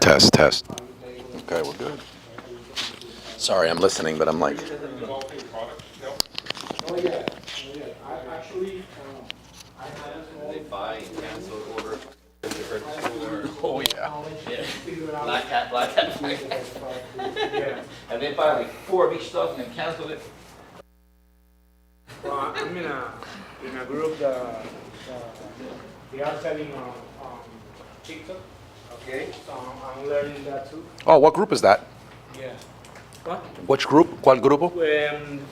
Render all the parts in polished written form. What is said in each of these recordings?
Test, test. Okay, we're good. Sorry, I'm listening, but I'm like. Oh yeah, I actually, I had a small. They buy and cancel order. Oh yeah. Black hat, black hat. Yeah. And they buy like 4 of each stuff and then cancel it. Well, I'm in a group that they are selling on TikTok. Okay. So I'm learning that too. Oh, what group is that? Yeah. What? Which group? ¿Cuál grupo?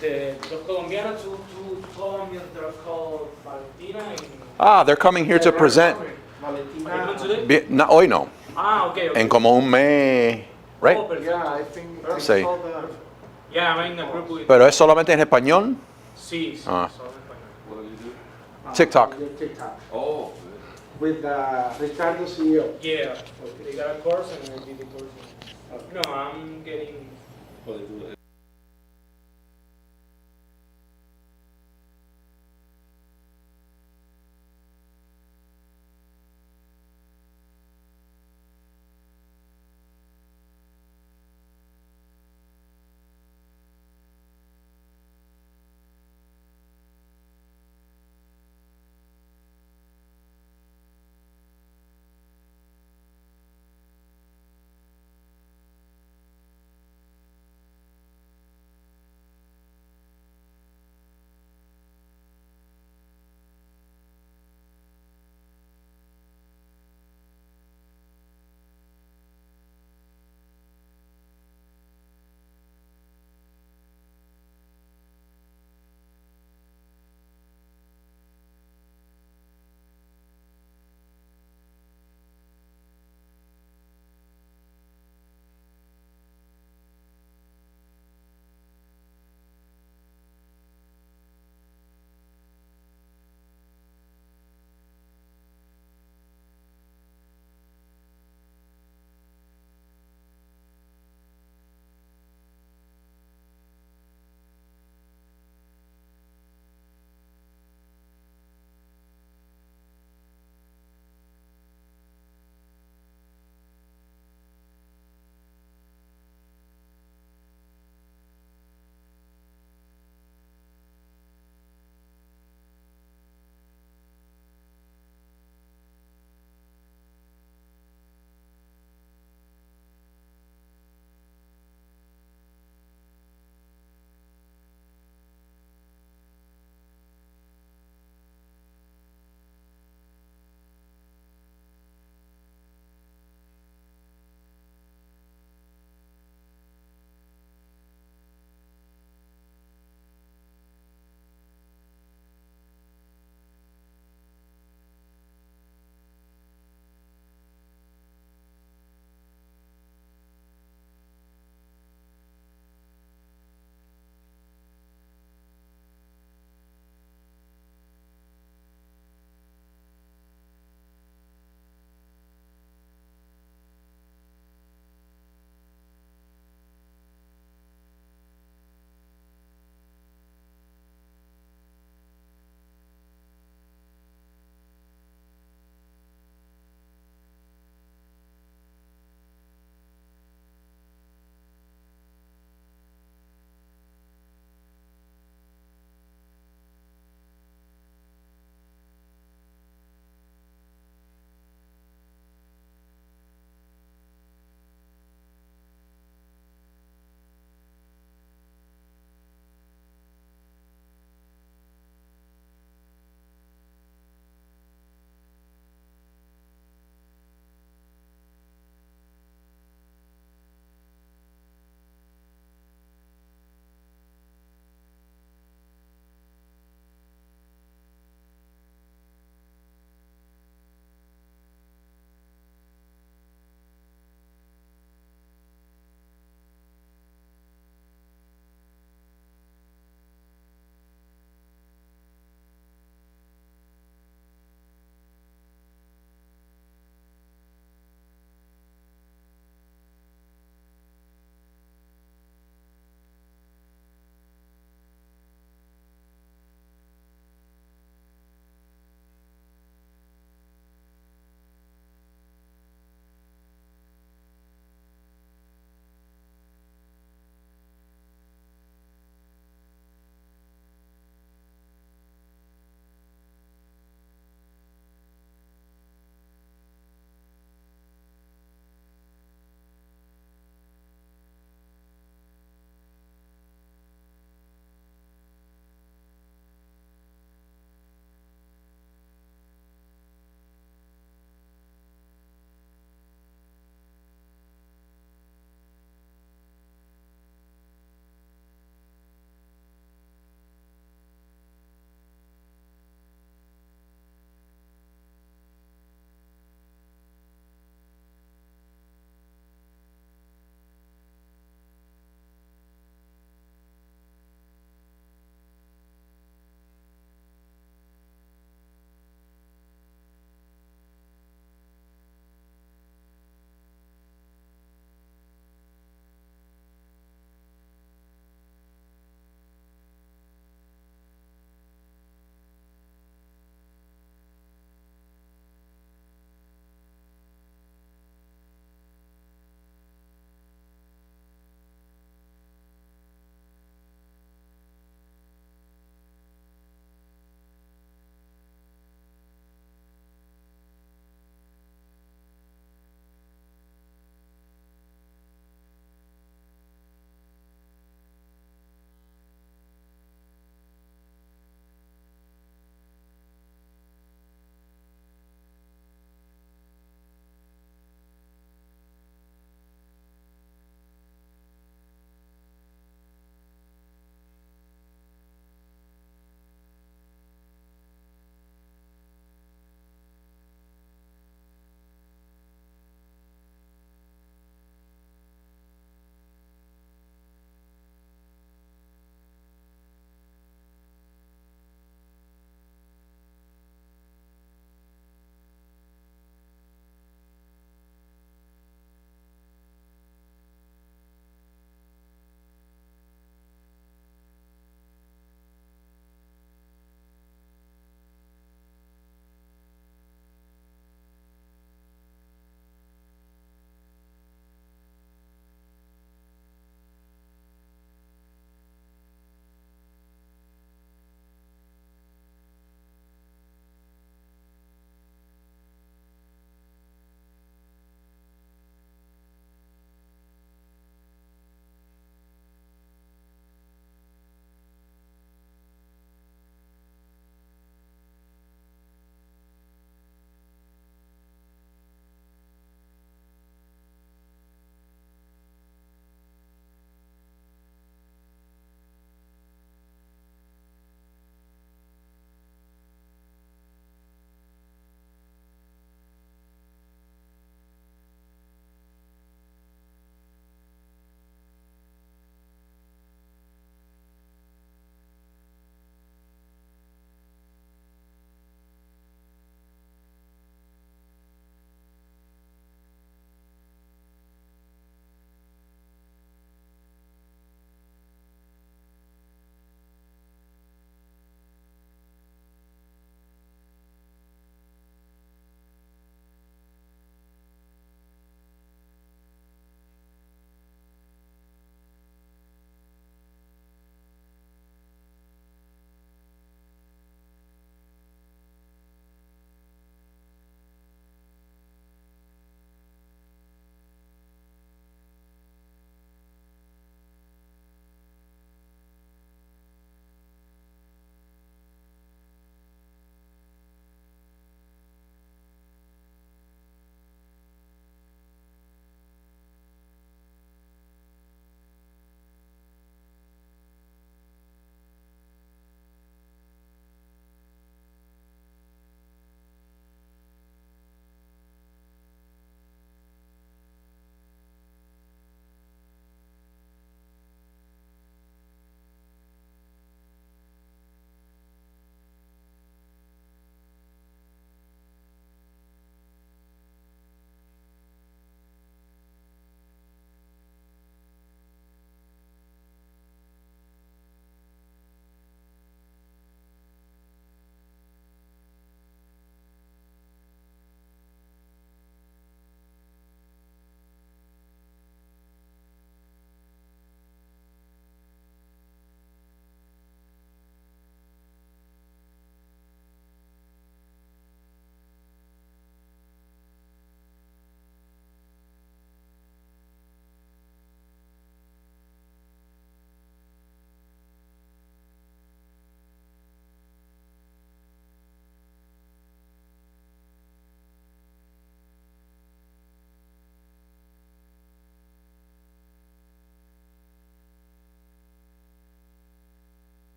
The Colombians, two Colombians, they're called Valentina and. Ah, they're coming here to present. Are you coming today? No, hoy no. Ah, okay. En como un mes, right? Oh, perfecto. Yeah, I think I Sí. saw the. Yeah, I'm in a group with. Pero es solamente en español. Sí, sí. Ah. solo en español. What do you do? TikTok. TikTok. Oh, With Ricardo CEO. Yeah, they got a course and I did the course. No, I'm getting. good.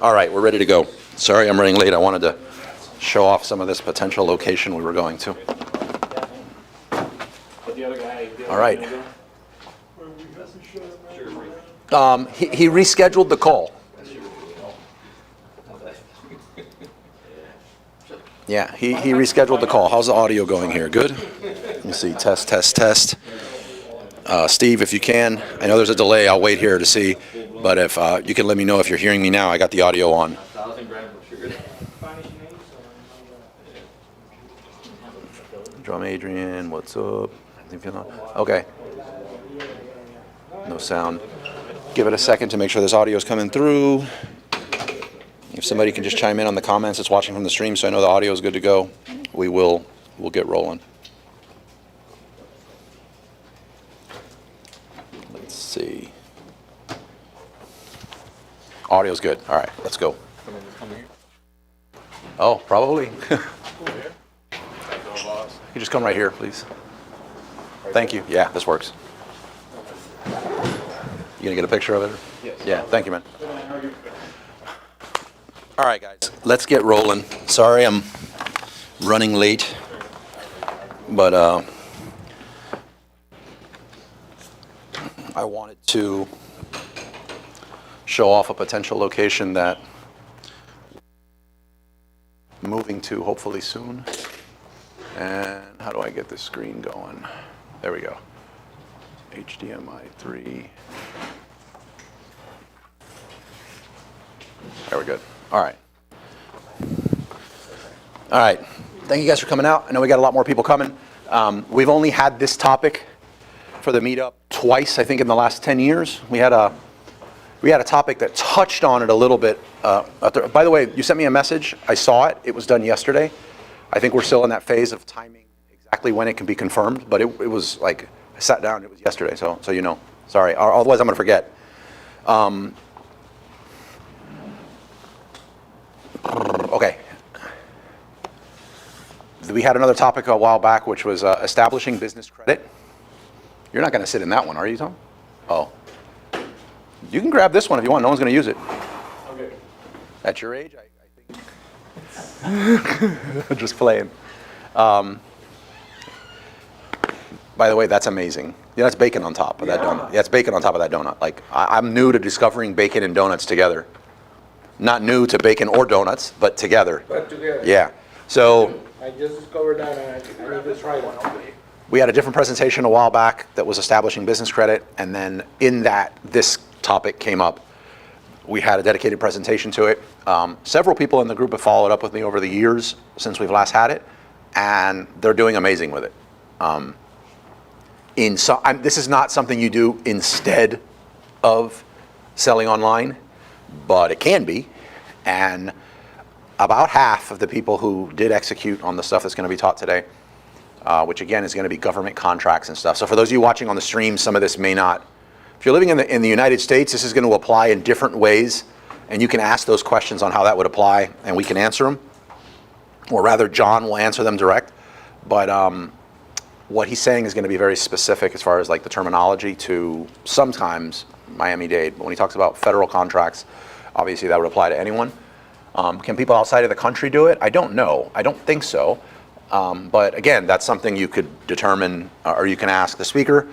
All right, we're ready to go. Sorry I'm running late. I wanted to show off some of this potential location we were going to. All right. He rescheduled the call. Yeah, he rescheduled the call. How's the audio going here? Good? Let me see. Test, test, test. Steve, if you can, I know there's a delay. I'll wait here to see. But if you can let me know if you're hearing me now, I got the audio on. 1,000 grams of sugar. Drum Adrian, what's up? Okay. No sound. Give it a second to make sure this audio is coming through. If somebody can just chime in on the comments that's watching from the stream so I know the audio is good to go, we'll get rolling. Let's see. Audio's good. All right, let's go. Oh, probably. You just come right here, please. Thank you. Yeah, this works. You gonna get a picture of it? Yes. Yeah, thank you, man. All right, guys, let's get rolling. Sorry I'm running late, but I wanted to show off a potential location that I'm moving to hopefully soon. And how do I get this screen going? There we go. HDMI 3. There we're good. All right. All right. Thank you guys for coming out. I know we got a lot more people coming. We've only had this topic for the meetup twice, I think, in the last 10 years. We had a topic that touched on it a little bit. By the way, you sent me a message. I saw it. It was done yesterday. I think we're still in that phase of timing exactly when it can be confirmed, but it was like, I sat down, it was yesterday, so you know. Sorry, otherwise I'm gonna forget. Okay. We had another topic a while back, which was establishing business credit. You're not gonna sit in that one, are you, Tom? Oh. You can grab this one if you want, no one's gonna use it. Okay. At your age, I think. Just playing. By the way, that's amazing. Yeah, that's bacon on top of that donut. Yeah, it's bacon on top of that donut. Like, I'm new to discovering bacon and donuts together. Not new to bacon or donuts, but together. But together. Yeah. So I just discovered that and I need to try one. we had a different presentation a while back that was establishing business credit, and then in that, this topic came up. We had a dedicated presentation to it. Several people in the group have followed up with me over the years since we've last had it, and they're doing amazing with it. This is not something you do instead of selling online, but it can be. And about half of the people who did execute on the stuff that's going to be taught today, which again is going to be government contracts and stuff. So for those of you watching on the stream, some of this may not. If you're living in the United States, this is going to apply in different ways, and you can ask those questions on how that would apply, and we can answer them. Or rather, John will answer them direct. But what he's saying is going to be very specific as far as like the terminology to sometimes Miami-Dade. But when he talks about federal contracts, obviously that would apply to anyone. Can people outside of the country do it? I don't know. I don't think so. But again, that's something you could determine, or you can ask the speaker.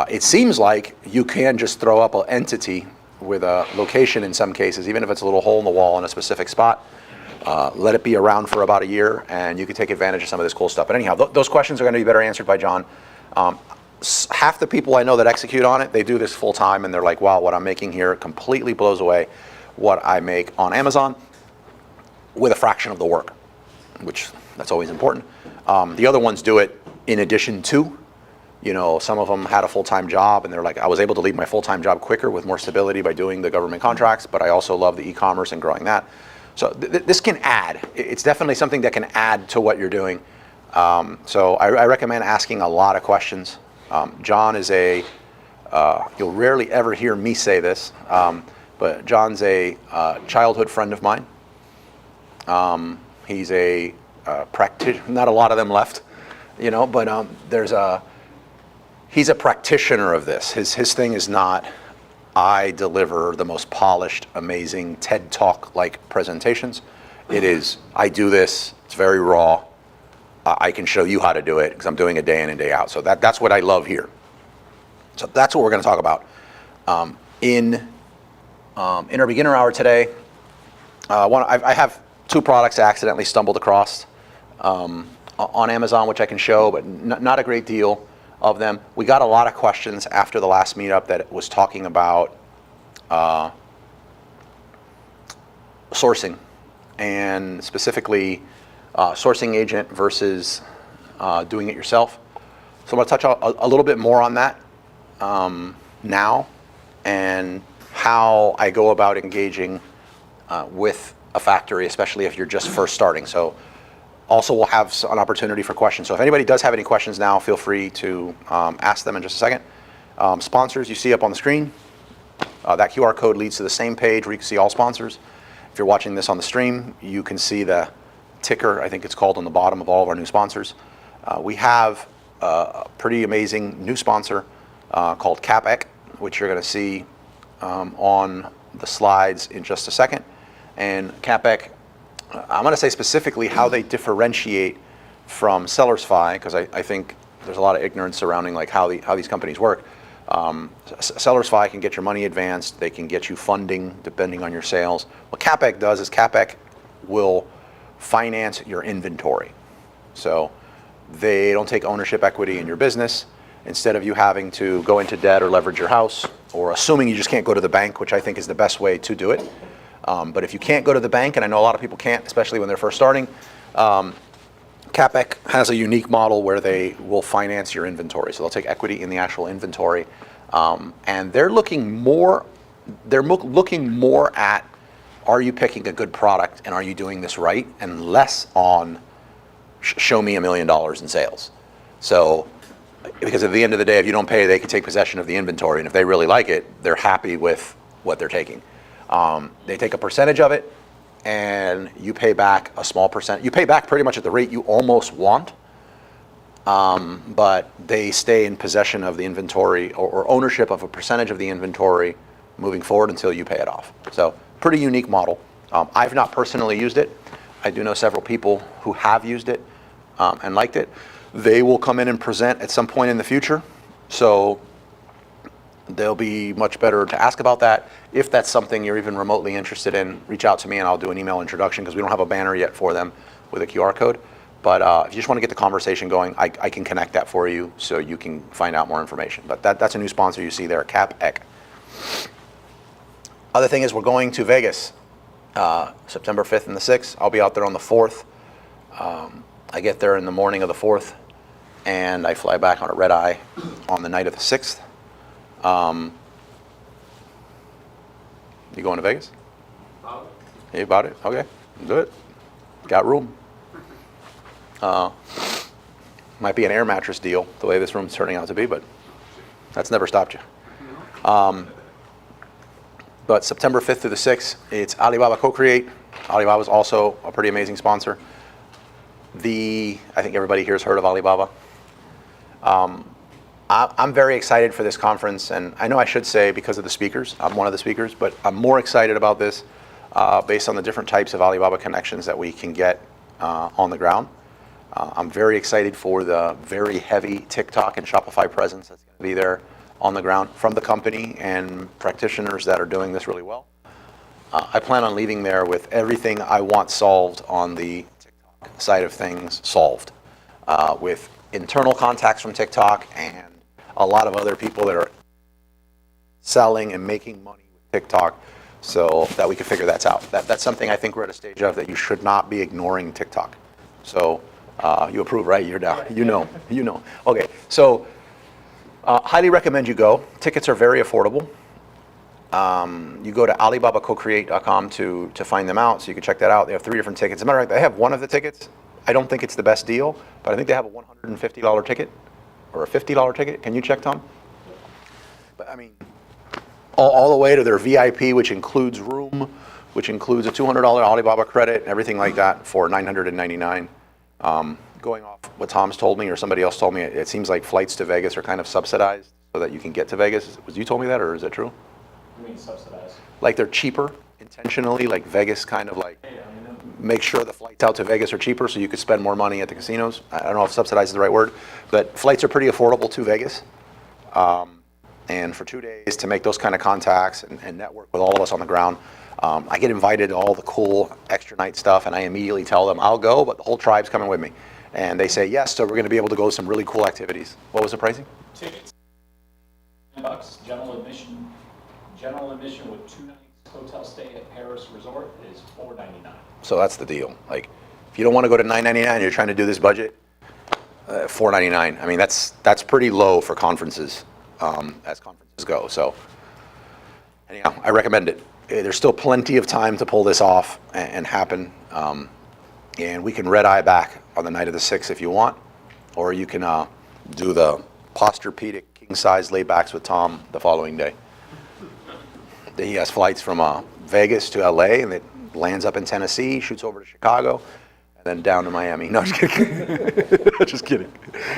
It seems like you can just throw up an entity with a location in some cases, even if it's a little hole in the wall in a specific spot. Let it be around for about a year, and you can take advantage of some of this cool stuff. But anyhow, those questions are going to be better answered by John. Half the people I know that execute on it, they do this full time, and they're like, wow, what I'm making here completely blows away what I make on Amazon with a fraction of the work, which that's always important. The other ones do it in addition to. You know, some of them had a full-time job, and they're like, I was able to leave my full-time job quicker with more stability by doing the government contracts, but I also love the e-commerce and growing that. So this can add. It's definitely something that can add to what you're doing. So I recommend asking a lot of questions. John is you'll rarely ever hear me say this, but John's a childhood friend of mine. He's a practitioner, not a lot of them left, you know, but he's a practitioner of this. His thing is not I deliver the most polished, amazing TED Talk-like presentations. I do this, it's very raw. I can show you how to do it because I'm doing it day in and day out. So that's what I love here. So that's what we're going to talk about. In our beginner hour today, I have 2 products I accidentally stumbled across on Amazon, which I can show, but not a great deal of them. We got a lot of questions after the last meetup that was talking about sourcing, and specifically sourcing agent versus doing it yourself. So I'm going to touch a little bit more on that now, and how I go about engaging with a factory, especially if you're just first starting. So also we'll have an opportunity for questions. So if anybody does have any questions now, feel free to ask them in just a second. Sponsors you see up on the screen. That QR code leads to the same page where you can see all sponsors. If you're watching this on the stream, you can see the ticker, I think it's called, on the bottom of all of our new sponsors. We have a pretty amazing new sponsor called CapEc, which you're going to see on the slides in just a second. And CapEc, I'm going to say specifically how they differentiate from Seller's Fi, because I think there's a lot of ignorance surrounding like how these companies work. Seller's Fi can get your money advanced. They can get you funding depending on your sales. What CapEc does is CapEc will finance your inventory. So they don't take ownership equity in your business. Instead of you having to go into debt or leverage your house, or assuming you just can't go to the bank, which I think is the best way to do it. But if you can't go to the bank, and I know a lot of people can't, especially when they're first starting, CapEc has a unique model where they will finance your inventory. So they'll take equity in the actual inventory, and they're looking more at, are you picking a good product and are you doing this right, and less on show me $1 million in sales. So because at the end of the day, if you don't pay, they can take possession of the inventory, and if they really like it, they're happy with what they're taking. They take a percentage of it, and you pay back a small percent. You pay back pretty much at the rate you almost want, but they stay in possession of the inventory, or ownership of a percentage of the inventory moving forward until you pay it off. So pretty unique model. I've not personally used it. I do know several people who have used it and liked it. They will come in and present at some point in the future. So they'll be much better to ask about that. If that's something you're even remotely interested in, reach out to me and I'll do an email introduction, because we don't have a banner yet for them with a QR code. But if you just want to get the conversation going, I can connect that for you so you can find out more information. But that's a new sponsor you see there, CapEc. Other thing is we're going to Vegas, September 5th and the 6th. I'll be out there on the 4th. I get there in the morning of the 4th, and I fly back on a red eye on the night of the 6th. You going to Vegas? You bought it? Okay, do it. Got room. Might be an air mattress deal, the way this room's turning out to be, but that's never stopped you. But September 5th through the 6th, it's Alibaba Co-Create. Alibaba's also a pretty amazing sponsor. I think everybody here has heard of Alibaba. I'm very excited for this conference, and I know I should say because of the speakers. I'm one of the speakers, but I'm more excited about this based on the different types of Alibaba connections that we can get on the ground. I'm very excited for the very heavy TikTok and Shopify presence that's going to be there on the ground from the company and practitioners that are doing this really well. I plan on leaving there with everything I want solved on the TikTok side of things solved, with internal contacts from TikTok and a lot of other people that are selling and making money with TikTok, so that we can figure that out. That's something I think we're at a stage of that you should not be ignoring TikTok. So you approve, right? You're down. You know. Okay, so highly recommend you go. Tickets are very affordable. You go to alibabacocreate.com to find them out, so you can check that out. They have 3 different tickets. As a matter of fact, they have one of the tickets. I don't think it's the best deal, but I think they have a $150 ticket or a $50 ticket. Can you check, Tom? But I mean, all the way to their VIP, which includes room, which includes a $200 Alibaba credit, everything like that for $999. Going off what Tom's told me or somebody else told me, it seems like flights to Vegas are kind of subsidized so that you can get to Vegas. Was you told me that, or is that true? You mean subsidized? Like they're cheaper intentionally, like Vegas kind of like Yeah, I mean, make sure the flights out to Vegas are cheaper so you could spend more money at the casinos. I don't know if subsidized is the right word, but flights are pretty affordable to Vegas. And for 2 days to make those kind of contacts and network with all of us on the ground, I get invited to all the cool extra night stuff, and I immediately tell them I'll go, but the whole tribe's coming with me. And they say yes, so we're going to be able to go to some really cool activities. What was the pricing? tickets, $10, general admission with 2 nights hotel stay at Paris Resort is $4.99. So that's the deal. Like, if you don't want to go to $9.99, you're trying to do this budget, $4.99. I mean, that's pretty low for conferences, as conferences go. So, anyhow, I recommend it. There's still plenty of time to pull this off and happen. And we can red eye back on the night of the 6th if you want, or you can do the Posturepedic king size laybacks with Tom the following day. He has flights from Vegas to LA, and it lands up in Tennessee, shoots over to Chicago, and then down to Miami. No, just kidding. Just kidding.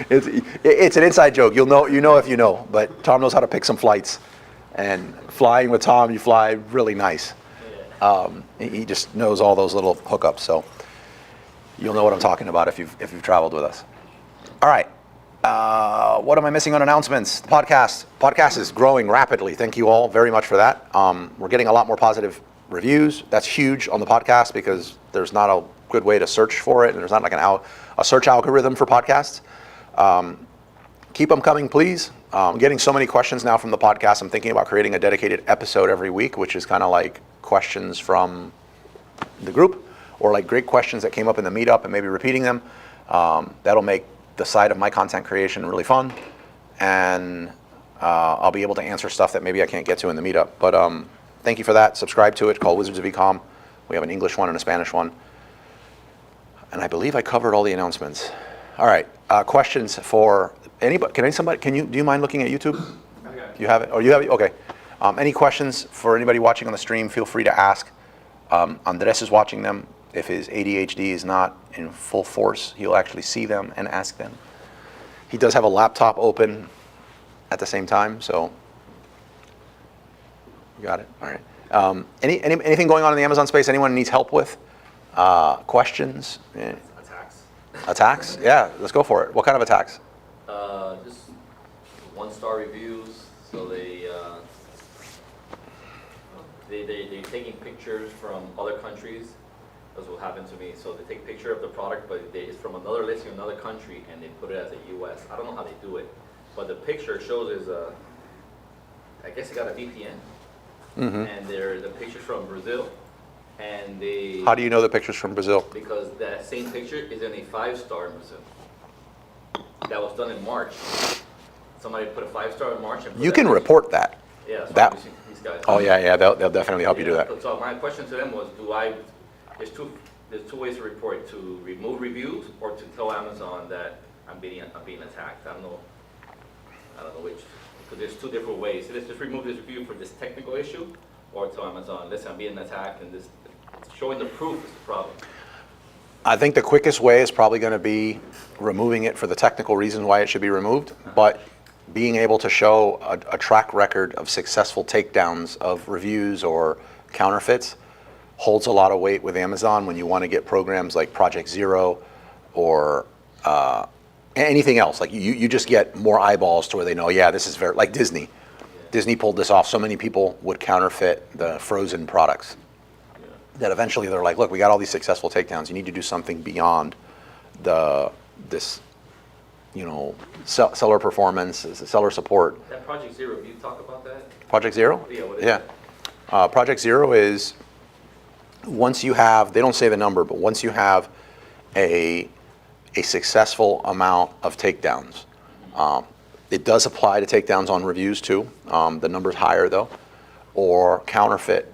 It's an inside joke. You know if you know. But Tom knows how to pick some flights, and flying with Tom, you fly really nice. He just knows all those little hookups. So you'll know what I'm talking about if you've traveled with us. All right. What am I missing on announcements? The podcast is growing rapidly. Thank you all very much for that. We're getting a lot more positive reviews. That's huge on the podcast because there's not a good way to search for it, and there's not like a search algorithm for podcasts. Keep them coming, please. I'm getting so many questions now from the podcast. I'm thinking about creating a dedicated episode every week, which is kind of like questions from the group, or like great questions that came up in the meetup and maybe repeating them. That'll make the side of my content creation really fun, and I'll be able to answer stuff that maybe I can't get to in the meetup. But thank you for that. Subscribe to it, called Wizards of Ecom. We have an English one and a Spanish one. And I believe I covered all the announcements. All right, questions for anybody? Do you mind looking at YouTube? You have it? Oh, you have it? Okay. Any questions for anybody watching on the stream, feel free to ask. Andres is watching them. If his ADHD is not in full force, he'll actually see them and ask them. He does have a laptop open at the same time, so you got it. All right. Anything going on in the Amazon space anyone needs help with? Questions? Yeah. Attacks? Yeah, let's go for it. What kind of attacks? Just 1-star reviews. So they're taking pictures from other countries. That's what happened to me. So they take a picture of the product, but it's from another listing, another country, and they put it as a US. I don't know how they do it, but the picture shows is I guess they got a VPN, and the picture's from Brazil, and they. How do you know the picture's from Brazil? Because that same picture is in a 5-star in Brazil. That was done in March. Somebody put a 5-star in March. And You can report that. Yeah, That- so these guys. Oh yeah, they'll definitely help you do that. So my question to them was, there's two ways to report: to remove reviews or to tell Amazon that I'm being attacked. I don't know which, because there's 2 different ways. So let's just remove this review for this technical issue, or tell Amazon, listen, I'm being attacked, and this showing the proof is the problem. I think the quickest way is probably going to be removing it for the technical reasons why it should be removed, but being able to show a track record of successful takedowns of reviews or counterfeits holds a lot of weight with Amazon when you want to get programs like Project Zero or anything else. Like you just get more eyeballs to where they know, yeah, this is very, like Disney. Disney pulled this off. So many people would counterfeit the Frozen products that eventually they're like, look, we got all these successful takedowns. You need to do something beyond this, seller performance, seller support. That Project Zero, can you talk about that? Project Zero? Yeah, what is it? Project Zero is once you have, they don't say the number, but once you have a successful amount of takedowns, it does apply to takedowns on reviews too. The number's higher though, or counterfeit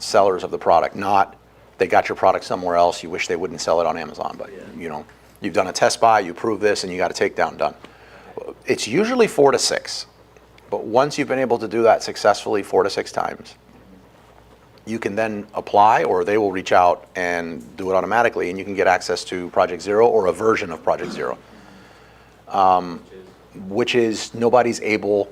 sellers of the product. Not they got your product somewhere else, you wish they wouldn't sell it on Amazon, but you've done a test buy, you prove this, and you got a takedown done. It's usually 4 to 6, but once you've been able to do that successfully 4 to 6 times, you can then apply, or they will reach out and do it automatically, and you can get access to Project Zero or a version of Project Zero, which is nobody's able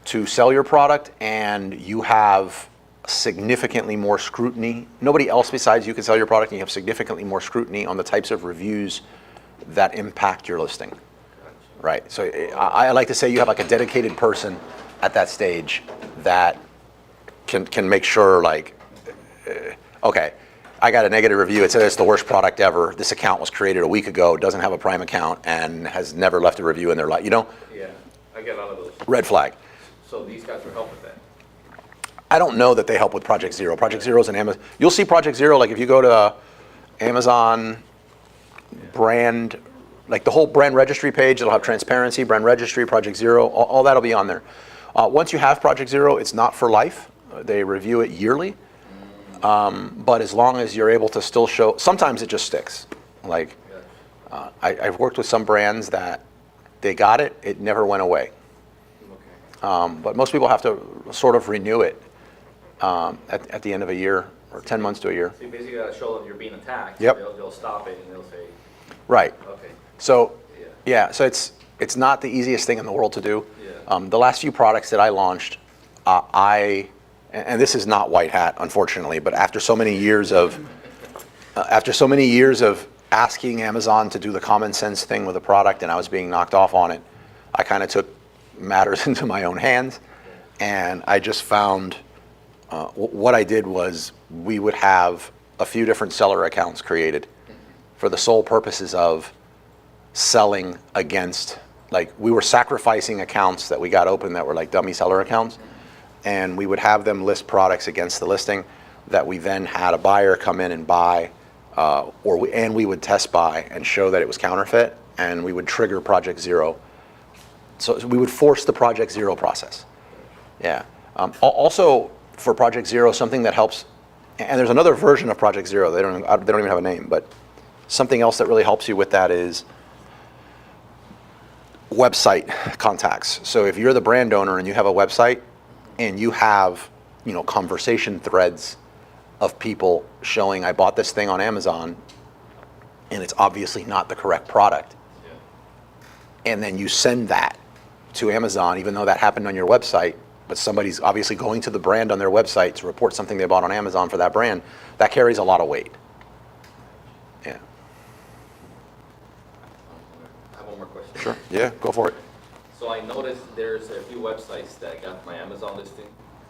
to sell your product and you have significantly more scrutiny. Nobody else besides you can sell your product, and you have significantly more scrutiny on the types of reviews that impact your listing. Right. So I like to say you have like a dedicated person at that stage that can make sure, like, okay, I got a negative review. It says it's the worst product ever. This account was created a week ago, doesn't have a Prime account, and has never left a review in their life. You know? Yeah, I get a lot of those. Red flag. So these guys will help with that. I don't know that they help with Project Zero. Project Zero is an Amazon. You'll see Project Zero, like if you go to Amazon brand, like the whole brand registry page, it'll have transparency, brand registry, Project Zero, all that'll be on there. Once you have Project Zero, it's not for life. They review it yearly. But as long as you're able to still show, sometimes it just sticks. Like, I've worked with some brands that they got it, it never went away. But most people have to sort of renew it at the end of a year, or 10 months to a year. So you basically got to show that you're being attacked. Yep. They'll stop it and they'll say, Right. okay. So, Yeah. so it's not the easiest thing in the world to do. Yeah. The last few products that I launched, and this is not white hat, unfortunately, but after so many years of asking Amazon to do the common sense thing with a product, and I was being knocked off on it, I kind of took matters into my own hands, and I just found what I did was we would have a few different seller accounts created for the sole purposes of selling against, like, we were sacrificing accounts that we got open that were like dummy seller accounts, and we would have them list products against the listing that we then had a buyer come in and buy, and we would test buy and show that it was counterfeit, and we would trigger Project Zero. So we would force the Project Zero process. Yeah. Also, for Project Zero, something that helps, and there's another version of Project Zero. They don't even have a name, but something else that really helps you with that is website contacts. So if you're the brand owner and you have a website and you have, conversation threads of people showing, I bought this thing on Amazon and it's obviously not the correct product. Yeah. And then you send that to Amazon, even though that happened on your website, but somebody's obviously going to the brand on their website to report something they bought on Amazon for that brand, that carries a lot of weight. Yeah. I have one more question. Sure. Yeah, go for it. So I noticed there's a few websites that got my Amazon listing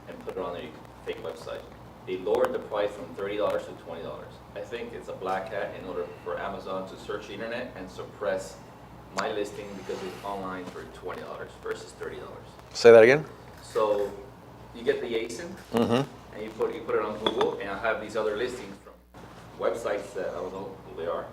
and put it on a fake website. They lowered the price from $30 to $20. I think it's a black hat in order for Amazon to search the internet and suppress my listing because it's online for $20 versus $30. Say that again? So you get the ASIN and you put it on Google, and I have these other listings from websites that I don't know who they are,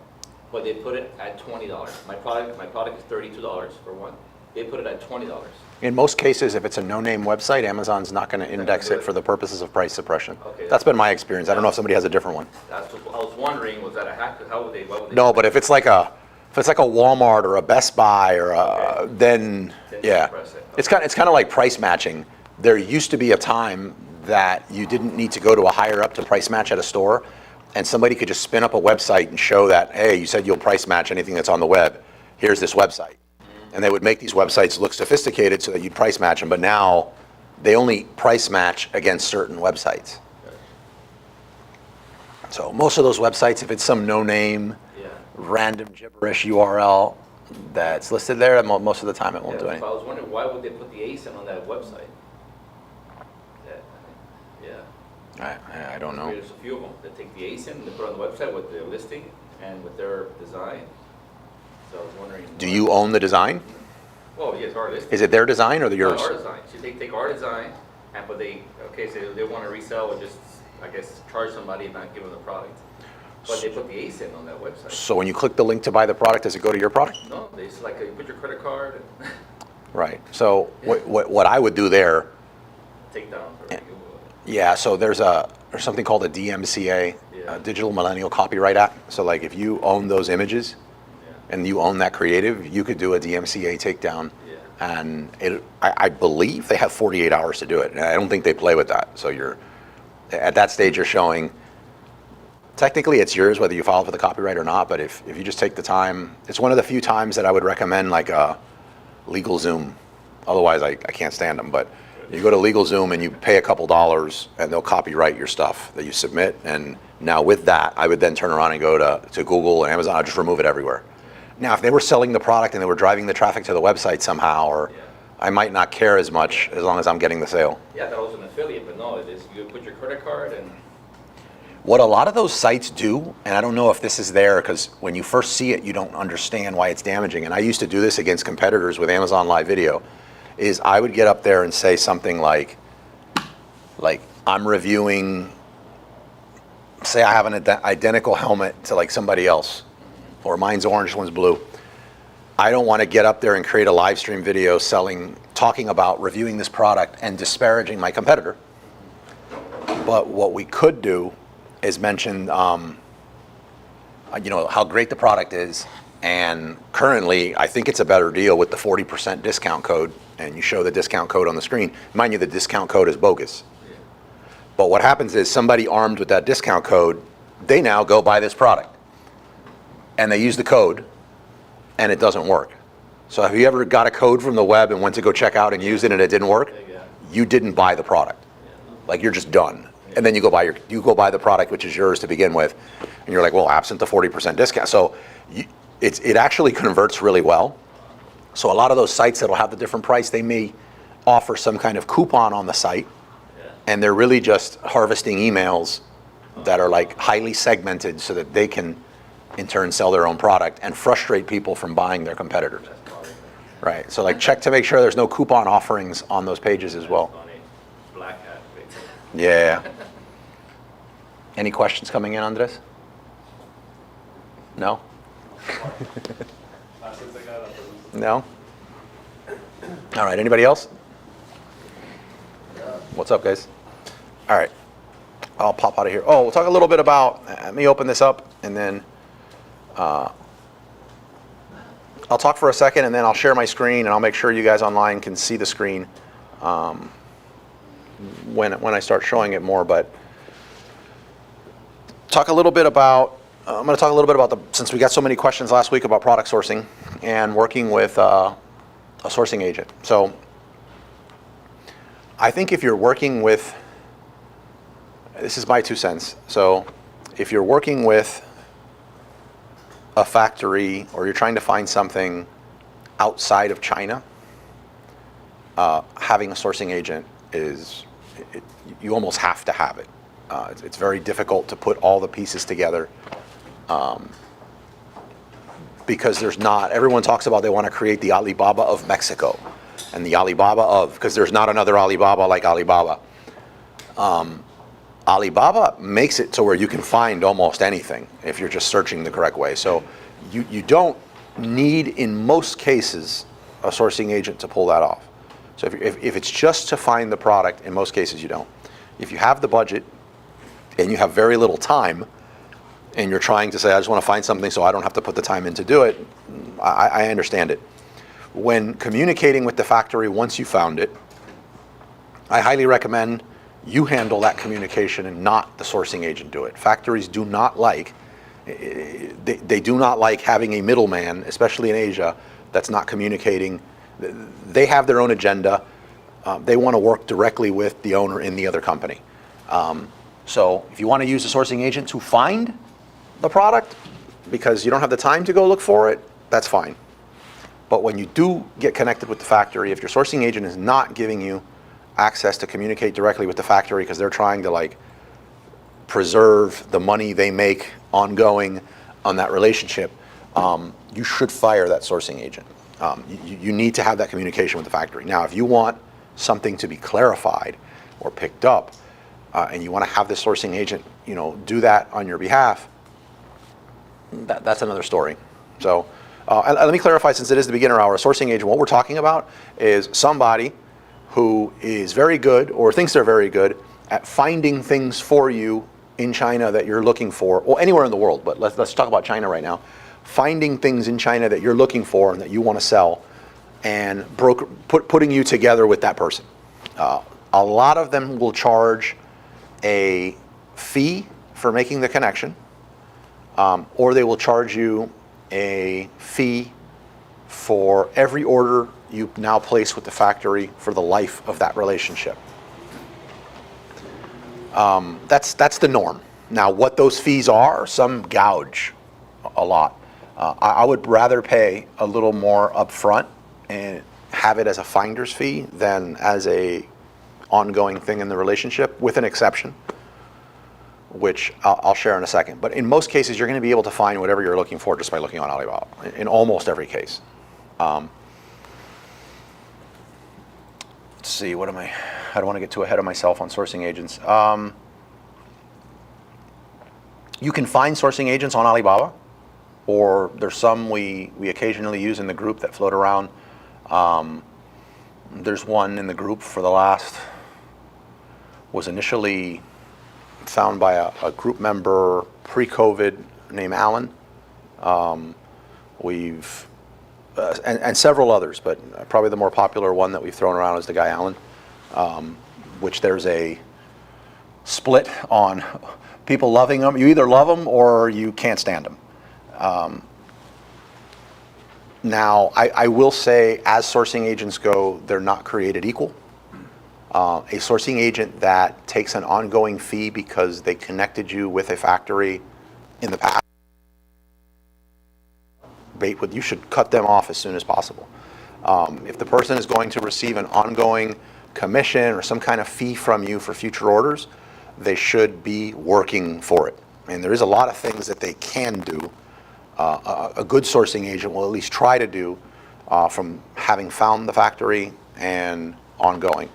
but they put it at $20. My product is $32 for one. They put it at $20. In most cases, if it's a no-name website, Amazon's not going to index it for the purposes of price suppression. Okay. That's been my experience. I don't know if somebody has a different one. That's what I was wondering, was that a hack? Why would they? No, but if it's like a Walmart or a Best Buy or then yeah, suppress it. it's kind of like price matching. There used to be a time that you didn't need to go to a higher up to price match at a store, and somebody could just spin up a website and show that, hey, you said you'll price match anything that's on the web. Here's this website. And they would make these websites look sophisticated so that you'd price match them, but now they only price match against certain websites. So most of those websites, if it's some no-name, Yeah. random gibberish URL that's listed there, most of the time it won't do So I anything. was wondering, why would they put the ASIN on that website? Yeah. I don't know. There's a few of them that take the ASIN and they put it on the website with their listing and with their design. So I was wondering. Do you own the design? Well, yes, our listing. Is it their design or yours? Our design. So they take our design, but so they want to resell or just, I guess, charge somebody and not give them the product. But they put the ASIN on that website. So when you click the link to buy the product, does it go to your product? No, they just you put your credit card and Right. So what I would do there, take down for Google. yeah, so there's something called a DMCA, Yeah. Digital Millennial Copyright Act. So like if you own those images Yeah. and you own that creative, you could do a DMCA takedown. Yeah. And I believe they have 48 hours to do it. And I don't think they play with that. So at that stage you're showing, technically it's yours whether you file for the copyright or not, but if you just take the time, it's one of the few times that I would recommend like a legal Zoom. Otherwise I can't stand them, but You go to LegalZoom and you pay a couple dollars and they'll copyright your stuff that you submit. And now with that, I would then turn around and go to Google and Amazon, I'll just remove it everywhere. Now, if they were selling the product and they were driving the traffic to the website somehow, or I might not care as much as long as I'm getting the sale. Yeah, that was an affiliate, but no, it is, you put your credit card and. What a lot of those sites do, and I don't know if this is there, because when you first see it, you don't understand why it's damaging. And I used to do this against competitors with Amazon Live Video, is I would get up there and say something like I'm reviewing, say I have an identical helmet to like somebody else, or mine's orange, one's blue. I don't want to get up there and create a live stream video talking about reviewing this product and disparaging my competitor. But what we could do is mention, how great the product is, and currently I think it's a better deal with the 40% discount code, and you show the discount code on the screen. Mind you, the discount code is bogus. But what happens is somebody armed with that discount code, they now go buy this product, and they use the code, and it doesn't work. So have you ever got a code from the web and went to go check out and use it and it didn't work? You didn't buy the product. Like, you're just done. And then you go buy the product, which is yours to begin with, and you're like, well, absent the 40% discount. So it actually converts really well. So a lot of those sites that'll have the different price, they may offer some kind of coupon on the site, and they're really just harvesting emails that are like highly segmented so that they can in turn sell their own product and frustrate people from buying their competitors. Right. So like, check to make sure there's no coupon offerings on those pages as well. Black hat, basically. Yeah. Any questions coming in, Andres? No? No? All right, anybody else? What's up, guys? All right, I'll pop out of here. Oh, we'll talk a little bit about, let me open this up, and then I'll talk for a second, and then I'll share my screen, and I'll make sure you guys online can see the screen when I start showing it more. But talk a little bit about, I'm going to talk a little bit about since we got so many questions last week about product sourcing and working with a sourcing agent. So I think if you're working with, this is my 2 cents. So if you're working with a factory or you're trying to find something outside of China, having a sourcing agent you almost have to have it. It's very difficult to put all the pieces together because everyone talks about they want to create the Alibaba of Mexico and the Alibaba because there's not another Alibaba like Alibaba. Alibaba makes it to where you can find almost anything if you're just searching the correct way. So you don't need, in most cases, a sourcing agent to pull that off. So if it's just to find the product, in most cases you don't. If you have the budget and you have very little time and you're trying to say, I just want to find something so I don't have to put the time in to do it, I understand it. When communicating with the factory once you found it, I highly recommend you handle that communication and not the sourcing agent do it. Factories do not like, they do not like having a middleman, especially in Asia, that's not communicating. They have their own agenda. They want to work directly with the owner in the other company. So if you want to use a sourcing agent to find the product because you don't have the time to go look for it, that's fine. But when you do get connected with the factory, if your sourcing agent is not giving you access to communicate directly with the factory because they're trying to preserve the money they make ongoing on that relationship, you should fire that sourcing agent. You need to have that communication with the factory. Now, if you want something to be clarified or picked up, and you want to have the sourcing agent, do that on your behalf, that's another story. So, and let me clarify, since it is the beginner hour, a sourcing agent, what we're talking about is somebody who is very good or thinks they're very good at finding things for you in China that you're looking for, or anywhere in the world, but let's talk about China right now. Finding things in China that you're looking for and that you want to sell, and putting you together with that person. A lot of them will charge a fee for making the connection, or they will charge you a fee for every order you now place with the factory for the life of that relationship. That's the norm. Now, what those fees are, some gouge a lot. I would rather pay a little more upfront and have it as a finder's fee than as a ongoing thing in the relationship, with an exception, which I'll share in a second. But in most cases, you're going to be able to find whatever you're looking for just by looking on Alibaba, in almost every case. Let's see, I don't want to get too ahead of myself on sourcing agents. You can find sourcing agents on Alibaba, or there's some we occasionally use in the group that float around. There's one in the group for the last, was initially found by a group member pre-COVID named Alan. We've, and several others, but probably the more popular one that we've thrown around is the guy Alan, which there's a split on people loving them. You either love them or you can't stand them. Now, I will say, as sourcing agents go, they're not created equal. A sourcing agent that takes an ongoing fee because they connected you with a factory in the past, you should cut them off as soon as possible. If the person is going to receive an ongoing commission or some kind of fee from you for future orders, they should be working for it. And there is a lot of things that they can do. A good sourcing agent will at least try to do from having found the factory and ongoing.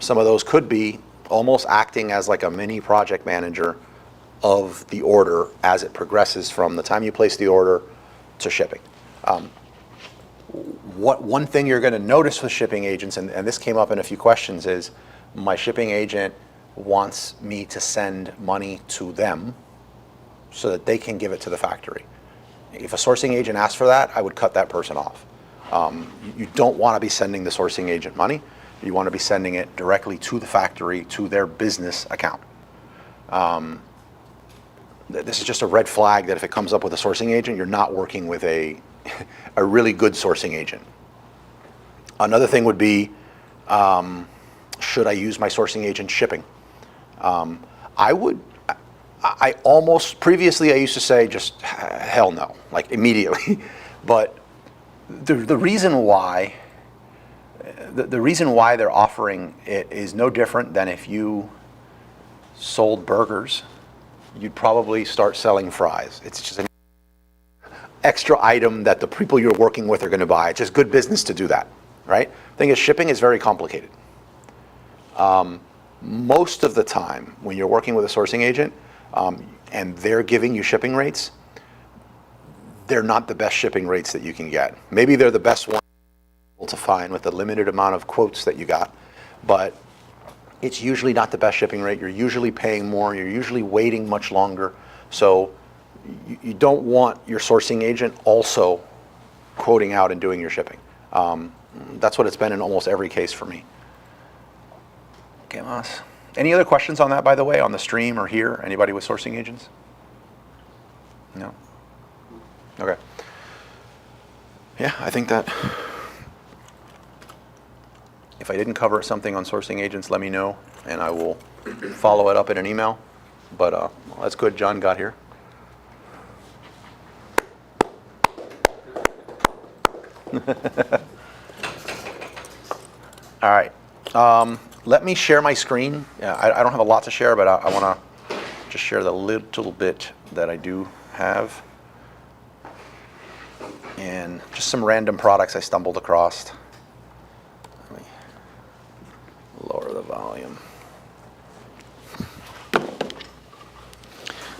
Some of those could be almost acting as like a mini project manager of the order as it progresses from the time you place the order to shipping. One thing you're going to notice with shipping agents, and this came up in a few questions, is my shipping agent wants me to send money to them so that they can give it to the factory. If a sourcing agent asks for that, I would cut that person off. You don't want to be sending the sourcing agent money. You want to be sending it directly to the factory, to their business account. This is just a red flag that if it comes up with a sourcing agent, you're not working with a really good sourcing agent. Another thing would be, should I use my sourcing agent shipping? Previously I used to say just hell no, like immediately. But the reason why they're offering it is no different than if you sold burgers, you'd probably start selling fries. It's just an extra item that the people you're working with are going to buy. It's just good business to do that, right? The thing is, shipping is very complicated. Most of the time, when you're working with a sourcing agent and they're giving you shipping rates, they're not the best shipping rates that you can get. Maybe they're the best one to find with the limited amount of quotes that you got, but it's usually not the best shipping rate. You're usually paying more. You're usually waiting much longer. So you don't want your sourcing agent also quoting out and doing your shipping. That's what it's been in almost every case for me. Okay, Mas. Any other questions on that, by the way, on the stream or here? Anybody with sourcing agents? No? Okay. Yeah, I think that if I didn't cover something on sourcing agents, let me know, and I will follow it up in an email. But well, that's good. John got here. All right. Let me share my screen. I don't have a lot to share, but I want to just share the little bit that I do have. And just some random products I stumbled across. Let me lower the volume.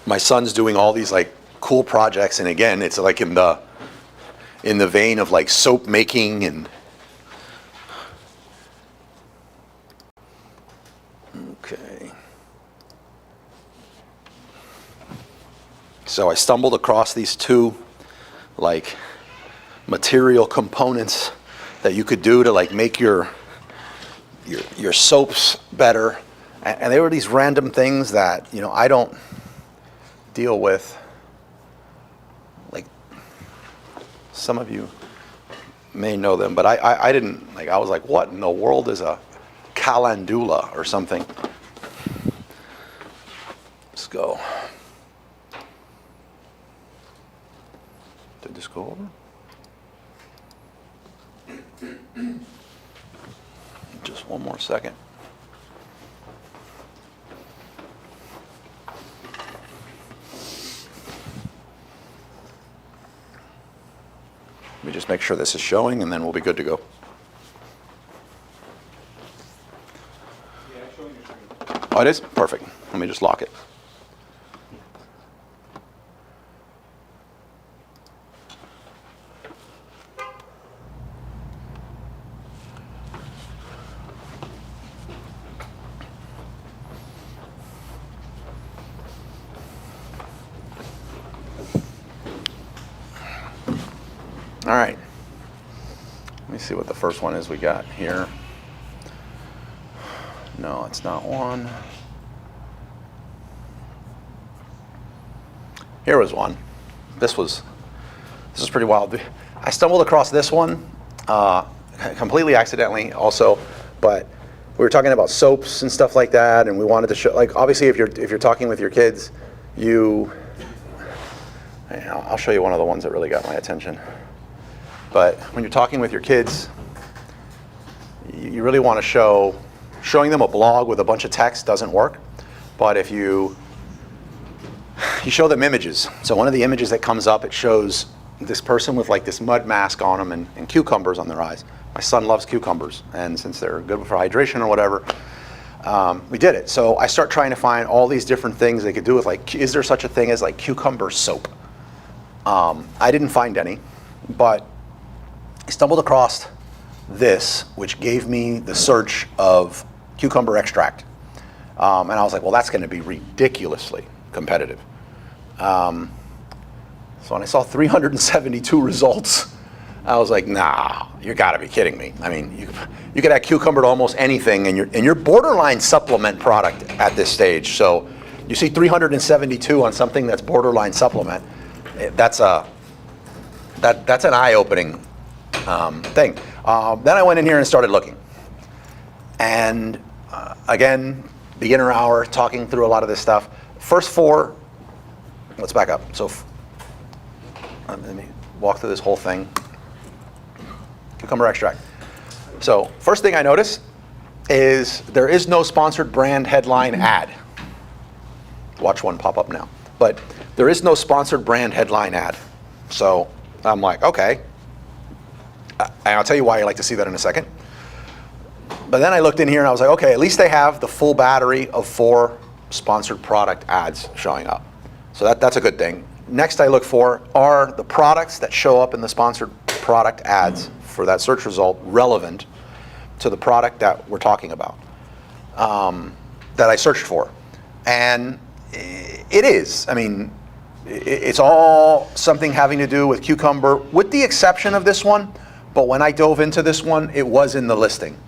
My son's doing all these like cool projects, and again, it's like in the vein of like soap making and okay. So I stumbled across these two like material components that you could do to like make your soaps better, and they were these random things that I don't deal with. Like some of you may know them, but I didn't, like, I was like, what in the world is a calendula or something? Let's go. Did this go over? Just one more second. Let me just make sure this is showing, and then we'll be good to go. Yeah, showing your screen. Oh, it is? Perfect. Let me just lock it. All right. Let me see what the first one is we got here. No, it's not one. Here was one. This was pretty wild. I stumbled across this one completely accidentally also, but we were talking about soaps and stuff like that, and we wanted to show, like, obviously if you're talking with your kids, I'll show you one of the ones that really got my attention. But when you're talking with your kids, you really want to showing them a blog with a bunch of text doesn't work. But if you show them images. So one of the images that comes up, it shows this person with like this mud mask on them and cucumbers on their eyes. My son loves cucumbers, and since they're good for hydration or whatever, we did it. So I start trying to find all these different things they could do with, like, is there such a thing as like cucumber soap? I didn't find any, but I stumbled across this, which gave me the search of cucumber extract. And I was like, well, that's going to be ridiculously competitive. So when I saw 372 results, I was like, nah, you got to be kidding me. I mean, you could add cucumber to almost anything, and your borderline supplement product at this stage. So you see 372 on something that's borderline supplement. That's an eye-opening thing. Then I went in here and started looking. And again, beginner hour, talking through a lot of this stuff. First four, let's back up. So let me walk through this whole thing. Cucumber extract. So first thing I notice is there is no sponsored brand headline ad. Watch one pop up now. But there is no sponsored brand headline ad. So I'm like, okay. And I'll tell you why I like to see that in a second. But then I looked in here and I was like, okay, at least they have the full battery of 4 sponsored product ads showing up. So that's a good thing. Next I look for are the products that show up in the sponsored product ads for that search result relevant to the product that we're talking about, that I searched for. And it is. I mean, it's all something having to do with cucumber, with the exception of this one. But when I dove into this one, it was in the listing.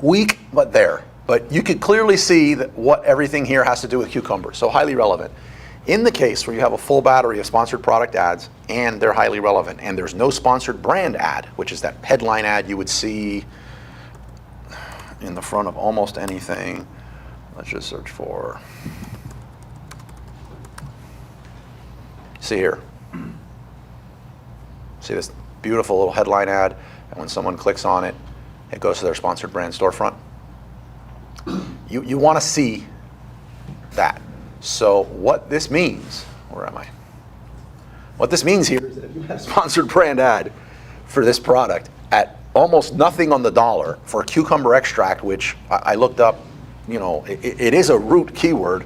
Weak, but there. But you could clearly see that what everything here has to do with cucumber, so highly relevant. In the case where you have a full battery of sponsored product ads and they're highly relevant, and there's no sponsored brand ad, which is that headline ad you would see in the front of almost anything. Let's just search for, see here. See this beautiful little headline ad, and when someone clicks on it, it goes to their sponsored brand storefront. You want to see that. So what this means, where am I? What this means here is that if you have a sponsored brand ad for this product at almost nothing on the dollar for cucumber extract, which I looked up, you know, it is a root keyword,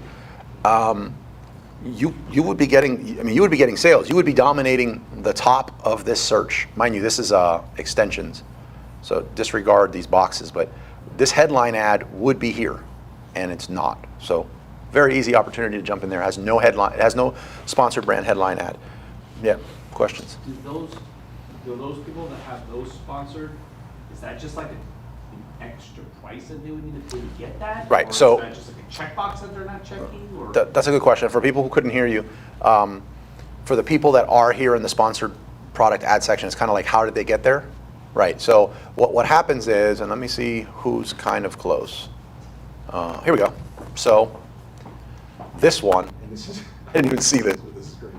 you would be getting, I mean, you would be getting sales. You would be dominating the top of this search. Mind you, this is extensions, so disregard these boxes, but this headline ad would be here, and it's not. So very easy opportunity to jump in there. It has no headline, it has no sponsored brand headline ad. Yeah, questions? Do those people that have those sponsored, is that just like an extra price that they would need to get that? Right, Or so- is that just like a checkbox that they're not checking, or? That's a good question. For people who couldn't hear you, for the people that are here in the sponsored product ad section, it's kind of like, how did they get there? Right, so what happens is, and let me see who's kind of close. Here we go. So this one, and this is, I didn't even see this, but this is crazy.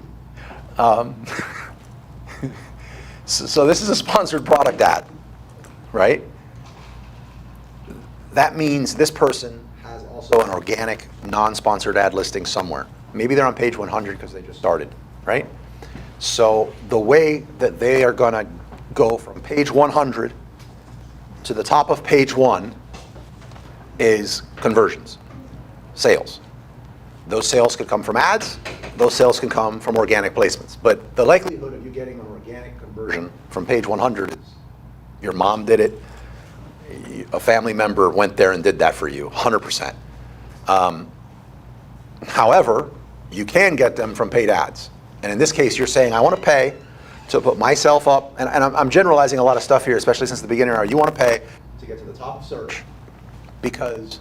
So this is a sponsored product ad, right? That means this person has also an organic, non-sponsored ad listing somewhere. Maybe they're on page 100 because they just started, right? So the way that they are going to go from page 100 to the top of page 1 is conversions, sales. Those sales could come from ads, those sales can come from organic placements. But the likelihood of you getting an organic conversion from page 100 is your mom did it, a family member went there and did that for you, 100%. However, you can get them from paid ads. And in this case, you're saying, I want to pay to put myself up, and I'm generalizing a lot of stuff here, especially since the beginning, you want to pay to get to the top of search, because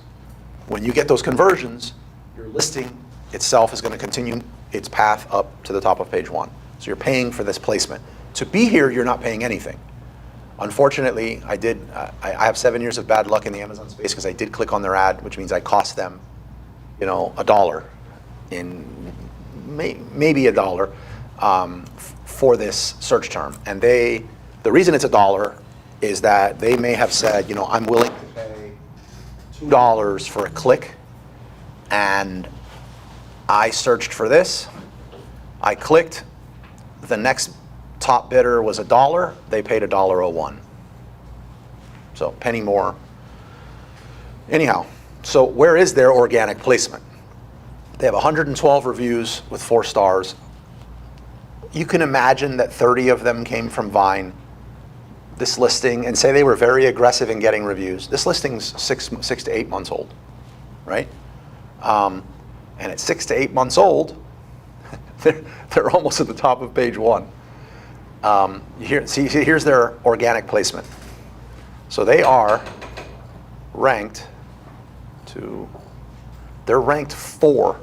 when you get those conversions, your listing itself is going to continue its path up to the top of page 1. So you're paying for this placement. To be here, you're not paying anything. Unfortunately, I have 7 years of bad luck in the Amazon space because I did click on their ad, which means I cost them, $1 in maybe $1 for this search term. And the reason it's $1 is that they may have said, I'm willing to pay $2 for a click, and I searched for this, I clicked, the next top bidder was $1, they paid $1.01. So penny more. Anyhow, so where is their organic placement? They have 112 reviews with 4 stars. You can imagine that 30 of them came from Vine. This listing, and say they were very aggressive in getting reviews. This listing's 6 to 8 months old, right? And at 6 to 8 months old, they're almost at the top of page 1. Here's their organic placement. So they are ranked they're ranked 4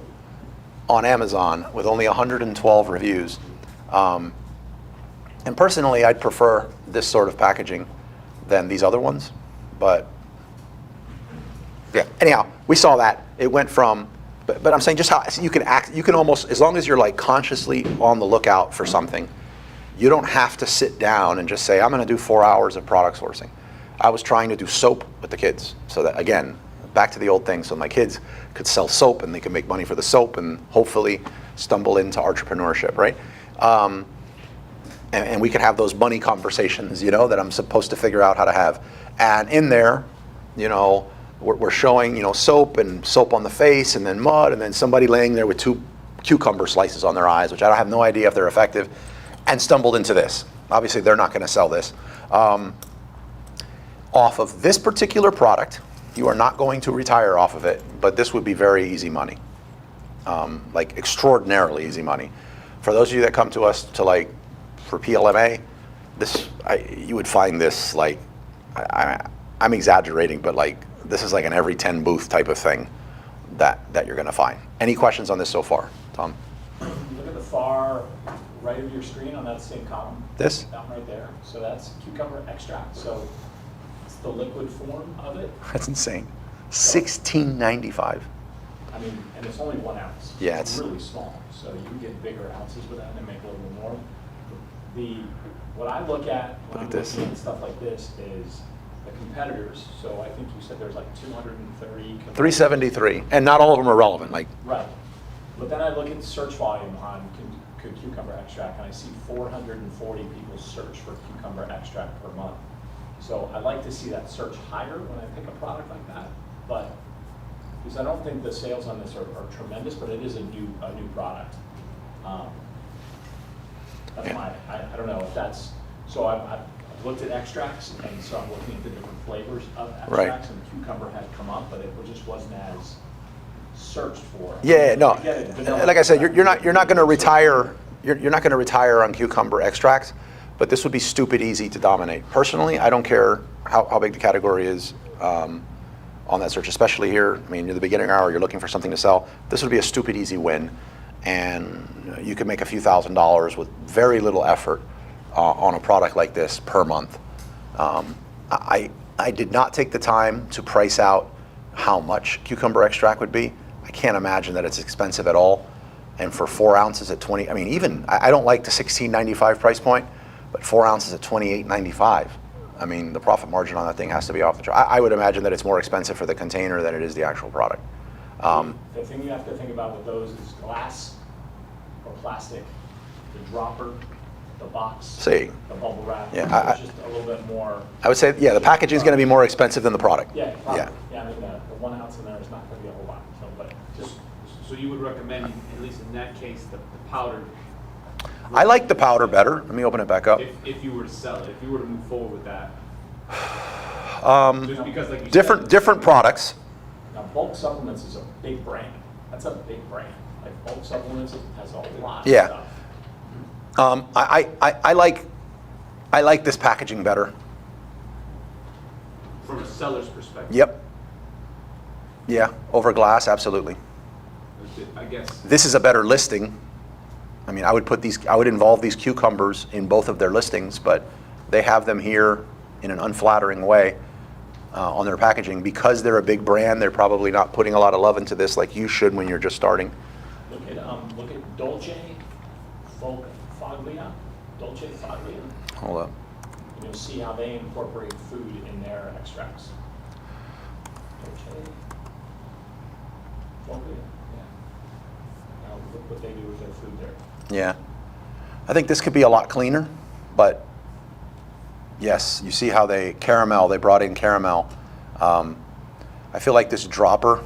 on Amazon with only 112 reviews. And personally, I'd prefer this sort of packaging than these other ones. But yeah, anyhow, we saw that. It went from, but I'm saying just how you can act, you can almost, as long as you're like consciously on the lookout for something, you don't have to sit down and just say, I'm going to do 4 hours of product sourcing. I was trying to do soap with the kids. So that, again, back to the old thing. So my kids could sell soap and they could make money for the soap and hopefully stumble into entrepreneurship, right? And we could have those money conversations, that I'm supposed to figure out how to have. And in there, we're showing, soap and soap on the face and then mud and then somebody laying there with 2 cucumber slices on their eyes, which I have no idea if they're effective, and stumbled into this. Obviously, they're not going to sell this. Off of this particular product, you are not going to retire off of it, but this would be very easy money, like extraordinarily easy money. For those of you that come to us for PLMA, you would find this I'm exaggerating, but this is like an every 10 booth type of thing that you're going to find. Any questions on this so far, Tom? Look at the far right of your screen on that same column. This? Down right there. So that's cucumber extract. So it's the liquid form of it. That's insane. $16.95. I mean, and it's only 1 ounce. Yeah, it's really small. So you can get bigger ounces with that and make a little bit more. What I look at when I'm looking at stuff like this is the competitors. So I think you said there's 230 competitors. 373, and not all of them are relevant. Right. But then I look at search volume on cucumber extract, and I see 440 people search for cucumber extract per month. So I like to see that search higher when I pick a product like that. But because I don't think the sales on this are tremendous, but it is a new product. That's I don't know if that's, so I've looked at extracts, and so I'm looking at the different flavors of extracts, and cucumber had come up, but it just wasn't as searched for. Yeah, no. Like I said, you're not going to retire. You're not going to retire on cucumber extracts, but this would be stupid easy to dominate. Personally, I don't care how big the category is on that search, especially here. I mean, you're the beginning hour. You're looking for something to sell. This would be a stupid easy win, and you could make a few $1,000s with very little effort on a product like this per month. I did not take the time to price out how much cucumber extract would be. I can't imagine that it's expensive at all. And for 4 ounces at 20, I mean, even, I don't like the $16.95 price point, but 4 ounces at $28.95. I mean, the profit margin on that thing has to be off the chart. I would imagine that it's more expensive for the container than it is the actual product. The thing you have to think about with those is glass or plastic, the dropper, the box, See. the bubble wrap. Yeah, It's just a little bit more. I would say, yeah, the packaging is going to be more expensive than the product. Yeah, probably. Yeah. Yeah, I mean, the 1 ounce in there is not going to be a whole lot. So, but just So you would recommend, at least in that case, the powdered? I like the powder better. Let me open it back up. If you were to sell it, if you were to move forward with that? Just because, like you said. Different products. now, bulk supplements is a big brand. That's a big brand. Like bulk supplements has a lot of Yeah. stuff. I like this packaging better. From a seller's perspective? Yep. Yeah, over glass, absolutely. I guess, This is a better listing. I mean, I would involve these cucumbers in both of their listings, but they have them here in an unflattering way on their packaging. Because they're a big brand, they're probably not putting a lot of love into this like you should when you're just starting. Look at Dolce Foglia. Dolce Foglia. Hold up. And you'll see how they incorporate food in their extracts. Dolce Foglia. Yeah. Now look what they do with their food there. Yeah. I think this could be a lot cleaner, but yes, you see how they brought in caramel. I feel like this dropper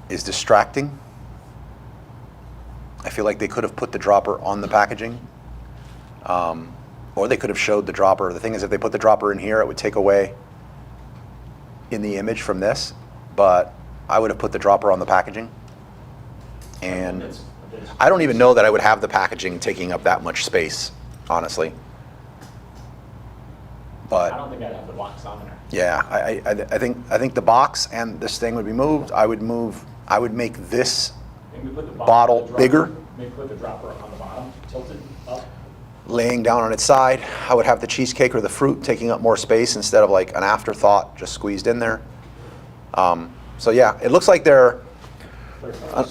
is distracting. I feel like they could have put the dropper on the packaging, or they could have showed the dropper. The thing is, if they put the dropper in here, it would take away in the image from this, but I would have put the dropper on the packaging. And I don't even know that I would have the packaging taking up that much space, honestly. I But don't think I'd have the box on there. yeah, I think the box and this thing would be moved. I would make this Maybe put the Bottle the dropper- bigger? Maybe put the dropper on the bottom, tilted up. laying down on its side. I would have the cheesecake or the fruit taking up more space instead of like an afterthought just squeezed in there. So yeah, it looks like they're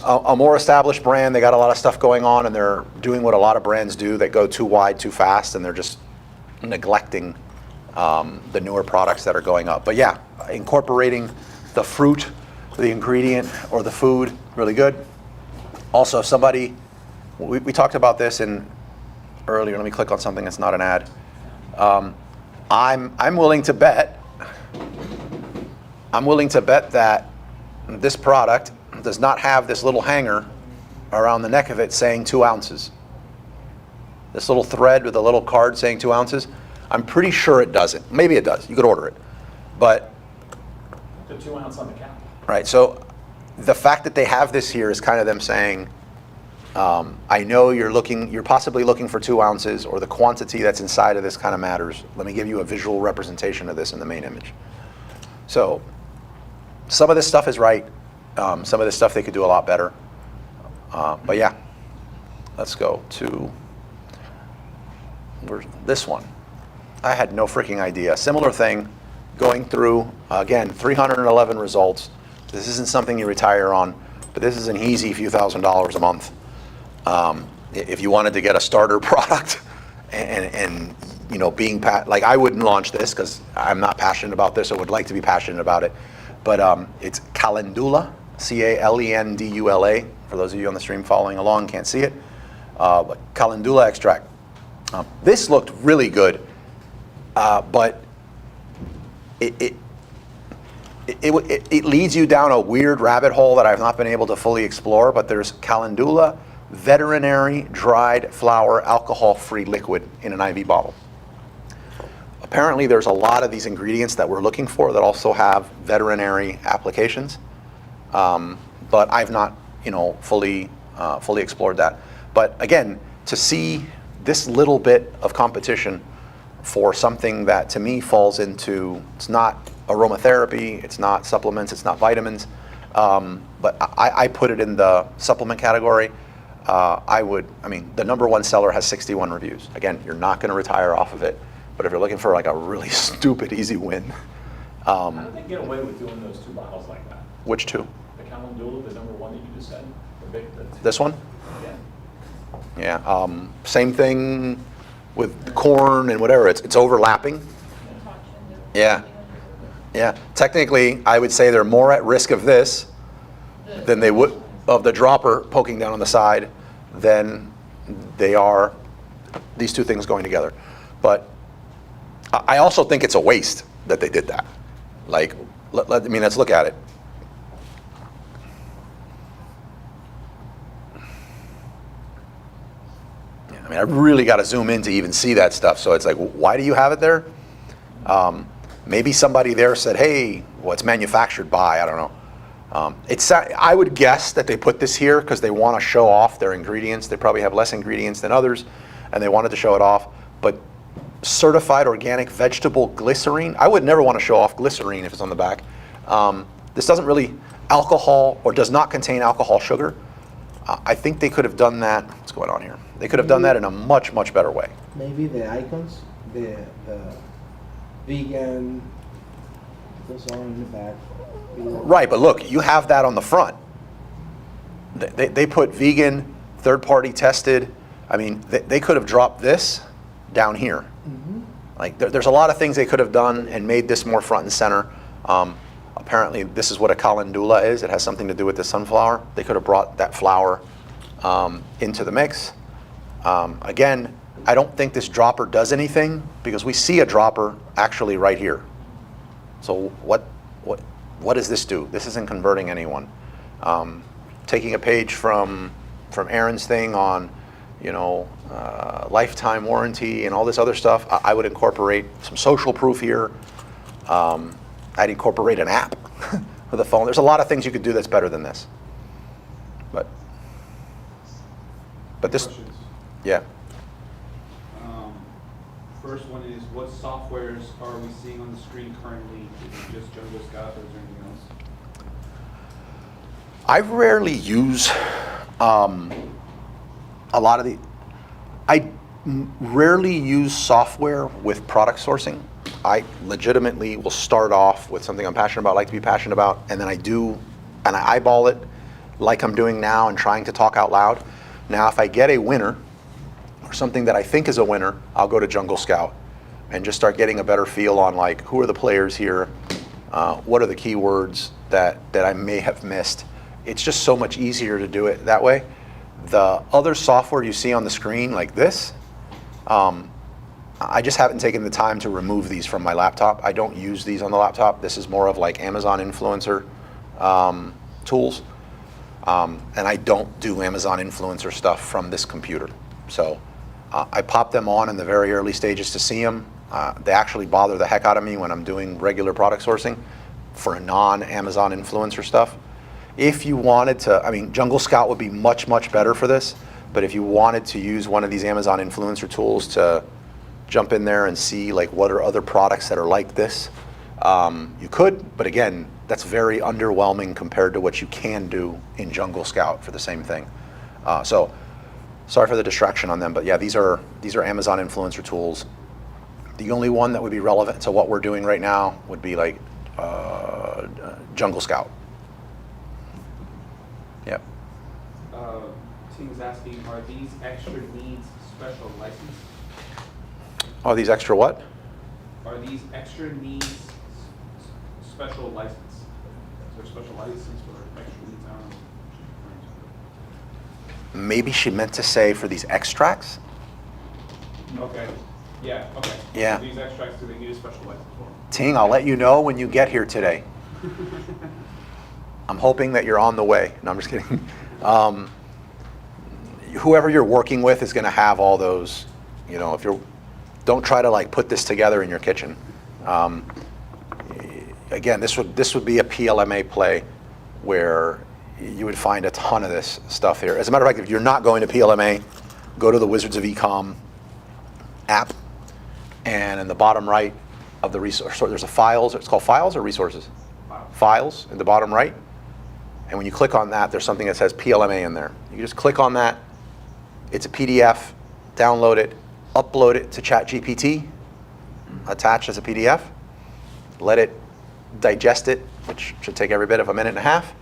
a more established brand. They got a lot of stuff going on, and they're doing what a lot of brands do that go too wide too fast, and they're just neglecting the newer products that are going up. But yeah, incorporating the fruit, the ingredient, or the food, really good. Also, if somebody, we talked about this in earlier. Let me click on something that's not an ad. I'm willing to bet that this product does not have this little hanger around the neck of it saying 2 ounces. This little thread with a little card saying 2 ounces. I'm pretty sure it doesn't. Maybe it does. You could order it. But, The 2 ounce on the cap. right, so the fact that they have this here is kind of them saying, I know you're possibly looking for 2 ounces, or the quantity that's inside of this kind of matters. Let me give you a visual representation of this in the main image. So some of this stuff is right. Some of this stuff they could do a lot better. But yeah, let's go to this one. I had no freaking idea. Similar thing, going through, again, 311 results. This isn't something you retire on, but this is an easy few $1,000s a month. If you wanted to get a starter product and you know, like I wouldn't launch this because I'm not passionate about this or would like to be passionate about it, but it's Calendula, Calendula, for those of you on the stream following along, can't see it, but Calendula extract. This looked really good, but it leads you down a weird rabbit hole that I've not been able to fully explore, but there's Calendula veterinary dried flower alcohol-free liquid in an IV bottle. Apparently there's a lot of these ingredients that we're looking for that also have veterinary applications, but I've not, you know, fully explored that. But again, to see this little bit of competition for something that to me falls into, it's not aromatherapy, it's not supplements, it's not vitamins, but I put it in the supplement category. I mean, the #1 seller has 61 reviews. Again, you're not going to retire off of it, but if you're looking for like a really stupid, easy win, How did they get away with doing those 2 bottles like that? which two? The Calendula, the #1 that you just said? This one? Yeah. Yeah. Same thing with the corn and whatever. It's overlapping. Yeah. Yeah. Technically, I would say they're more at risk of this than they would of the dropper poking down on the side than they are these two things going together. But I also think it's a waste that they did that. Like, I mean, let's look at it. Yeah, I mean, I really got to zoom in to even see that stuff. So it's like, why do you have it there? Maybe somebody there said, hey, well, it's manufactured by, I don't know. I would guess that they put this here because they want to show off their ingredients. They probably have less ingredients than others, and they wanted to show it off. But certified organic vegetable glycerine, I would never want to show off glycerine if it's on the back. This doesn't really alcohol or does not contain alcohol sugar. I think they could have done that. What's going on here? They could have done that in a much, much better way. Maybe the icons, the vegan, those are in the back. Right, but look, you have that on the front. They put vegan, third-party tested. I mean, they could have dropped this down here. Like, there's a lot of things they could have done and made this more front and center. Apparently, this is what a calendula is. It has something to do with the sunflower. They could have brought that flour into the mix. Again, I don't think this dropper does anything because we see a dropper actually right here. So what does this do? This isn't converting anyone. Taking a page from Aaron's thing on, you know, lifetime warranty and all this other stuff, I would incorporate some social proof here. I'd incorporate an app with a phone. There's a lot of things you could do that's better than this. But this, Questions? yeah. First one is, what softwares are we seeing on the screen currently? Is it just Jungle Scout or is there anything else? I rarely use I rarely use software with product sourcing. I legitimately will start off with something I'm passionate about, like to be passionate about, and then I eyeball it like I'm doing now and trying to talk out loud. Now, if I get a winner or something that I think is a winner, I'll go to Jungle Scout and just start getting a better feel on like, who are the players here? What are the keywords that I may have missed? It's just so much easier to do it that way. The other software you see on the screen, like this, I just haven't taken the time to remove these from my laptop. I don't use these on the laptop. This is more of like Amazon influencer tools. And I don't do Amazon influencer stuff from this computer. So I pop them on in the very early stages to see them. They actually bother the heck out of me when I'm doing regular product sourcing for a non-Amazon influencer stuff. If you wanted to, I mean, Jungle Scout would be much, much better for this, but if you wanted to use one of these Amazon influencer tools to jump in there and see like what are other products that are like this, you could, but again, that's very underwhelming compared to what you can do in Jungle Scout for the same thing. So sorry for the distraction on them, but yeah, these are Amazon influencer tools. The only one that would be relevant to what we're doing right now would be like Jungle Scout. Yep. Team's asking, are these extra needs special license? Oh, these extra what? Are these extra needs special license? Is there a special license for extra needs? I don't know. Maybe she meant to say for these extracts. Okay. Yeah, okay. Yeah. So these extracts, do they need a special license for? Ting, I'll let you know when you get here today. I'm hoping that you're on the way. No, I'm just kidding. Whoever you're working with is going to have all those, you know, don't try to like put this together in your kitchen. Again, this would be a PLMA play where you would find a ton of this stuff here. As a matter of fact, if you're not going to PLMA, go to the Wizards of Ecom app, and in the bottom right of the resource, there's a files. It's called files or resources? Files in the bottom right. And when you click on that, there's something that says PLMA in there. You just click on that, It's a PDF, download it, upload it to ChatGPT, attached as a PDF, let it digest it, which should take every bit of a minute and a half,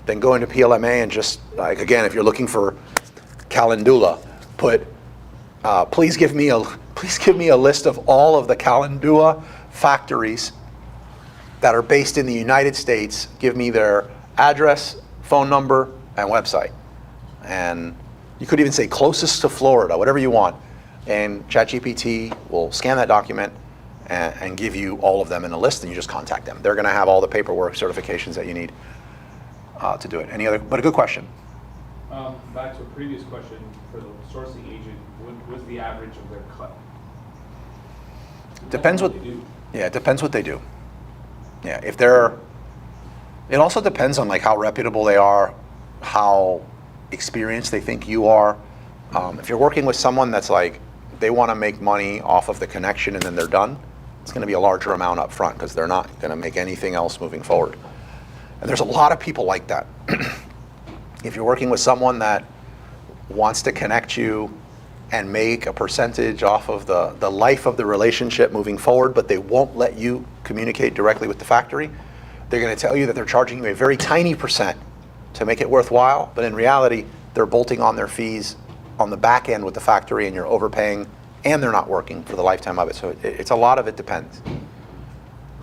then go into PLMA and just, like, again, if you're looking for calendula, put, please give me a list of all of the calendula factories that are based in the United States. Give me their address, phone number, and website. And you could even say closest to Florida, whatever you want. And ChatGPT will scan that document and give you all of them in a list, and you just contact them. They're going to have all the paperwork, certifications that you need to do it. Any other? But a good question. Back to a previous question, for the sourcing agent, what was the average of their cut? Depends what. they do. Yeah, it depends what they do. Yeah, if they're. It also depends on like how reputable they are, how experienced they think you are. If you're working with someone that's like they want to make money off of the connection and then they're done, it's going to be a larger amount up front because they're not going to make anything else moving forward. And there's a lot of people like that. If you're working with someone that wants to connect you and make a percentage off of the life of the relationship moving forward, but they won't let you communicate directly with the factory, they're going to tell you that they're charging you a very tiny percent to make it worthwhile, but in reality, they're bolting on their fees on the back end with the factory and you're overpaying and they're not working for the lifetime of it. So it's a lot of it depends.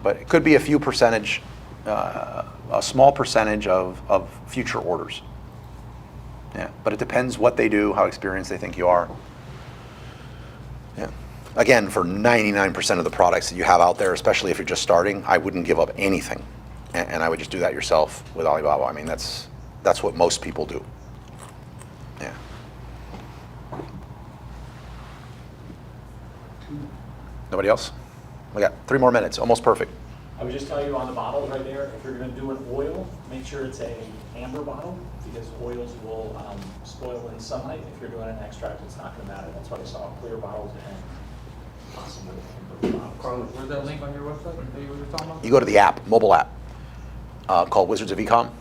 But it could be a few percentage, a small percentage of future orders. Yeah, but it depends what they do, how experienced they think you are. Yeah. Again, for 99% of the products that you have out there, especially if you're just starting, I wouldn't give up anything. And I would just do that yourself with Alibaba. I mean, that's what most people do. Yeah. Nobody else? We got 3 more minutes, almost perfect. I would just tell you on the bottle right there, if you're going to do an oil, make sure it's a amber bottle because oils will spoil in sunlight. If you're doing an extract, it's not going to matter. That's why I saw clear bottles and possibly amber bottles. Carlos, where's that link on your website that you were talking about? You go to the app, mobile app, called Wizards of Ecom.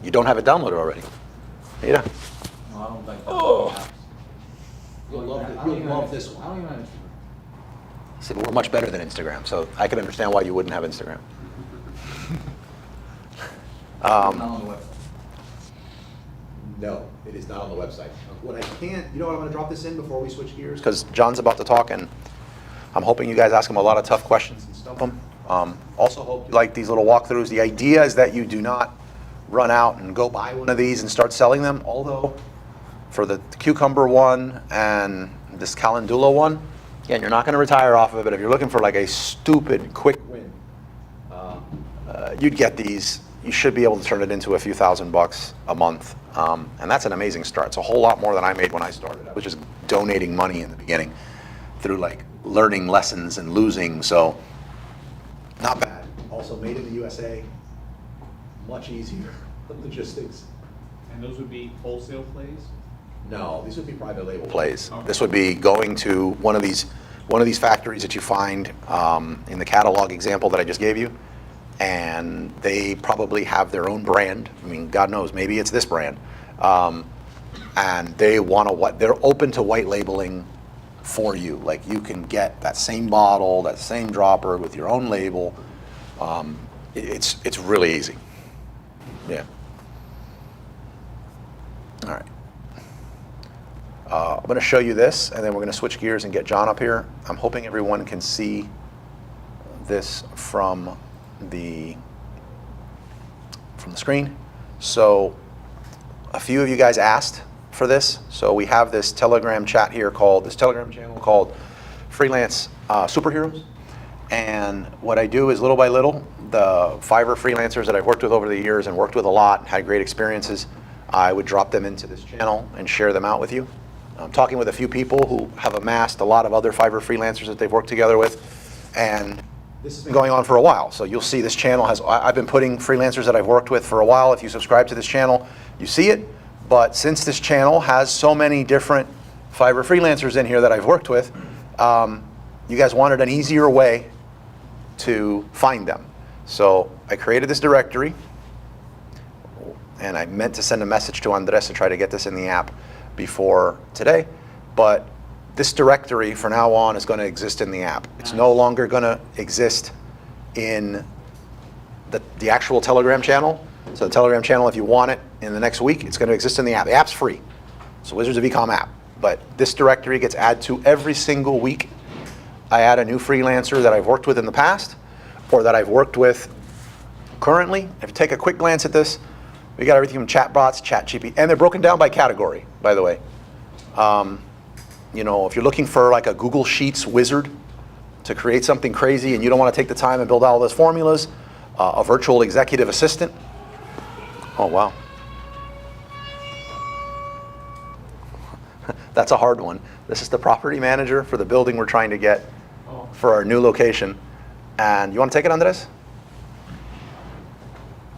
You don't have it downloaded already. Yeah. No, I don't like that. Oh. You'll love this one. I don't even have Instagram. He said, we're much better than Instagram, so I can understand why you wouldn't have Instagram. Not on the website. No, it is not on the website. What I can't, you know what, I'm going to drop this in before we switch gears, because John's about to talk, and I'm hoping you guys ask him a lot of tough questions and stump him. Also hope you like these little walkthroughs. The idea is that you do not run out and go buy one of these and start selling them, although for the cucumber one and this calendula one, again, you're not going to retire off of it, but if you're looking for like a stupid quick win, you'd get these. You should be able to turn it into a few $1,000s a month, and that's an amazing start. It's a whole lot more than I made when I started. I was just donating money in the beginning through like learning lessons and losing, so not bad. Also made in the USA, much easier, the logistics. And those would be wholesale plays? No, these would be private label plays. This would be going to one of these factories that you find in the catalog example that I just gave you, and they probably have their own brand. I mean, God knows, maybe it's this brand, and they want to. They're open to white labeling for you. Like you can get that same bottle, that same dropper with your own label. It's really easy. Yeah. All right. I'm going to show you this, and then we're going to switch gears and get John up here. I'm hoping everyone can see this from the screen. So a few of you guys asked for this. So we have this Telegram channel called Freelance Superheroes. And what I do is little by little, the Fiverr freelancers that I've worked with over the years and worked with a lot and had great experiences, I would drop them into this channel and share them out with you. I'm talking with a few people who have amassed a lot of other Fiverr freelancers that they've worked together with, and this has been going on for a while. So you'll see this channel I've been putting freelancers that I've worked with for a while. If you subscribe to this channel, you see it. But since this channel has so many different Fiverr freelancers in here that I've worked with, you guys wanted an easier way to find them. So I created this directory, and I meant to send a message to Andres to try to get this in the app. before today, but this directory from now on is going to exist in the app. It's no longer going to exist in the actual Telegram channel. So the Telegram channel, if you want it in the next week, it's going to exist in the app. The app's free. It's a Wizards of Ecom app. But this directory gets added to every single week. I add a new freelancer that I've worked with in the past or that I've worked with currently. If you take a quick glance at this, we got everything from chatbots, ChatGPT, and they're broken down by category, by the way. If you're looking for like a Google Sheets wizard to create something crazy and you don't want to take the time and build all those formulas, a virtual executive assistant. Oh, wow. That's a hard one. This is the property manager for the building we're trying to get for our new location. And you want to take it, Andres?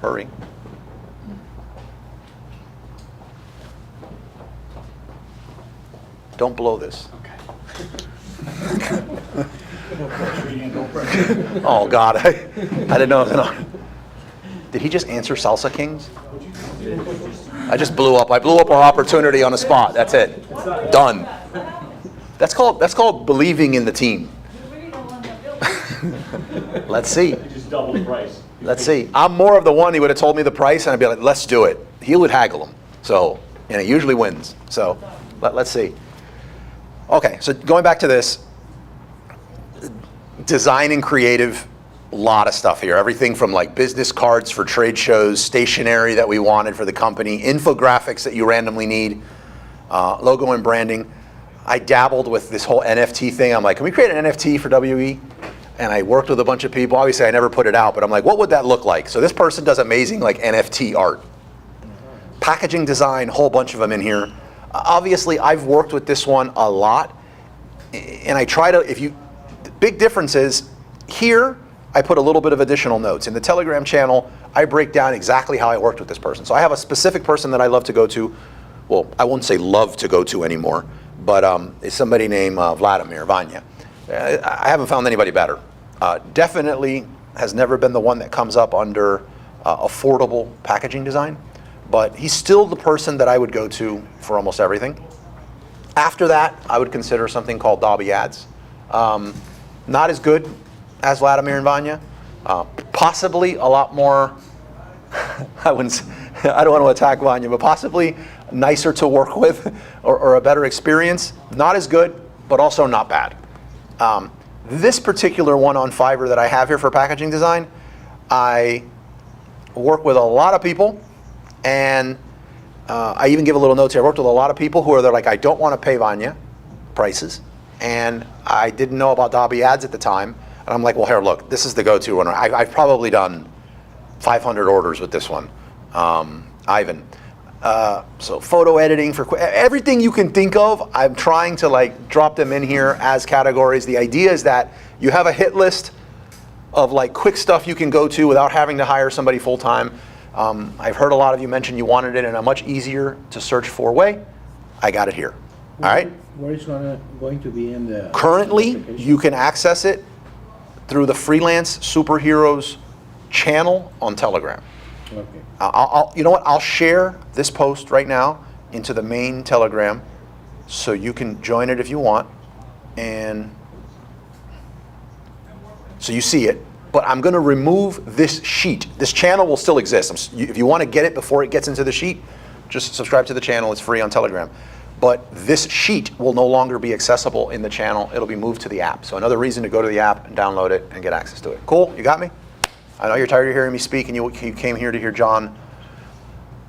Hurry. Don't blow this. Oh, God. I didn't know it was on. Did he just answer Salsa Kings? I just blew up. I blew up our opportunity on the spot. That's it. Done. That's called believing in the team. Let's see. Just double the price. Let's see. I'm more of the one, he would have told me the price and I'd be like, let's do it. He would haggle him. So, and he usually wins. So, let's see. Okay, so going back to this, design and creative, a lot of stuff here. Everything from like business cards for trade shows, stationery that we wanted for the company, infographics that you randomly need, logo and branding. I dabbled with this whole NFT thing. I'm like, can we create an NFT for WE? And I worked with a bunch of people. Obviously, I never put it out, but I'm like, what would that look like? So this person does amazing like NFT art. Packaging design, whole bunch of them in here. Obviously, I've worked with this one a lot. And I try to, the big difference is here, I put a little bit of additional notes. In the Telegram channel, I break down exactly how I worked with this person. So I have a specific person that I love to go to. Well, I won't say love to go to anymore, but it's somebody named Vladimir Vanya. I haven't found anybody better. Definitely has never been the one that comes up under affordable packaging design, but he's still the person that I would go to for almost everything. After that, I would consider something called Dobby Ads. Not as good as Vladimir and Vanya. Possibly a lot more, I don't want to attack Vanya, but possibly nicer to work with or a better experience. Not as good, but also not bad. This particular one on Fiverr that I have here for packaging design, I work with a lot of people, and I even give a little note here. I worked with a lot of people who are like, I don't want to pay Vanya prices, and I didn't know about Dobby Ads at the time. And I'm like, well, here, look, this is the go-to one. I've probably done 500 orders with this one, Ivan. So photo editing for everything you can think of, I'm trying to like drop them in here as categories. The idea is that you have a hit list of like quick stuff you can go to without having to hire somebody full-time. I've heard a lot of you mention you wanted it in a much easier to search for way. I got it here. All right. Where is going to be in the Currently, you can access it through the Freelance Superheroes channel on Telegram. Okay. You know what? I'll share this post right now into the main Telegram, so you can join it if you want, and so you see it. But I'm going to remove this sheet. This channel will still exist. If you want to get it before it gets into the sheet, just subscribe to the channel. It's free on Telegram. But this sheet will no longer be accessible in the channel. It'll be moved to the app. So another reason to go to the app and download it and get access to it. Cool? You got me? I know you're tired of hearing me speak, and you came here to hear John.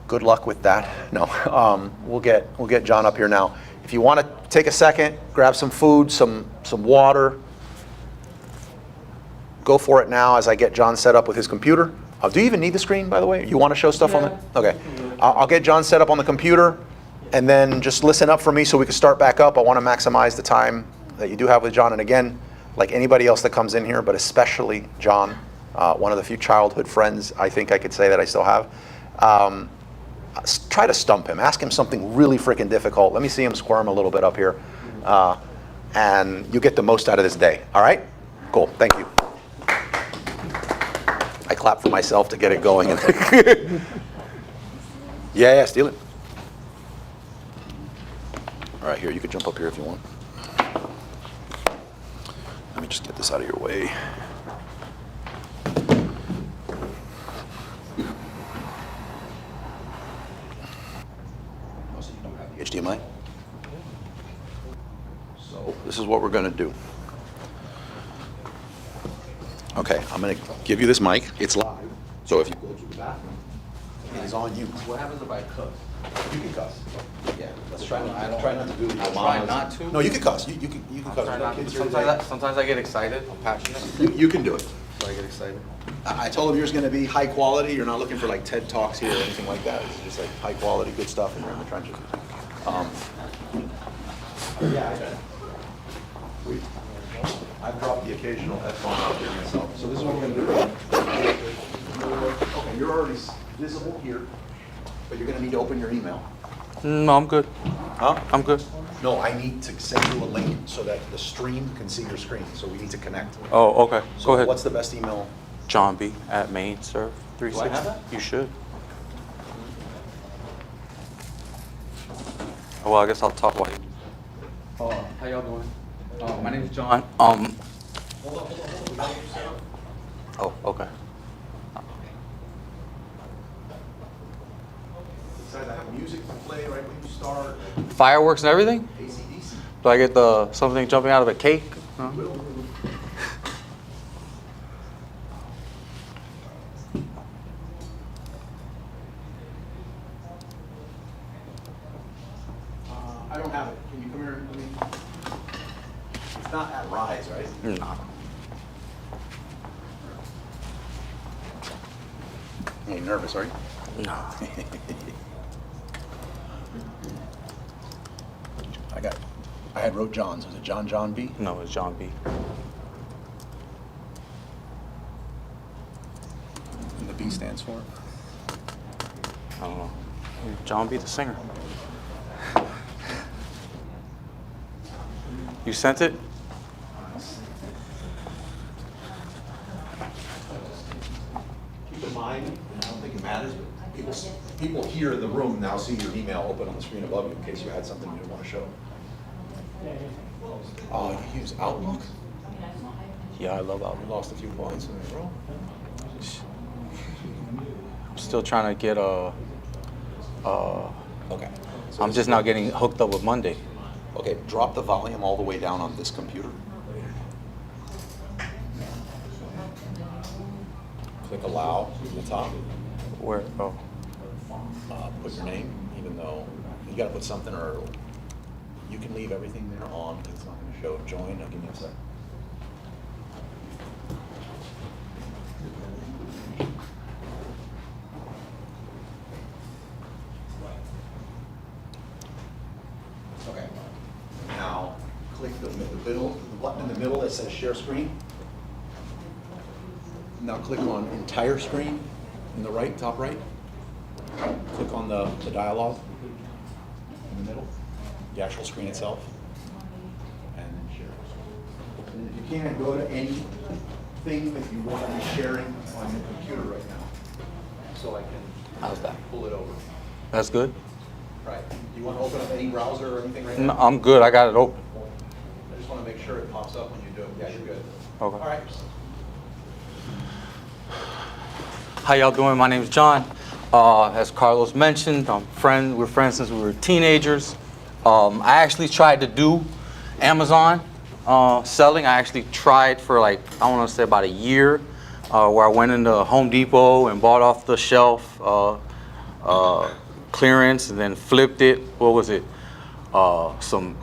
Good luck with that. No, we'll get John up here now. If you want to take a second, grab some food, some water. Go for it now as I get John set up with his computer. Do you even need the screen, by the way? You want to show stuff on it? Okay. I'll get John set up on the computer, and then just listen up for me so we can start back up. I want to maximize the time that you do have with John. And again, like anybody else that comes in here, but especially John, one of the few childhood friends I think I could say that I still have. Try to stump him. Ask him something really freaking difficult. Let me see him squirm a little bit up here. And you get the most out of this day. All right? Cool. Thank you. I clap for myself to get it going. Yeah, steal it. All right, here, you could jump up here if you want. Let me just get this out of your way. Oh, so you don't have the HDMI? So this is what we're gonna do. Okay, I'm gonna give you this mic. It's live, so if you go to the bathroom, it is on you. What happens if I cuss? You can cuss. Yeah. Let's try not to do it. I try not to. No, you can cuss. You can cuss. We got kids here today. Sometimes I get excited, I'm passionate, You can do it. so I get excited. I told them yours is gonna be high quality. You're not looking for like TED Talks here or anything like that. It's just like high quality, good stuff, and you're in the trenches. I've dropped the occasional F-bomb out here myself. So this is what we're gonna do. Okay, you're already visible here, but you're gonna need to open your email. No, I'm good. Huh? I'm good. No, I need to send you a link so that the stream can see your screen. So we need to connect. Oh, okay. So Go ahead. what's the best email? John B. at Main Serve 360. Do I have that? You should. Well, I guess I'll talk while you. How y'all doing? My name is John. Oh, okay. It says I have music to play right when you start. Fireworks and everything? AC/DC. Do I get the something jumping out of a cake? No? I don't have it. Can you come here and let me? It's not at Rise, right? No. You're nervous, are you? No. I had wrote John's. Was it John B? No, it's John B. And the B stands for? I don't know. John B. the singer. You sent it? Keep in mind, I don't think it matters, but people here in the room now see your email open on the screen above you in case you had something you didn't want to show. Oh, you use Outlook? Yeah, I love You Outlook. lost a few points in a row. I'm still trying to get a. Okay. So I'm this just is now what- getting hooked up with Monday. Okay, drop the volume all the way down on this computer. Click allow at the top. Where? Oh. Put your name, even though you gotta put something, or you can leave everything there on, because it's not gonna show. Join, give me a sec. Okay. Now, click the button in the middle that says share screen. Now click on entire screen in the right, top right. Click on the dialogue in the middle, the actual screen itself, and then share. And if you can, go to anything that you want to be sharing on your computer right now, so I can How's that? pull it over. That's good? Right. You want to open up any browser or anything right No, now? I'm good. I got it open. I just want to make sure it pops up when you do it. Yeah, you're good. Okay. All right. How y'all doing? My name is John. As Carlos mentioned, we're friends since we were teenagers. I actually tried to do Amazon selling. I actually tried for like, I want to say about a year, where I went into Home Depot and bought off the shelf clearance and then flipped it. What was it? Some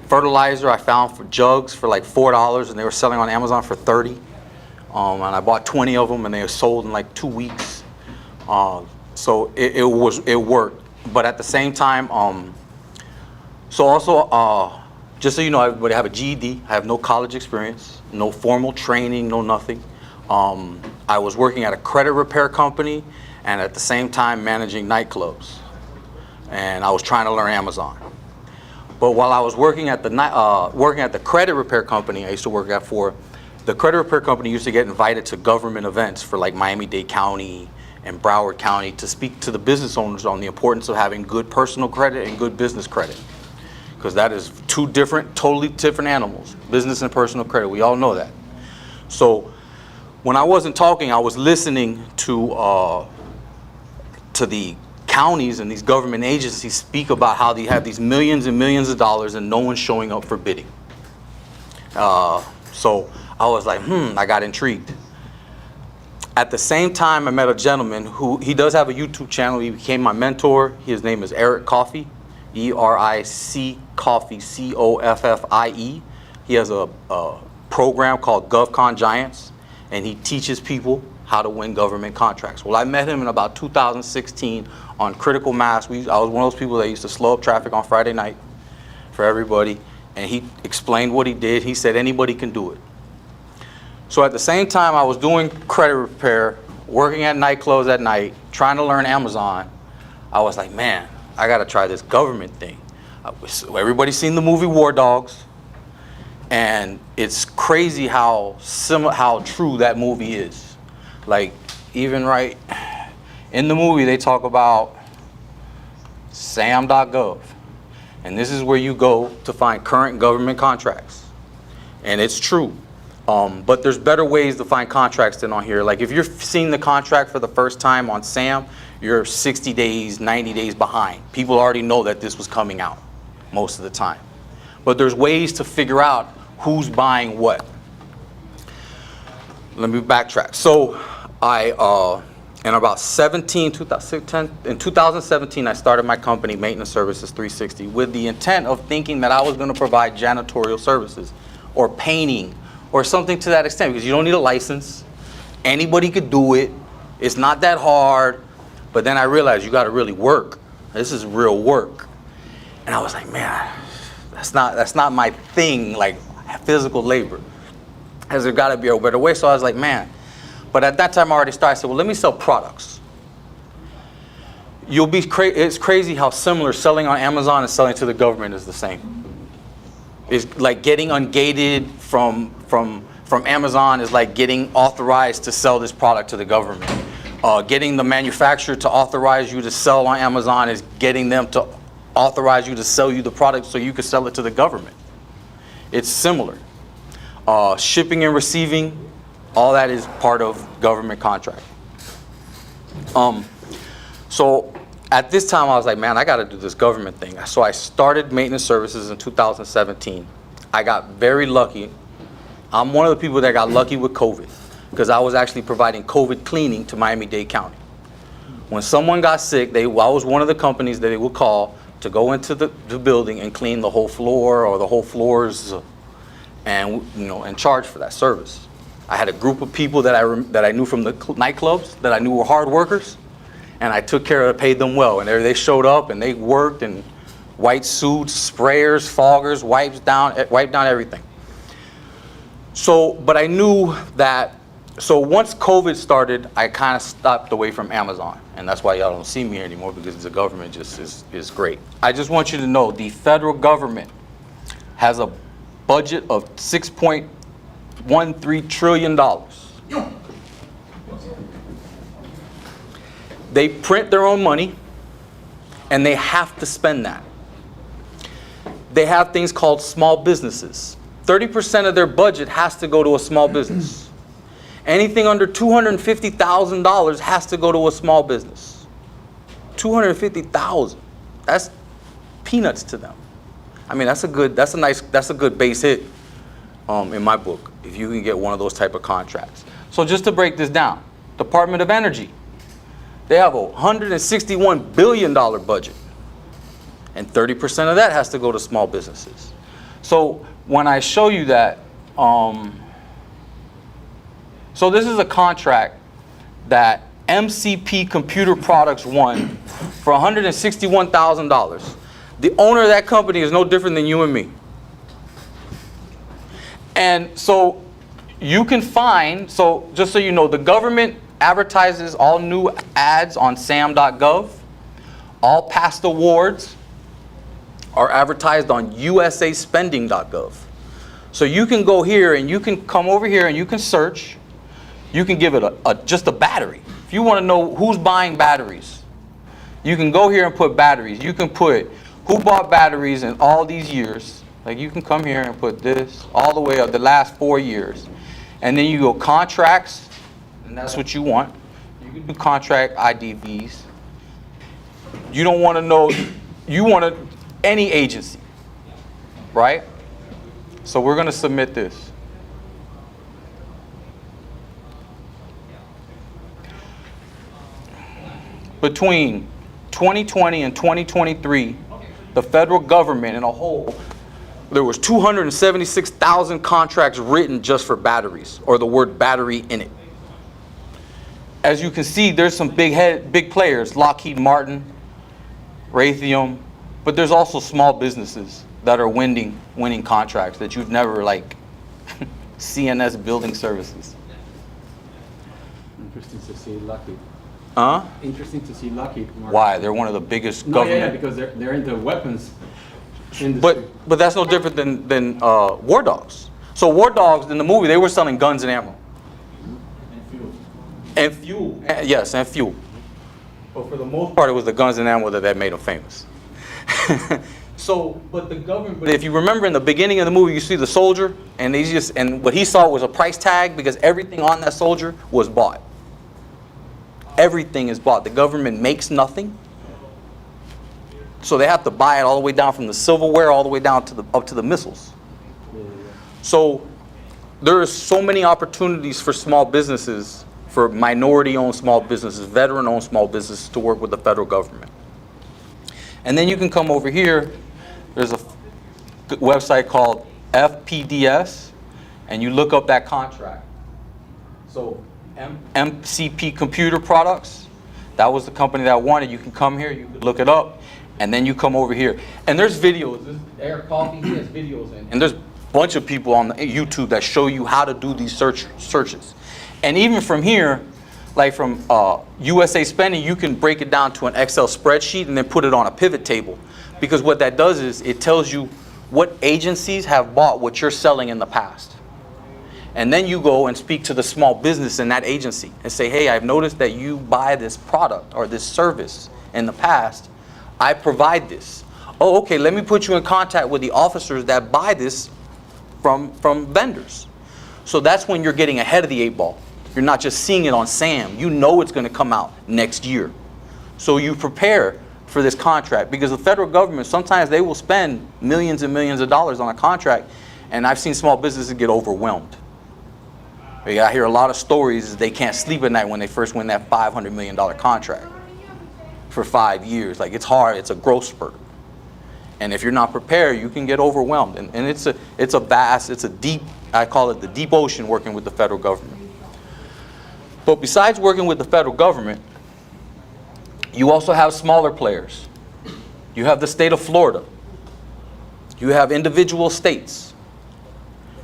fertilizer I found for jugs for like $4, and they were selling on Amazon for $30. And I bought 20 of them, and they were sold in like 2 weeks. So it worked. But at the same time, so also, just so you know, everybody, I have a GED. I have no college experience, no formal training, no nothing. I was working at a credit repair company, and at the same time managing nightclubs. And I was trying to learn Amazon. But while I was working at the credit repair company I used to work at for, the credit repair company used to get invited to government events for like Miami-Dade County and Broward County to speak to the business owners on the importance of having good personal credit and good business credit. because that is two different, totally different animals, business and personal credit. We all know that. So when I wasn't talking, I was listening to the counties and these government agencies speak about how they have these millions and millions of dollars and no one's showing up for bidding. So I was like, I got intrigued. At the same time, I met a gentleman who, he does have a YouTube channel. He became my mentor. His name is Eric Coffey, E-R-I-C Coffey, C-O-F-F-I-E. He has a program called GovCon Giants, and he teaches people how to win government contracts. Well, I met him in about 2016 on critical mass. I was one of those people that used to slow up traffic on Friday night for everybody, and he explained what he did. He said anybody can do it. So at the same time I was doing credit repair, working at nightclubs at night, trying to learn Amazon, I was like, man, I gotta try this government thing. Everybody's seen the movie War Dogs, and it's crazy how true that movie is. Like, even right in the movie, they talk about sam.gov, and this is where you go to find current government contracts, and it's true. But there's better ways to find contracts than on here. Like, if you're seeing the contract for the first time on SAM, you're 60 days, 90 days behind. People already know that this was coming out most of the time. But there's ways to figure out who's buying what. Let me backtrack. So in about 2017, I started my company, Maintenance Services 360, with the intent of thinking that I was going to provide janitorial services or painting or something to that extent, because you don't need a license. Anybody could do it. It's not that hard. But then I realized you got to really work. This is real work. And I was like, man, that's not my thing, like physical labor. Has there got to be a better way? So I was like, man. But at that time I already started. I said, well, let me sell products. It's crazy how similar selling on Amazon and selling to the government is the same. It's like getting ungated from Amazon is like getting authorized to sell this product to the government. Getting the manufacturer to authorize you to sell on Amazon is getting them to authorize you to sell you the product so you can sell it to the government. It's similar. Shipping and receiving, all that is part of government contract. So at this time I was like, man, I got to do this government thing. So I started Maintenance Services in 2017. I got very lucky. I'm one of the people that got lucky with COVID, because I was actually providing COVID cleaning to Miami-Dade County. When someone got sick, I was one of the companies that they would call to go into the building and clean the whole floor or the whole floors, and and charge for that service. I had a group of people that I knew from the nightclubs that I knew were hard workers, and I took care of, paid them well. And they showed up and they worked in white suits, sprayers, foggers, wiped down everything. So, but I knew that. So once COVID started, I kind of stopped away from Amazon, and that's why y'all don't see me here anymore, because the government just is great. I just want you to know the federal government has a budget of $6.13 trillion. They print their own money, and they have to spend that. They have things called small businesses. 30% of their budget has to go to a small business. Anything under $250,000 has to go to a small business. $250,000. That's peanuts to them. I mean, that's a good base hit in my book, if you can get one of those type of contracts. So just to break this down, Department of Energy, they have a $161 billion budget, and 30% of that has to go to small businesses. So when I show you that, so this is a contract that MCP Computer Products won for $161,000. The owner of that company is no different than you and me. And so you can find, so just so you know, the government advertises all new ads on sam.gov. All past awards are advertised on usaspending.gov. So you can go here and you can come over here and you can search. You can give it just a battery. If you want to know who's buying batteries, you can go here and put batteries. You can put who bought batteries in all these years. Like you can come here and put this all the way up the last 4 years. And then you go contracts, and that's what you want. You can do contract IDVs. You don't want to know, you want any agency, right? So we're going to submit this. Between 2020 and 2023, the federal government in a whole, there was 276,000 contracts written just for batteries, or the word battery in it. As you can see, there's some big players, Lockheed Martin, Raytheon, but there's also small businesses that are winning contracts that you've never, like CNS Building Services. Interesting to see Lockheed. Huh? Interesting to see Lockheed. Why? They're one of the biggest No, yeah, government. because they're into weapons industry. But that's no different than War Dogs. So War Dogs in the movie, they were selling guns and ammo. And fuel. And fuel. Yes, and fuel. But for the most part, it was the guns and ammo that made them famous. So, but the government. But if you remember in the beginning of the movie, you see the soldier, and what he saw was a price tag because everything on that soldier was bought. Everything is bought. The government makes nothing. So they have to buy it all the way down from the silverware all the way down to up to the missiles. So there are so many opportunities for small businesses, for minority-owned small businesses, veteran-owned small businesses to work with the federal government. And then you can come over here. There's a website called FPDS, and you look up that contract. So MCP Computer Products, that was the company that wanted. You can come here, you can look it up, and then you come over here. And there's videos. This Eric Coffey, he has videos in. And there's a bunch of people on YouTube that show you how to do these searches. And even from here, like from USA Spending, you can break it down to an Excel spreadsheet and then put it on a pivot table. Because what that does is it tells you what agencies have bought what you're selling in the past. And then you go and speak to the small business in that agency and say, hey, I've noticed that you buy this product or this service in the past. I provide this. Oh, okay, let me put you in contact with the officers that buy this from vendors. So that's when you're getting ahead of the 8 ball. You're not just seeing it on SAM. You know it's going to come out next year. So you prepare for this contract, because the federal government, sometimes they will spend millions and millions of dollars on a contract, and I've seen small businesses get overwhelmed. I hear a lot of stories they can't sleep at night when they first win that $500 million contract for 5 years. Like, it's hard, it's a growth spurt. And if you're not prepared, you can get overwhelmed. And it's a deep, I call it the deep ocean working with the federal government. But besides working with the federal government, you also have smaller players. You have the state of Florida. You have individual states.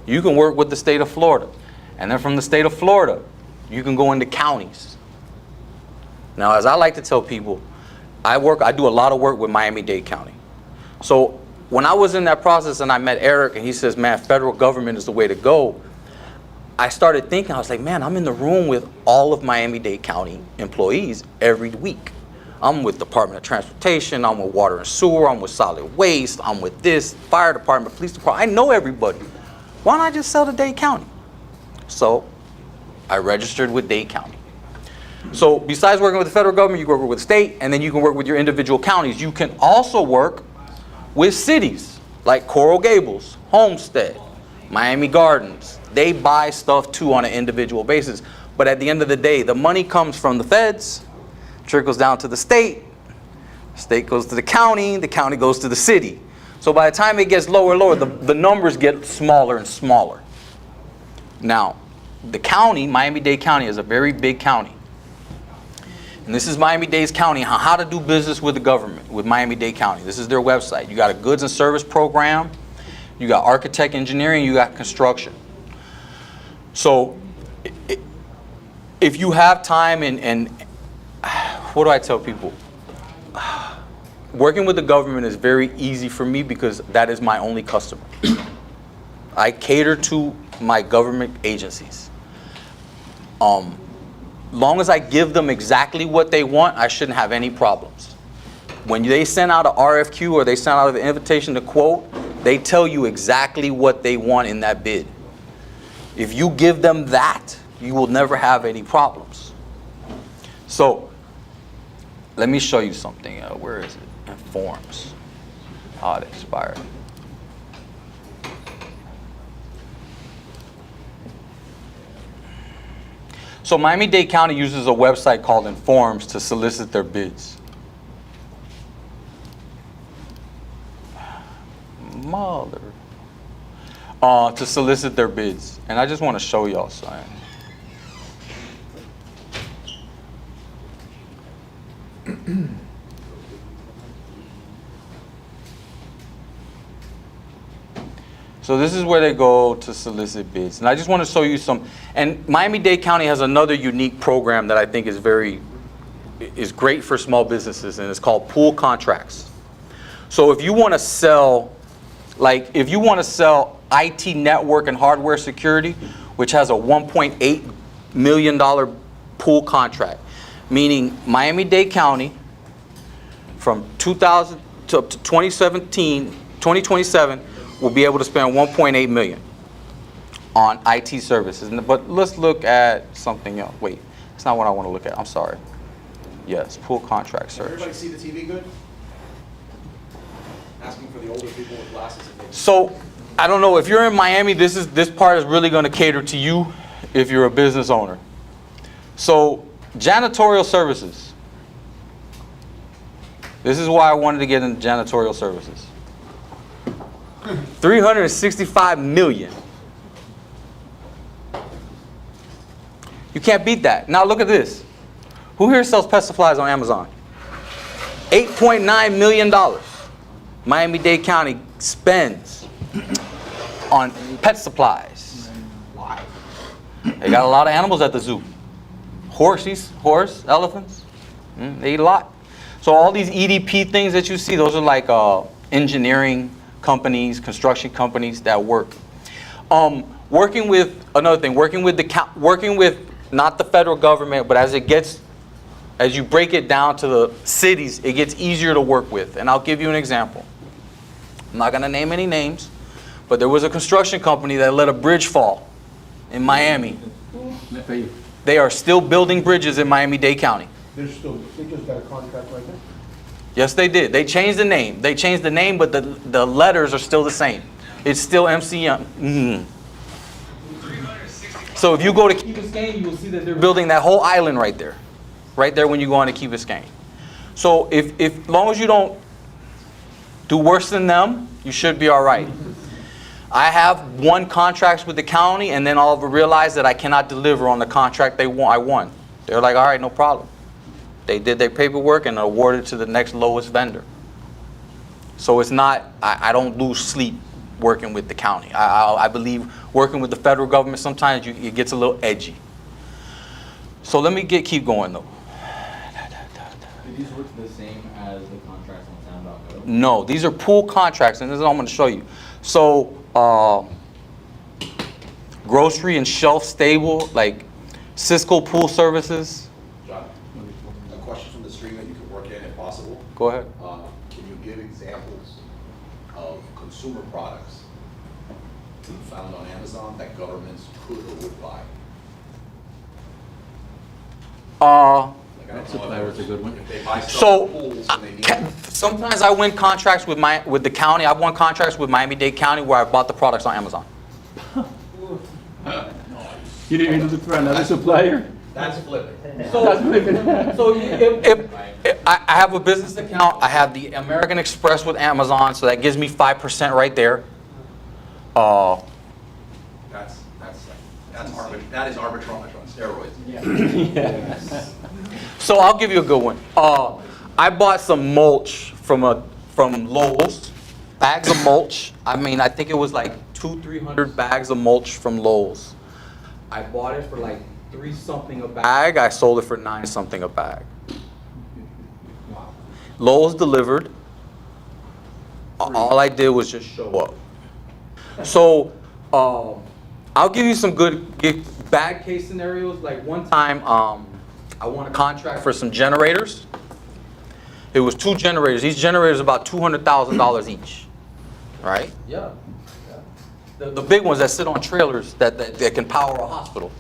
You can work with the state of Florida. And then from the state of Florida, you can go into counties. Now, as I like to tell people, I do a lot of work with Miami-Dade County. So when I was in that process and I met Eric and he says, man, federal government is the way to go, I started thinking, I was like, man, I'm in the room with all of Miami-Dade County employees every week. I'm with Department of Transportation, I'm with Water and Sewer, I'm with Solid Waste, I'm with this, Fire Department, Police Department. I know everybody. Why don't I just sell to Dade County? So I registered with Dade County. So besides working with the federal government, you can work with the state, and then you can work with your individual counties. You can also work with cities like Coral Gables, Homestead, Miami Gardens. They buy stuff too on an individual basis. But at the end of the day, the money comes from the feds, trickles down to the state goes to the county goes to the city. So by the time it gets lower and lower, the numbers get smaller and smaller. Now, the county, Miami-Dade County, is a very big county. And this is Miami-Dade County, how to do business with the government, with Miami-Dade County. This is their website. You got a goods and service program, you got architect engineering, you got construction. So if you have time and what do I tell people? Working with the government is very easy for me because that is my only customer. I cater to my government agencies. Long as I give them exactly what they want, I shouldn't have any problems. when they send out an RFQ or they send out an invitation to quote, they tell you exactly what they want in that bid. If you give them that, you will never have any problems. So, let me show you something. Where is it? In forms. Oh, it expired. So Miami-Dade County uses a website called Informs to solicit their bids. Mother. To solicit their bids. And I just want to show y'all something. So this is where they go to solicit bids. And I just want to show you some, and Miami-Dade County has another unique program that I think is great for small businesses, and it's called pool contracts. So if you want to sell, if you want to sell IT network and hardware security, which has a $1.8 million pool contract, meaning Miami-Dade County from 2000 to up to 2027 will be able to spend $1.8 million on IT services. But let's look at something else. Wait, that's not what I want to look at. I'm sorry. Yes, pool contract search. Everybody see the TV good? Asking for the older people with glasses. So, I don't know, if you're in Miami, this part is really going to cater to you if you're a business owner. So, janitorial services. This is why I wanted to get into janitorial services. 365 million. You can't beat that. Now look at this. Who here sells pet supplies on Amazon? $8.9 million Miami-Dade County spends on pet supplies. Why? They got a lot of animals at the zoo. Horse, elephants. They eat a lot. So all these EDP things that you see, those are like engineering companies, construction companies that work. Working with not the federal government, but as you break it down to the cities, it gets easier to work with. And I'll give you an example. I'm not going to name any names, but there was a construction company that let a bridge fall in Miami. They are still building bridges in Miami-Dade County. They just got a contract right now. Yes, they did. They changed the name. They changed the name, but the letters are still the same. It's still MCM. So if you go to Key Biscayne, you will see that they're building that whole island right there when you go on to Key Biscayne. So if long as you don't do worse than them, you should be all right. I have won contracts with the county, and then I'll realize that I cannot deliver on the contract I won. They're like, all right, no problem. They did their paperwork and awarded to the next lowest vendor. So it's not, I don't lose sleep working with the county. I believe working with the federal government, sometimes it gets a little edgy. So let me keep going though. Do these work the same as the contracts on town.gov? No, these are pool contracts, and this is what I'm going to show you. So, grocery and shelf stable, like Cisco Pool Services. John, a question from the stream that you can work in if possible. Go ahead. Can you give examples of consumer products you found on Amazon that governments could or would buy? Supplier is a good one. If they buy stuff So, for pools and they need it. sometimes I win contracts with the county. I've won contracts with Miami-Dade County where I bought the products on Amazon. You didn't even look for another supplier? That's flipping. So if I have a business account, I have the American Express with Amazon, so that gives me 5% right there. That is arbitrage on steroids. So I'll give you a good one. I bought some mulch from Lowe's, bags of mulch. I mean, I think it was like 200-300 bags of mulch from Lowe's. I bought it for like $3 something a bag. I sold it for $9 something a bag. Lowe's delivered. All I did was just show up. So I'll give you some bad case scenarios. Like one time, I won a contract for some generators. It was 2 generators. Each generator is about $200,000 each, right? Yeah. The big ones that sit on trailers that can power a hospital.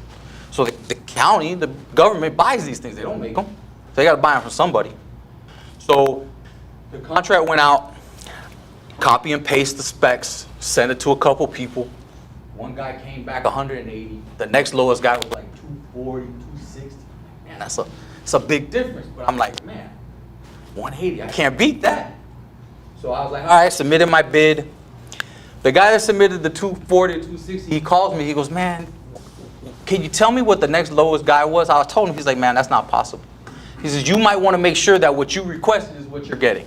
So the county, the government buys these things. They don't make them. So they got to buy them from somebody. So the contract went out, copy and paste the specs, send it to a couple people. One guy came back 180. The next lowest guy was like 240, 260. Man, that's a big difference. But I'm like, man, 180, I can't beat that. So I was like, all right, submitted my bid. The guy that submitted the 240, 260, he calls me. He goes, man, can you tell me what the next lowest guy was? I told him, he's like, man, that's not possible. He says, you might want to make sure that what you requested is what you're getting.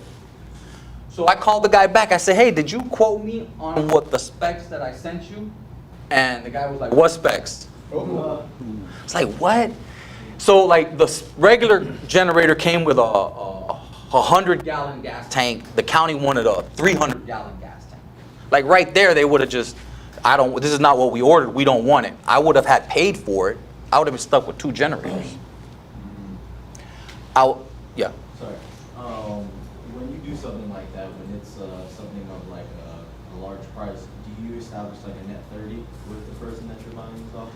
So I called the guy back. I said, hey, did you quote me on what the specs that I sent you? And the guy was like, what specs? It's like, what? So like the regular generator came with a 100-gallon gas tank. The county wanted a 300-gallon gas tank. Like right there, they would have just, this is not what we ordered. We don't want it. I would have had paid for it. I would have been stuck with 2 generators. Yeah. Sorry. When you do something like that, when it's something of like a large price, do you establish like a net 30 with the person that you're buying this off of?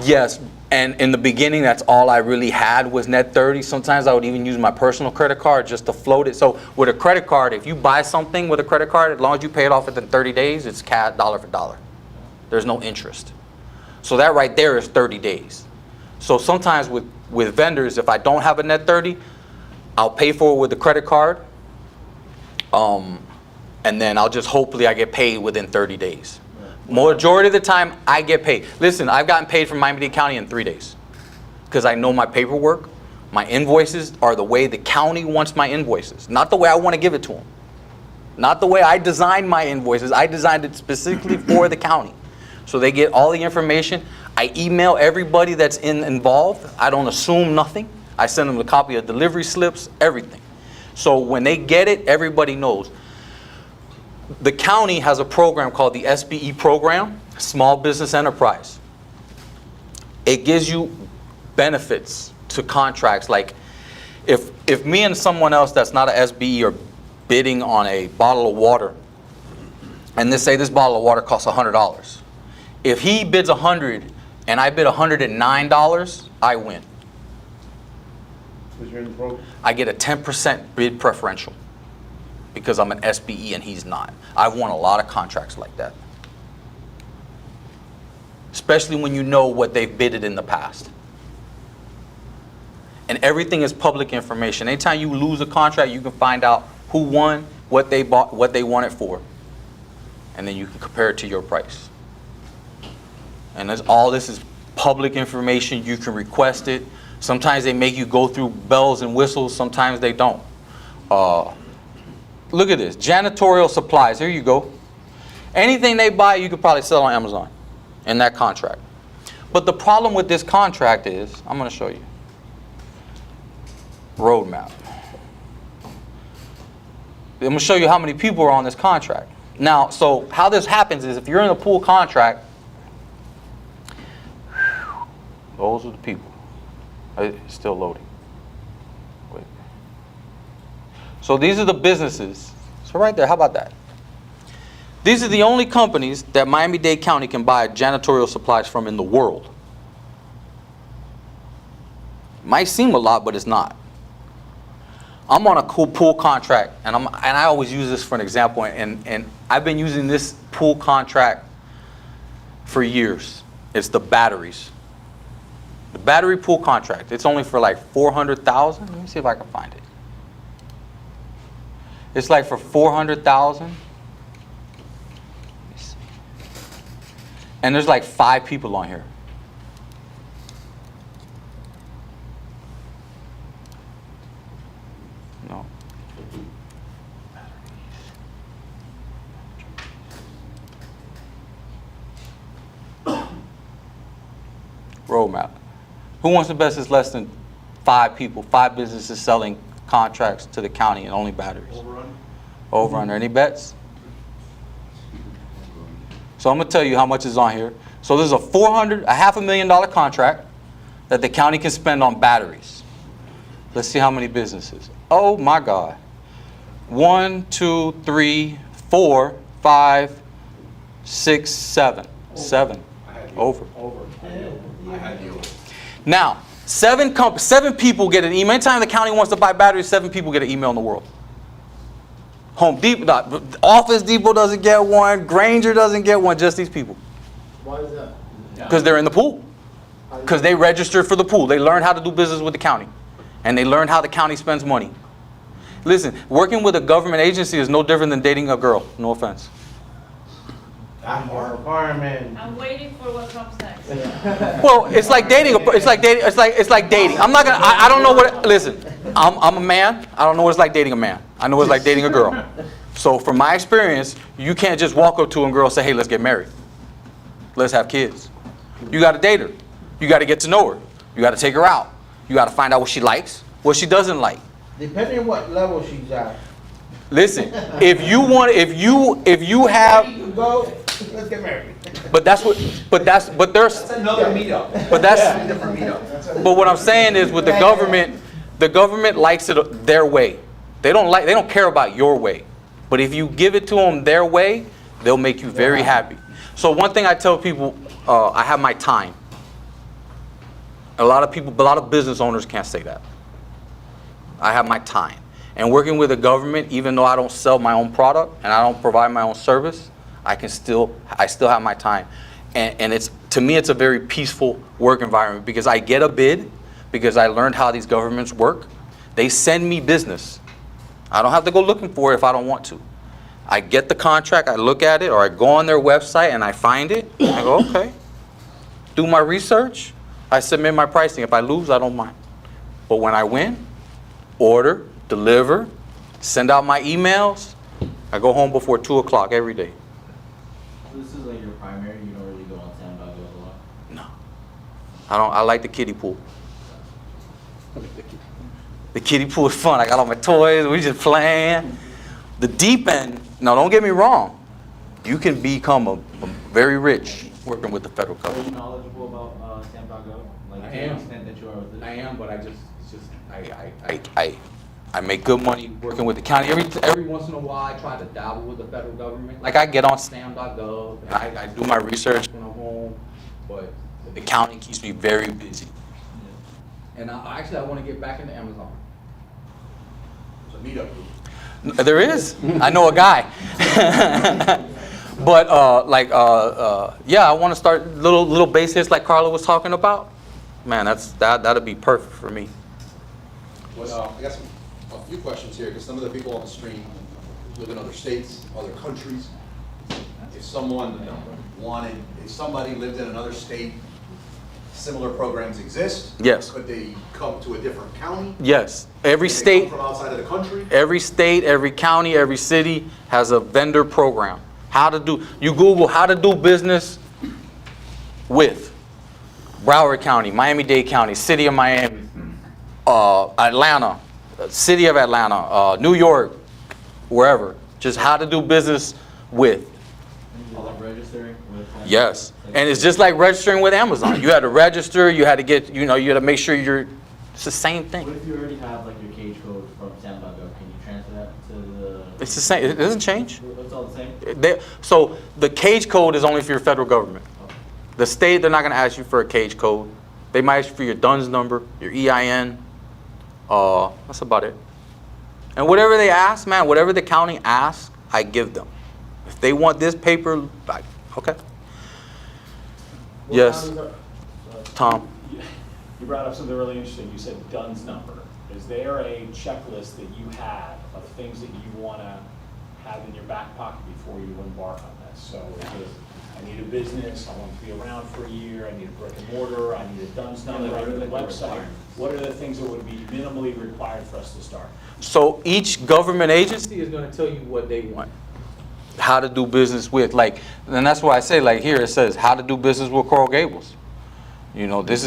Yes, and in the beginning, that's all I really had was net 30. Sometimes I would even use my personal credit card just to float it. So with a credit card, if you buy something with a credit card, as long as you pay it off within 30 days, it's cash dollar for dollar. There's no interest. So that right there is 30 days. So sometimes with vendors, if I don't have a net 30, I'll pay for it with the credit card. And then I'll just hopefully I get paid within 30 days. Majority of the time, I get paid. Listen, I've gotten paid from Miami-Dade County in 3 days because I know my paperwork. My invoices are the way the county wants my invoices, not the way I want to give it to them. Not the way I designed my invoices. I designed it specifically for the county. So they get all the information. I email everybody that's involved. I don't assume nothing. I send them a copy of delivery slips, everything. So when they get it, everybody knows. The county has a program called the SBE program, Small Business Enterprise. It gives you benefits to contracts. Like if me and someone else that's not a SBE are bidding on a bottle of water, and they say this bottle of water costs $100. If he bids $100 and I bid $109, I win. Because you're in the program. I get a 10% bid preferential because I'm an SBE and he's not. I've won a lot of contracts like that. Especially when you know what they've bidded in the past. And everything is public information. Anytime you lose a contract, you can find out who won, what they bought, what they won it for. And then you can compare it to your price. And all this is public information. You can request it. Sometimes they make you go through bells and whistles. Sometimes they don't. Look at this. Janitorial supplies. Here you go. Anything they buy, you could probably sell on Amazon in that contract. But the problem with this contract is, I'm going to show you. Roadmap. I'm going to show you how many people are on this contract. Now, so how this happens is if you're in a pool contract, those are the people. It's still loading. Wait. So these are the businesses. So right there, how about that? These are the only companies that Miami-Dade County can buy janitorial supplies from in the world. Might seem a lot, but it's not. I'm on a cool pool contract, and I always use this for an example, and I've been using this pool contract for years. It's the batteries. The battery pool contract, it's only for like $400,000. Let me see if I can find it. It's like for $400,000. And there's like 5 people on here. No. Roadmap. Who wants the best is less than 5 people, 5 businesses selling contracts to the county and only batteries. Over under. Any bets? So I'm going to tell you how much is on here. So there's a $500,000 contract that the county can spend on batteries. Let's see how many businesses. Oh my God. 1, 2, 3, 4, 5, 6, 7. 7. Over. I had you. Now, 7 people get an email. Anytime the county wants to buy batteries, 7 people get an email in the world. Home Depot, Office Depot doesn't get one. Granger doesn't get one. Just these people. Why is that? Because they're in the pool. Because they registered for the pool. They learned how to do business with the county. And they learned how the county spends money. Listen, working with a government agency is no different than dating a girl. No offense. More requirement. I'm waiting for what comes next. Well, it's like dating. It's like dating. I'm not gonna. I don't know what. Listen, I'm a man. I don't know what it's like dating a man. I know what it's like dating a girl. So from my experience, you can't just walk up to a girl and say, "Hey, let's get married. Let's have kids." You got to date her. You got to get to know her. You got to take her out. You got to find out what she likes, what she doesn't like. Depending on what level she's at. Listen, if you have, You go, let's get married. but there's, Another meetup. but that's, Different meetup. but what I'm saying is with the government likes it their way. They don't care about your way. But if you give it to them their way, they'll make you very happy. So one thing I tell people, I have my time. A lot of business owners can't say that. I have my time. And working with the government, even though I don't sell my own product and I don't provide my own service, I still have my time. And to me, it's a very peaceful work environment because I get a bid because I learned how these governments work. They send me business. I don't have to go looking for it if I don't want to. I get the contract, I look at it, or I go on their website and I find it. I go, okay. Do my research. I submit my pricing. If I lose, I don't mind. But when I win, order, deliver, send out my emails, I go home before 2 o'clock every day. So this is like your primary, you don't really go on Sam.gov a lot? No. I like the kiddie pool. The kiddie pool is fun. I got all my toys, we just playing. The deep end, now don't get me wrong, you can become a very rich working with the federal Are government. you knowledgeable about Sam.gov? Like I to the am. extent that you are with it? I am, but I make good money working with the county. Every once in a while, I try to dabble with the federal government. Like I get on Sam.gov, and I do my research when I'm home, but the county keeps me very busy. And I want to get back into Amazon. It's a meetup group. There is. I know a guy. But yeah, I want to start little base hits like Carla was talking about. Man, that'd be perfect for me. Well, I got a few questions here because some of the people on the stream live in other states, other countries. If somebody lived in another state, similar programs exist. Yes. Could they come to a different county? Yes. Every Could they state. come from outside of the country? Every state, every county, every city has a vendor program. You Google how to do business with Broward County, Miami-Dade County, City of Miami, Atlanta, City of Atlanta, New York, wherever. Just how to do business with. Like registering with Sam.gov? Yes. And it's just like registering with Amazon. You had to register, you had to get, you had to make sure it's the same What thing. if you already have like your cage code from Sam.gov? Can you transfer that to the? It's the same. It doesn't change. It's all the same? So the cage code is only for your federal government. The state, they're not going to ask you for a cage code. They might ask you for your DUNS number, your EIN. That's about it. And whatever they ask, man, whatever the county asks, I give them. If they want this paper, okay. Yes, Tom. You brought up something really interesting. You said DUNS number. Is there a checklist that you have of things that you want to have in your back pocket before you embark on this? So is it, I need a business, I want to be around for a year, I need a brick and mortar, I need a DUNS number, I need a website. What are the things that would be minimally required for us to start? So each government agency is going to tell you what they want. How to do business with, and that's why I say, here it says how to do business with Coral Gables. This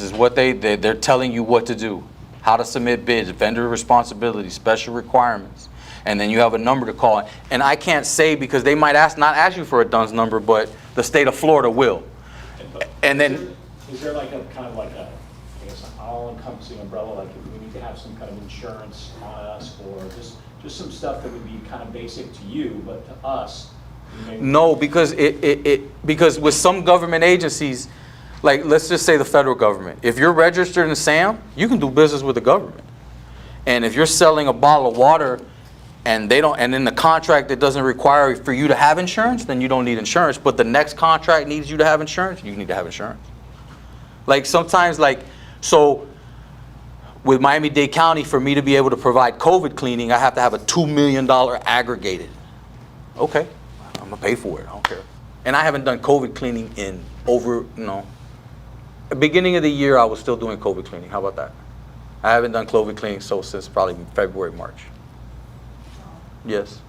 is what they're telling you what to do. How to submit bids, vendor responsibilities, special requirements. And then you have a number to call. And I can't say because they might not ask you for a DUNS number, but the state of Florida will. And then Is there like a kind of like a, I guess, an all-encompassing umbrella, like if we need need to have some kind of insurance on us, or just some stuff that would be kind of basic to you, but to us, we may. No, because because with some government agencies, like let's just say the federal government, if you're registered in SAM, you can do business with the government. And if you're selling a bottle of water and they don't, and in the contract it doesn't require for you to have insurance, then you don't need insurance. But the next contract needs you to have insurance, you need to have insurance. Like sometimes, like, so with Miami-Dade County, for me to be able to provide COVID cleaning, I have to have a $2 million aggregated. Okay, I'm gonna pay for it, I don't care. And I haven't done COVID cleaning in over, the beginning of the year I was still doing COVID cleaning, how about that? I haven't done COVID cleaning since probably February, March. Yes.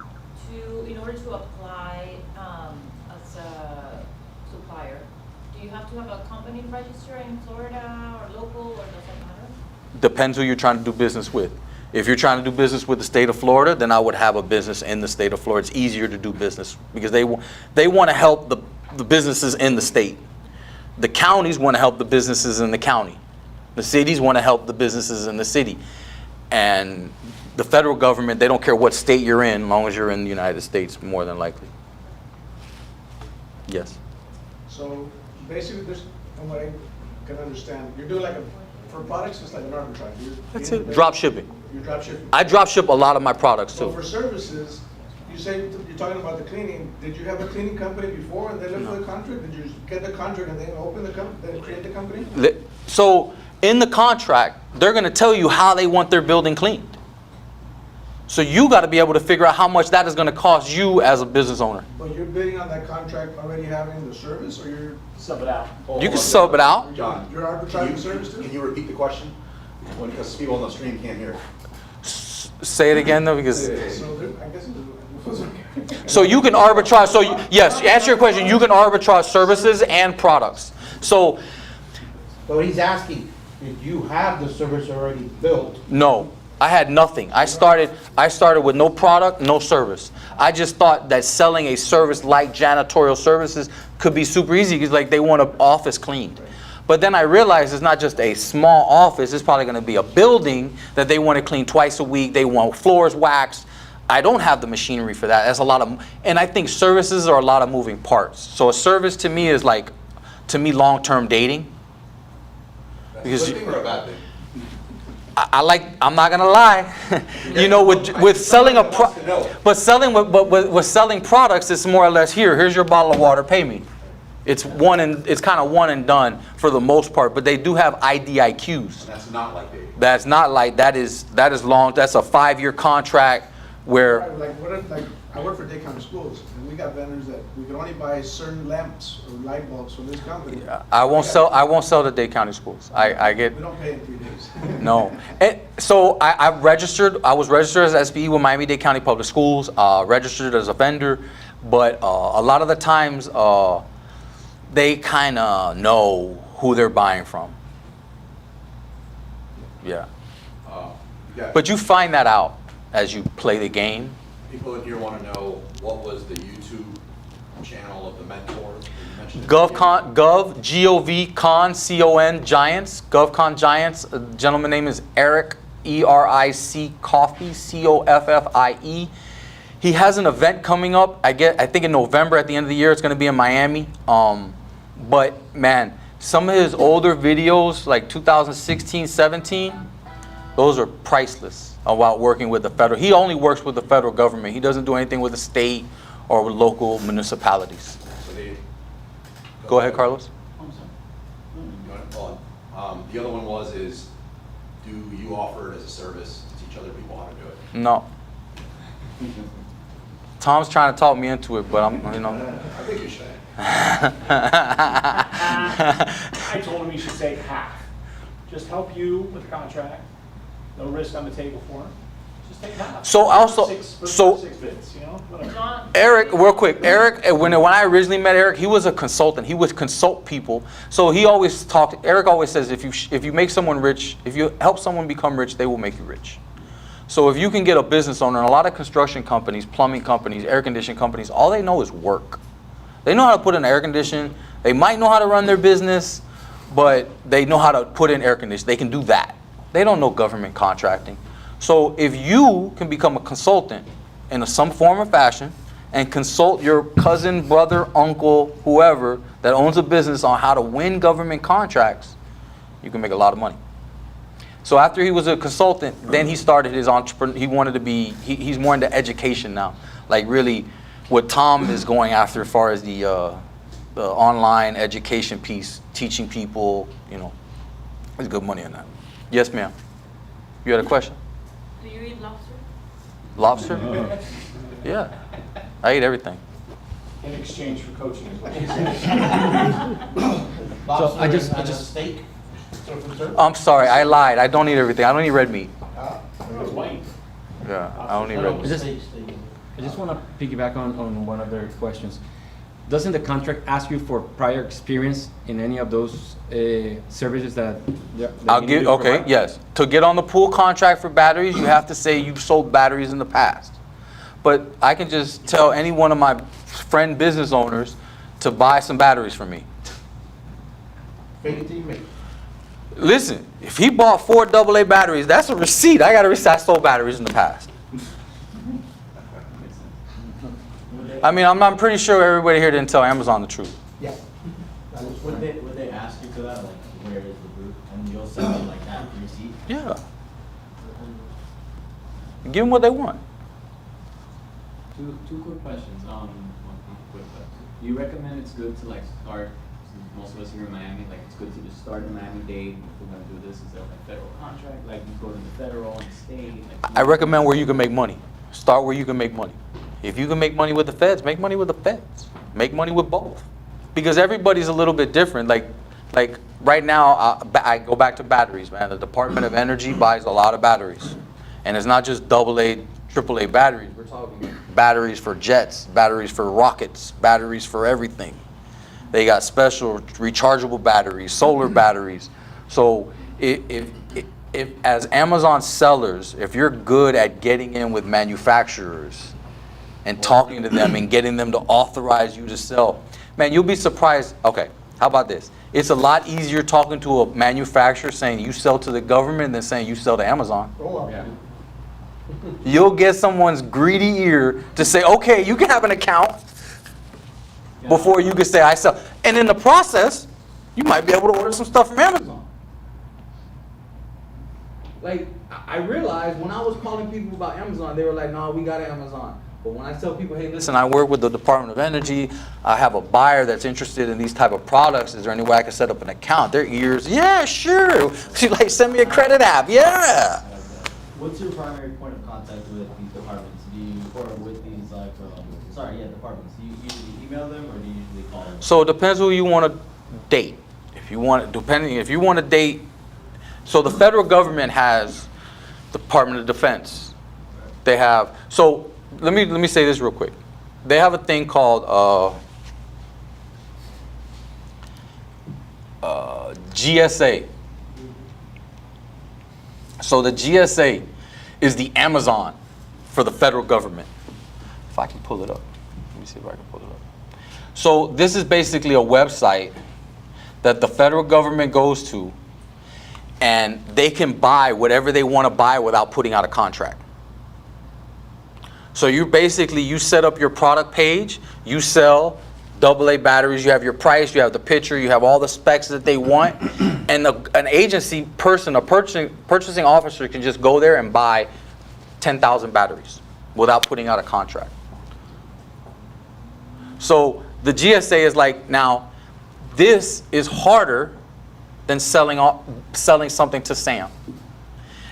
In order to apply as a supplier, do you have to have a company registered in Florida or local, or does it matter? Depends who you're trying to do business with. If you're trying to do business with the state of Florida, then I would have a business in the state of Florida. It's easier to do business because they want to help the businesses in the state. The counties want to help the businesses in the county. The cities want to help the businesses in the city. And the federal government, they don't care what state you're in, as long as you're in the United States, more than likely. Yes. So basically, this, from what I can understand, you're doing for products, it's like an arbitrage. That's it. Drop shipping. You're drop shipping. I drop ship a lot of my products So too. for services, you say you're talking about the cleaning. Did you have a cleaning company before and then look for the contract? Did you get the contract and then open the company, then create the company? So in the contract, they're going to tell you how they want their building cleaned. So you got to be able to figure out how much that is going to cost you as a business owner. But you're bidding on that contract already having the service, or you're Sub it out. You can sub it out. John, you're arbitraging service too? can you repeat the question? Because people on the stream can't hear. Say it again though, because So I guess it was okay. so you can arbitrage. So yes, answer your question. You can arbitrage services and products. So So he's asking, did you have the service already built? no, I had nothing. I started with no product, no service. I just thought that selling a service like janitorial services could be super easy because like they want an office cleaned. But then I realized it's not just a small office, it's probably going to be a building that they want to clean twice a week. They want floors waxed. I don't have the machinery for that. That's a lot of, and I think services are a lot of moving parts. So a service to me is like, to me, long-term dating. That's a good thing or a bad thing? I'm not gonna lie, with selling with selling products, it's more or less here's your bottle of water, pay me. It's kind of one and done for the most part, but they do have IDIQs. That's not like dating. That's not like, that is long, that's a 5-year contract where, I work for Dade County Schools, and we got vendors that we can only buy certain lamps or light bulbs from this company. I won't sell to Dade County Schools. I get, We don't pay in 3 days. no. And so I was registered as SBE with Miami-Dade County Public Schools, registered as a vendor, but a lot of the times they kind of know who they're buying from. Yeah. But you find that out as you play the game. People in here want to know, what was the YouTube channel of the mentor that you mentioned? GovCon, C-O-N, Giants, GovCon Giants. A gentleman name is Eric, E-R-I-C, Coffee, C-O-F-F-I-E. He has an event coming up, I think in November at the end of the year. It's going to be in Miami. But man, some of his older videos, like 2016, 17, those are priceless about working with the federal. He only works with the federal government. He doesn't do anything with the state or with local municipalities. Go ahead, Carlos. The other one is, do you offer it as a service to teach other people how to do it? No. Tom's trying to talk me into it, but I'm. I think you should. I told him he should say half. Just help you with the contract. No risk on the table for him. Just take half. So also, Six bits, whatever. John, Eric, real quick, Eric, when I originally met Eric, he was a consultant. He would consult people. So he always talked, Eric always says, if you make someone rich, if you help someone become rich, they will make you rich. So if you can get a business owner, and a lot of construction companies, plumbing companies, air conditioning companies, all they know is work. They know how to put in air conditioning. They might know how to run their business, but they know how to put in air conditioning. They can do that. They don't know government contracting. So if you can become a consultant in some form or fashion and consult your cousin, brother, uncle, whoever that owns a business on how to win government contracts, you can make a lot of money. So after he was a consultant, then he started his entrepreneur. He wanted to be, he's more into education now. Like really what Tom is going after as far as the online education piece, teaching people, you know, there's good money in that. Yes, ma'am. You had a question? Do you eat lobster? Lobster? Yeah. I eat everything. In exchange for coaching is what he said. Lobster I just- and a steak? Surf and turf? I'm sorry, I lied. I don't eat everything. I don't eat red meat. It's white. Yeah, I don't eat red meat. Just- Steak, steak. I just want to piggyback on one of their questions. Doesn't the contract ask you for prior experience in any of those services that I'll you need give, to okay, provide? yes. To get on the pool contract for batteries, you have to say you've sold batteries in the past. But I can just tell any one of my friend business owners to buy some batteries from me. Fake it till you make it. Listen, if he bought 4 AA batteries, that's a receipt. I got a receipt. I sold batteries in the past. I mean, I'm pretty sure everybody here didn't tell Amazon the truth. Yeah. Would they ask you for that, like, where is the boot? And you'll send them like that receipt? Yeah. Give them what they want. Two quick questions. One quick question. Do you recommend it's good to like start, since most of us here in Miami, like it's good to just start in Miami-Dade, if we're gonna do this, instead of like federal contract, like you go to the federal and state? Like, I recommend where you can make money. Start where you can make money. If you can make money with the feds, make money with the feds. Make money with both. Because everybody's a little bit different. Like right now, I go back to batteries, man. The Department of Energy buys a lot of batteries. And it's not just AA, AAA batteries. We're talking batteries for jets, batteries for rockets, batteries for everything. They got special rechargeable batteries, solar batteries. So if as Amazon sellers, if you're good at getting in with manufacturers and talking to them and getting them to authorize you to sell, man, you'll be surprised. Okay, how about this? It's a lot easier talking to a manufacturer saying you sell to the government than saying you sell to Amazon. Oh, Yeah. You'll get someone's greedy ear to say, okay, you can have an account before you can say I sell. And in the process, you might be able to order some stuff from Amazon. Like, I realized when I was calling people about Amazon, they were like, no, we got Amazon. But when I tell people, hey, listen, I work with the Department of Energy, I have a buyer that's interested in these type of products, is there any way I can set up an account? Their ears, yeah, sure. She's like, send me a credit app, yeah. What's your primary point of contact with these departments? Do you, or with these like, departments? Do you usually email them or do you usually call them? So it depends who you want to date. If you want to date, so the federal government has Department of Defense. They have, so let me say this real quick. They have a thing called GSA. So the GSA is the Amazon for the federal government. If I can pull it up. Let me see if I can pull it up. So this is basically a website that the federal government goes to, and they can buy whatever they want to buy without putting out a contract. So you set up your product page, you sell AA batteries, you have your price, you have the picture, you have all the specs that they want, and an agency person, a purchasing officer can just go there and buy 10,000 batteries without putting out a contract. So the GSA is like, now, this is harder than selling something to Sam.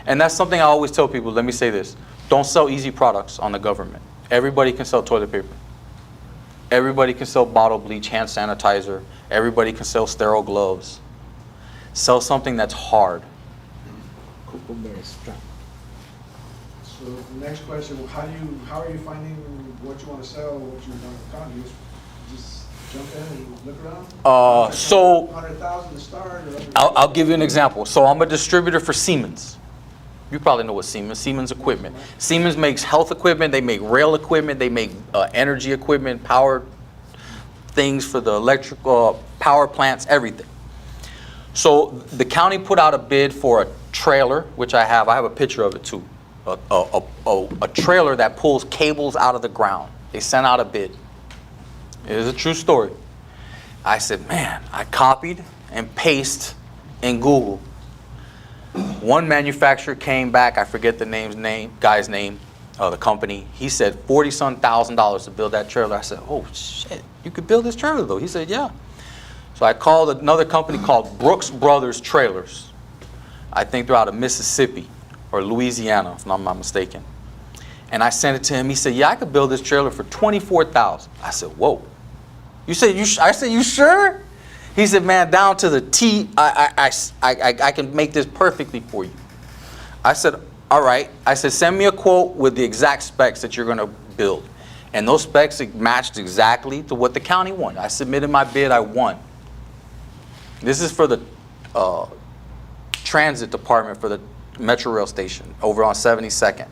And that's something I always tell people. Let me say this. Don't sell easy products on the government. Everybody can sell toilet paper. Everybody can sell bottle bleach, hand sanitizer. Everybody can sell sterile gloves. Sell something that's hard. So the next question, how are you finding what you want to sell, what you want to count? You just jump in and look around? So 100,000 to start? Or I'll give you an example. So I'm a distributor for Siemens. You probably know what Siemens equipment. Siemens makes health equipment, they make rail equipment, they make energy equipment, power things for the electric power plants, everything. So the county put out a bid for a trailer, which I have a picture of it too. A trailer that pulls cables out of the ground. They sent out a bid. It is a true story. I said, man, I copied and pasted in Google. One manufacturer came back, I forget the guy's name, the company. He said $40,000 to build that trailer. I said, oh shit, you could build this trailer though? He said, yeah. So I called another company called Brooks Brothers Trailers. I think they're out of Mississippi or Louisiana, if I'm not mistaken. And I sent it to him. He said, yeah, I could build this trailer for $24,000. I said, whoa. I said, you sure? He said, man, down to the T, I can make this perfectly for you. I said, all right. I said, send me a quote with the exact specs that you're going to build. And those specs matched exactly to what the county wanted. I submitted my bid. I won. This is for the transit department for the Metro Rail station over on 72nd.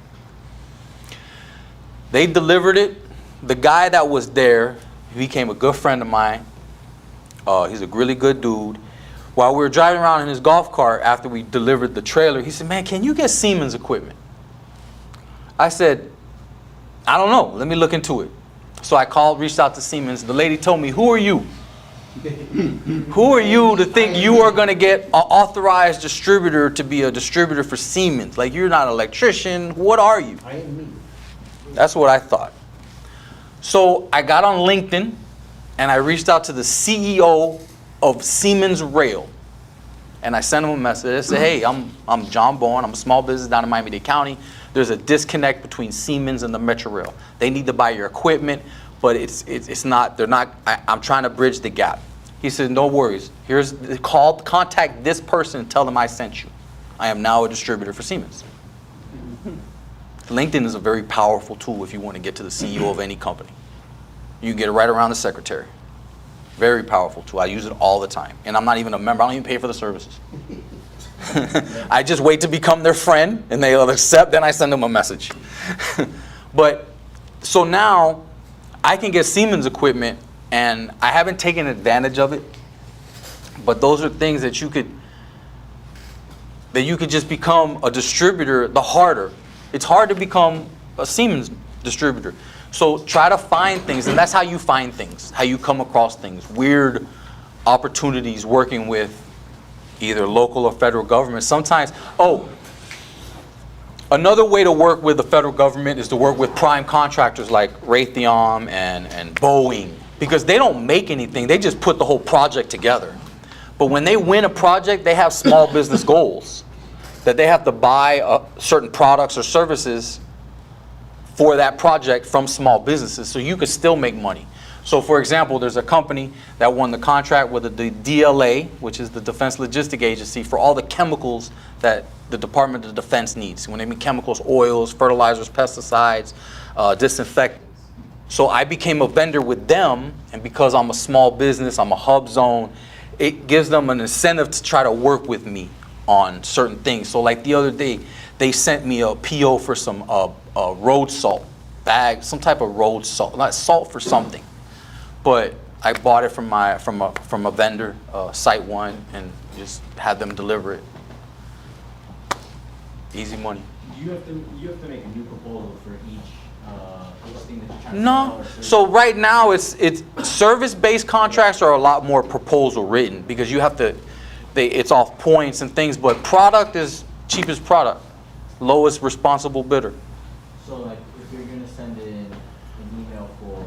They delivered it. The guy that was there, he became a good friend of mine. He's a really good dude. While we were driving around in his golf cart after we delivered the trailer, he said, man, can you get Siemens equipment? I said, I don't know. Let me look into it. So I reached out to Siemens. The lady told me, who are you? Who are you to think you are going to get an authorized distributor to be a distributor for Siemens? Like, you're not an electrician. What are you? I am me. That's what I thought. So I got on LinkedIn and I reached out to the CEO of Siemens Rail. And I sent him a message. I said, hey, I'm John Bowen. I'm a small business down in Miami-Dade County. There's a disconnect between Siemens and the Metro Rail. They need to buy your equipment, but I'm trying to bridge the gap. He said, no worries. Contact this person and tell them I sent you. I am now a distributor for Siemens. LinkedIn is a very powerful tool if you want to get to the CEO of any company. You can get it right around the secretary. Very powerful tool. I use it all the time. And I'm not even a member. I don't even pay for the services. I just wait to become their friend, and they'll accept, then I send them a message. But, so now, I can get Siemens equipment, and I haven't taken advantage of it, but those are things that you could just become a distributor, the harder. It's hard to become a Siemens distributor. So try to find things, and that's how you find things, how you come across things, weird opportunities working with either local or federal government. Sometimes, another way to work with the federal government is to work with prime contractors like Raytheon and Boeing, because they don't make anything, they just put the whole project together. But when they win a project, they have small business goals that they have to buy certain products or services for that project from small businesses, so you could still make money. So for example, there's a company that won the contract with the DLA, which is the Defense Logistic Agency, for all the chemicals that the Department of Defense needs. When they mean chemicals, oils, fertilizers, pesticides, disinfectants. So I became a vendor with them, and because I'm a small business, I'm a hub zone, it gives them an incentive to try to work with me on certain things. So like the other day, they sent me a PO for some road salt bag, some type of road salt, not salt for something. But I bought it from a vendor, Site One, and just had them deliver it. Easy money. You have to make a new proposal for each thing that you're trying to No. sell. So right now it's service-based contracts are a lot more proposal written, because you have to it's off points and things, but product is cheapest product, lowest responsible bidder. So like if you're gonna send in an email for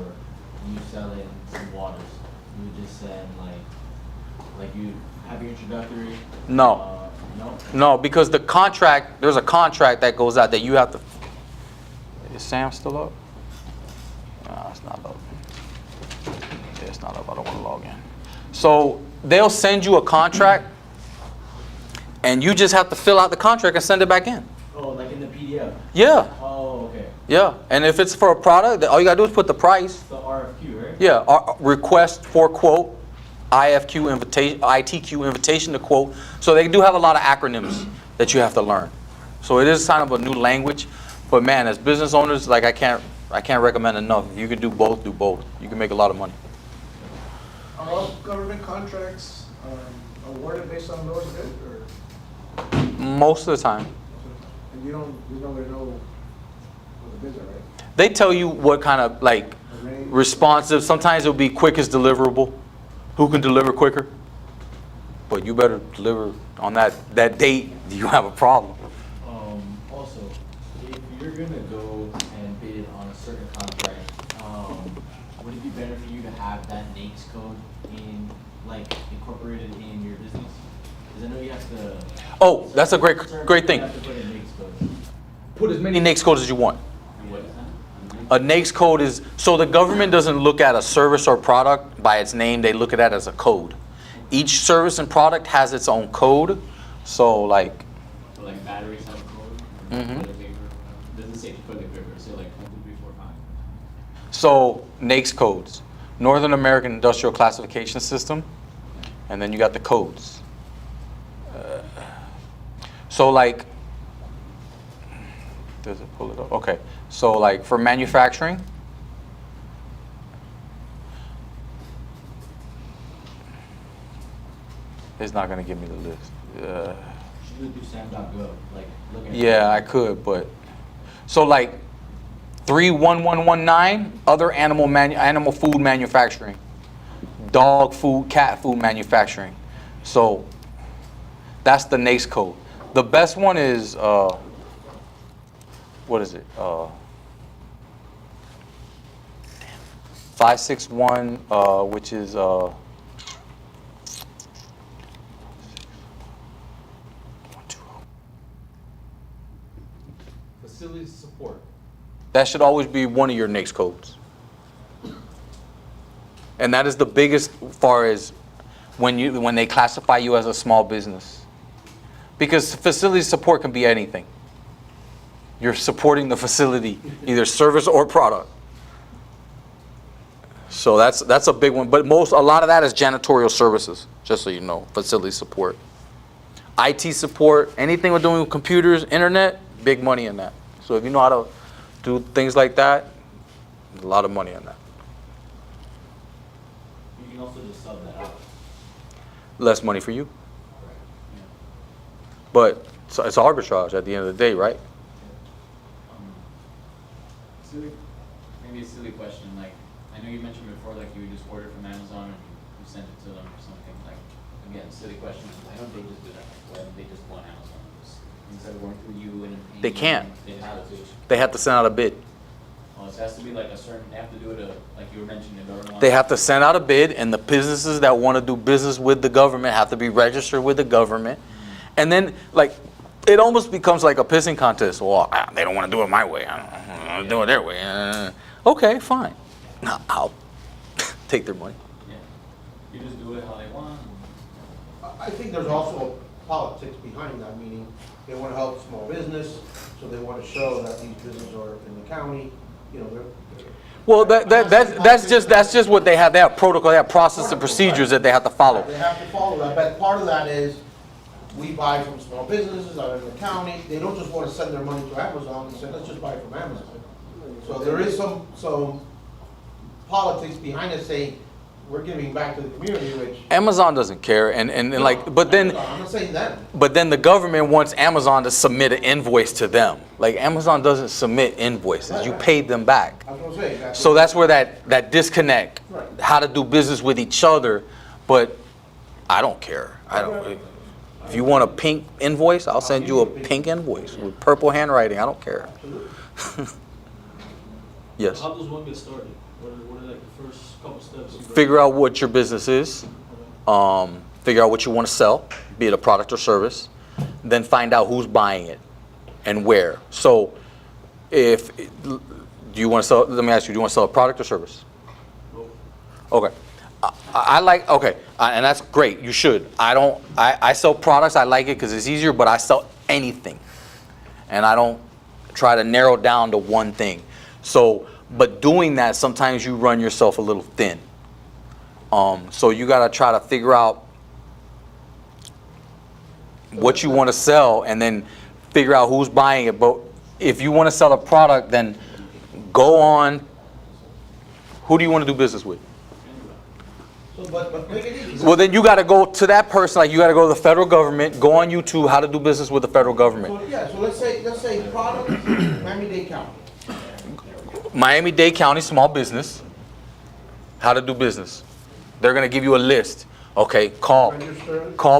you selling some waters, you would just send like you have your introductory. No. No. No, because there's a contract that goes out that you have to. Is Sam still up? No, it's not up. Yeah, it's not up. I don't want to log in. So they'll send you a contract, and you just have to fill out the contract and send it back in. Oh, like in the PDF. Yeah. Oh, okay. Yeah, and if it's for a product, all you gotta do is put the price. The RFQ, right? Yeah, request for quote, IFQ invitation, ITQ invitation to quote. So they do have a lot of acronyms that you have to learn. So it is kind of a new language, but man, as business owners, like I can't recommend enough. If you can do both, do both. You can make a lot of money. Are all government contracts awarded based on lowest bid, or? Most of the time. And you don't really know what the bids are, right? They tell you what kind of, like, The range? responsive, sometimes it'll be quickest deliverable. Who can deliver quicker? But you better deliver on that date, you have a problem. Also, if you're gonna go and bid on a certain contract, would it be better for you to have that NAICS code incorporated in your business? Because I know you have to. Oh, that's a great thing. You have to put a NAICS code. Put as many NAICS codes as you want. And what is that? A NAICS code is, so the government doesn't look at a service or product by its name, they look at it as a code. Each service and product has its own code, so like, So like batteries have a code, or Mhm. toilet paper, it doesn't say toilet paper, it say like 1, 2, 3, 4, 5. so NAICS codes, Northern American Industrial Classification System, and then you got the codes. So like, does it pull it up? Okay, so like for manufacturing, it's not gonna give me the list. You should do SAM.gov, like look at. Yeah, I could, but, so like 31119, other animal food manufacturing, dog food, cat food manufacturing. So that's the NAICS code. The best one is, what is it? 561, which is, Facility support. that should always be one of your NAICS codes. And that is the biggest far as when they classify you as a small business. Because facility support can be anything. You're supporting the facility, either service or product. So that's a big one. But a lot of that is janitorial services, just so you know, facility support. IT support, anything with doing with computers, internet, big money in that. So if you know how to do things like that, there's a lot of money in that. You can also just sub that out. Less money for you. But so it's arbitrage at the end of the day, right? Maybe a silly question, like, I know you mentioned before, like, you would just order from Amazon and you send it to them or something, like, again, silly question, why don't they just do that? Why don't they just go on Amazon, instead of going through you and paying? They can't. They have to. They have to send out a bid. Oh, so it has to be like a certain, they have to do it, like you were mentioning, the government. They have to send out a bid, and the businesses that want to do business with the government have to be registered with the government. And then, like, it almost becomes like a pissing contest. Well, they don't want to do it my way. I don't want to do it their way. Okay, fine. I'll take their money. Yeah. You just do it how they want. I think there's also politics behind that, meaning they want to help small business, so they want to show that these businesses are in the county, you know, they're. Well, that's just what they have. They have protocol, they have process and procedures that they have to follow. They have to follow that, but part of that is, we buy from small businesses out in the county. They don't just want to send their money to Amazon and say, let's just buy from Amazon. So there is some politics behind it saying, we're giving back to the community, which. Amazon doesn't care, and like, but then. I'm not saying that. But then the government wants Amazon to submit an invoice to them. Like, Amazon doesn't submit invoices. You paid them back. I was gonna say, that's. So that's where that disconnect, Right. how to do business with each other, but I don't care. If you want a pink invoice, I'll send you a pink invoice with purple handwriting. I don't care. Yes. How does one get started? What are like the first couple steps? Figure out what your business is. Figure out what you want to sell, be it a product or service. Then find out who's buying it and where. So, do you want to sell? Let me ask you: do you want to sell a product or service? Okay. And that's great. You should. I sell products. I like it because it's easier. But I sell anything, and I don't try to narrow down to one thing. So, but doing that, sometimes you run yourself a little thin. So you got to try to figure out what you want to sell, and then figure out who's buying it. But if you want to sell a product, then go on. Who do you want to do business with? But make it easy. Well, then you got to go to that person, like you got to go to the federal government, go on YouTube, how to do business with the federal government. So, yeah, so let's say products, Miami-Dade County. Miami-Dade County Small Business, how to do business. They're going to give you a list. Okay, call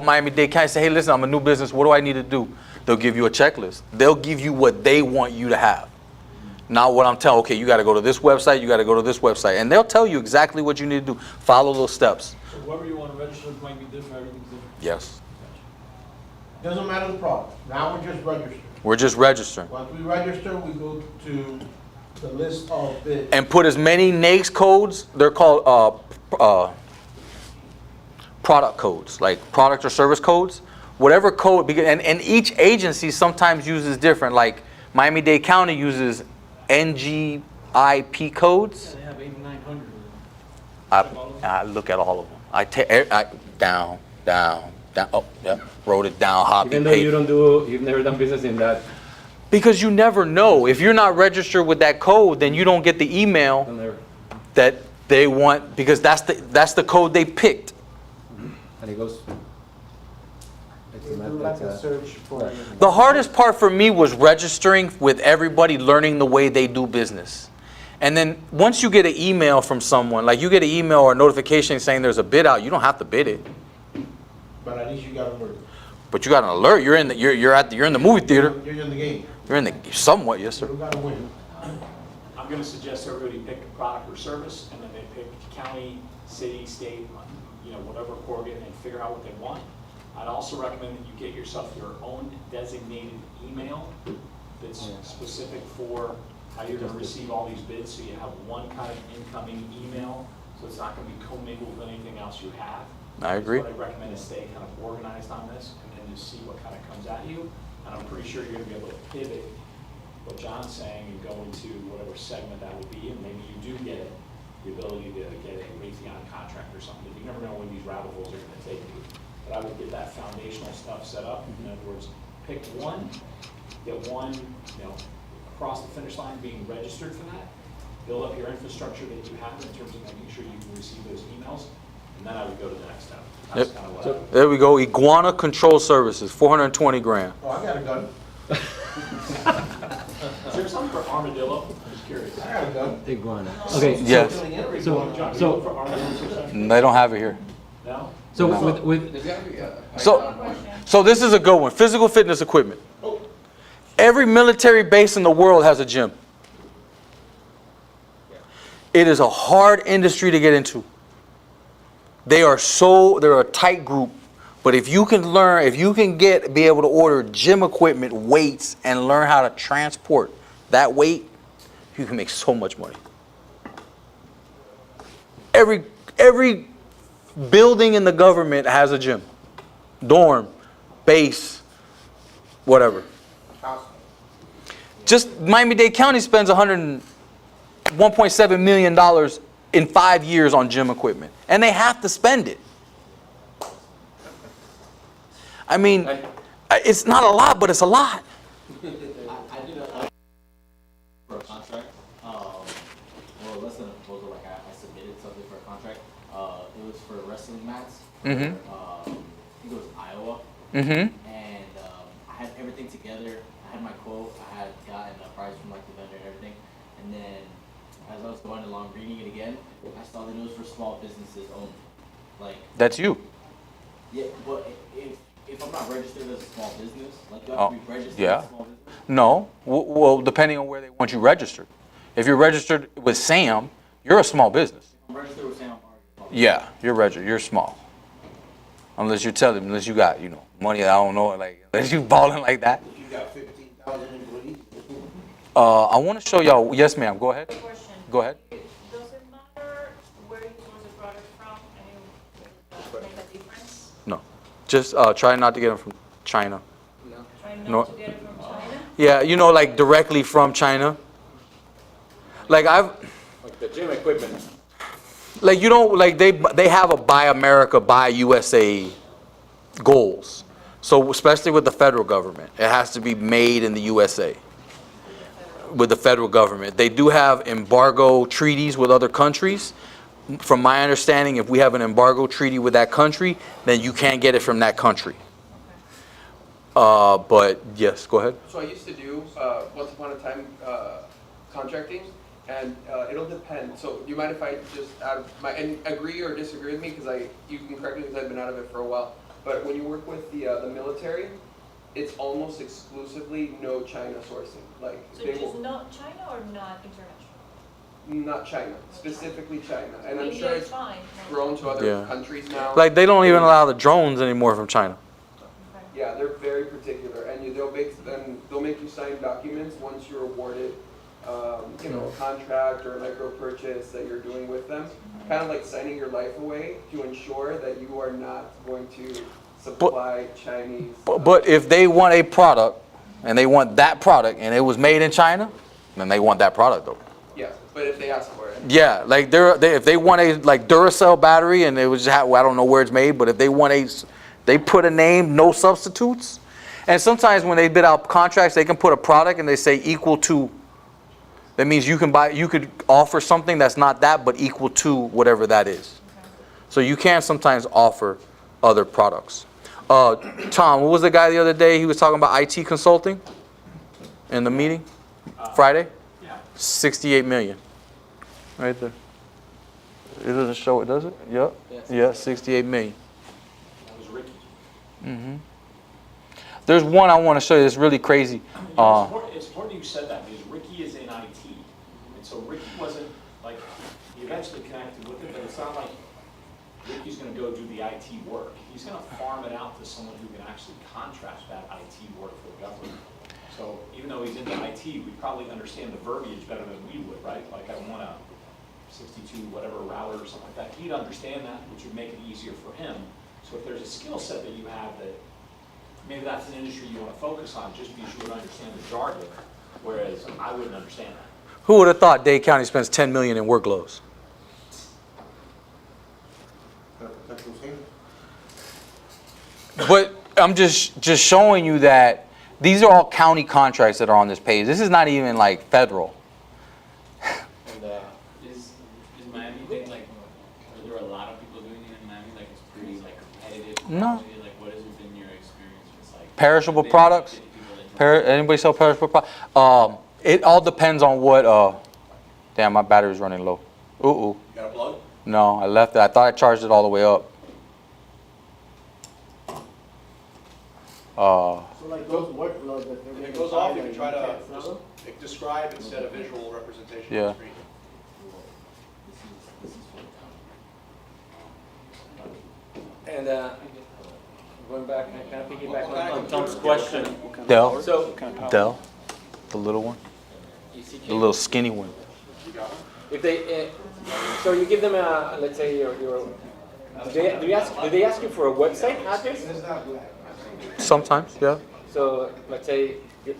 Miami-Dade County, say, hey, listen, I'm a new business, what do I need to do? They'll give you a checklist. They'll give you what they want you to have. Not what I'm telling, okay, you got to go to this website, you got to go to this website. And they'll tell you exactly what you need to do. Follow those steps. So whoever you want to register with might be different, everything's different. Yes. Doesn't matter the product. Now we're just registering. We're just registering. Once we register, we go to the list of bids. And put as many NAICS codes, they're called product codes, like product or service codes. Whatever code, and each agency sometimes uses different, like Miami-Dade County uses NGIP codes. Yeah, they have 8,900 of them. I look at all of them. I down, oh, yeah, wrote it down, Even though you've never done business in that. Because you never know. If you're not registered with that code, then you don't get the email that they want, because that's the code they picked. And it goes. The hardest part for me was registering with everybody, learning the way they do business. And then once you get an email from someone, like you get an email or a notification saying there's a bid out, you don't have to bid it. But at least you got an alert. But you got an alert. You're in the movie theater. You're in the game. You're in the somewhat, yes sir. You got to win. I'm going to suggest everybody pick a product or service, and then they pick county, city, state, whatever Corrigan, and figure out what they want. I'd also recommend that you get yourself your own designated email that's specific for how you're going to receive all these bids, so you have one kind of incoming email, so it's not going to be commingled with anything else you have. I agree. What I recommend is stay kind of organized on this, and then just see what kind of comes at you. And I'm pretty sure you're going to be able to pivot what John's saying and go into whatever segment that would be, and maybe you do get the ability to get a Raytheon contract or something. You never know when these rabbit holes are going to take you. But I would get that foundational stuff set up. In other words, pick one, get one, across the finish line being registered for that. Build up your infrastructure that you have in terms of making sure you can receive those emails, and then I would go to the next step. That's kind of what I would do. There we go. Iguana Control Services, 420 grand. Oh, I got a gun. Is there something for armadillo? I'm just curious. I got a gun. Iguana. Okay. Yes. John, So- for armadillos or something? They don't have it here. No? So with So this is a good one. Physical fitness equipment. Every military base in the world has a gym. It is a hard industry to get into. They're a tight group. But if you can learn, be able to order gym equipment, weights, and learn how to transport that weight, you can make so much money. Every building in the government has a gym. Dorm, base, whatever. Just Miami-Dade County spends $1.7 million in 5 years on gym equipment. And they have to spend it. I mean, it's not a lot, but it's a lot. I did for a contract. Well, less than a proposal. Like I submitted something for a contract. It was for wrestling mats. Mm-hmm. I think it was Iowa. Mm-hmm. And I had everything together. I had my quote. I had gotten a price from like the vendor and everything. And then as I was going along reading it again, I saw that it was for small businesses only. Like That's you. yeah, but if I'm not registered as a small business, like do I have to be registered yeah. as a small business? No. Well, depending on where they want you registered. If you're registered with SAM, you're a small business. I'm registered with Sam. Yeah, you're registered. You're small. Unless you got, money, I don't know, like, unless you balling like that. If you got 15,000 employees. I want to show y'all. Yes, ma'am. Go ahead. Question. Go ahead. Does it matter where you source the product from? Does that make a difference? No. Just try not to get them from China. Try No. not to get it from China? Yeah, like directly from China. Like The gym equipment. like they have a Buy America, Buy USA goals. So especially with the federal government, it has to be made in the USA. With the federal government, they do have embargo treaties with other countries, from my understanding, if we have an embargo treaty with that country, then you can't get it from that country. But yes, go ahead. So I used to do, once upon a time, contracting, and it'll depend. So do you mind if I just, and agree or disagree with me, because you can correct me because I've been out of it for a while, but when you work with the military, it's almost exclusively no China sourcing. Like, So they just will, not China or not international? not China, specifically China. And I'm India sure is it's fine. grown to other Yeah. countries now. Like they don't even allow the drones anymore from China. Yeah, they're very particular, and they'll make you sign documents once you're awarded, a contract or a micro purchase that you're doing with them. Kind of like signing your life away to ensure that you are not going to supply Chinese. But if they want a product, and they want that product, and it was made in China, then they want that product though. Yeah, but if they ask for it. Yeah, like if they want a like Duracell battery, and it was I don't know where it's made, but if they want they put a name, no substitutes. And sometimes when they bid out contracts, they can put a product and they say equal to. That means you could offer something that's not that, but equal to whatever that is. So you can sometimes offer other products. Tom, what was the guy the other day? He was talking about IT consulting in the meeting Friday. Yeah. 68 million. Right there. It doesn't show it, does it? Yep. Yeah, 68 million. That was Ricky. Mm-hmm. There's one I want to show you that's really crazy. It's important you said that because Ricky is in IT. And so Ricky wasn't, like, he eventually connected with it, but it's not like Ricky's going to go do the IT work. He's going to farm it out to someone who can actually contract that IT work for the government. So even though he's into IT, we probably understand the verbiage better than we would, right? Like I want a 62 whatever router or something like that. He'd understand that, which would make it easier for him. So if there's a skill set that you have that maybe that's an industry you want to focus on just because you would understand the jargon, whereas I wouldn't understand that. Who would have thought Dade County spends 10 million in work gloves? But I'm just showing you that these are all county contracts that are on this page. This is not even like federal. And is Miami-Dade like, are there a lot of people doing it in Miami? Like it's pretty like competitive? No. Like what has been your experience? Just like Perishable products? Anybody sell perishable products? It all depends on what. Damn, my battery's running low. Ooh. You got a plug? No, I left it. I thought I charged it all the way up. So like those workloads that If it goes off, you can try to just describe instead of visual representation on the screen. And going back, kind of piggyback on Tom's question. Dell? So, Dell? The little one? The little skinny one. if they, so you give them a, let's say your do they ask you for a website address? Sometimes, yeah. So let's say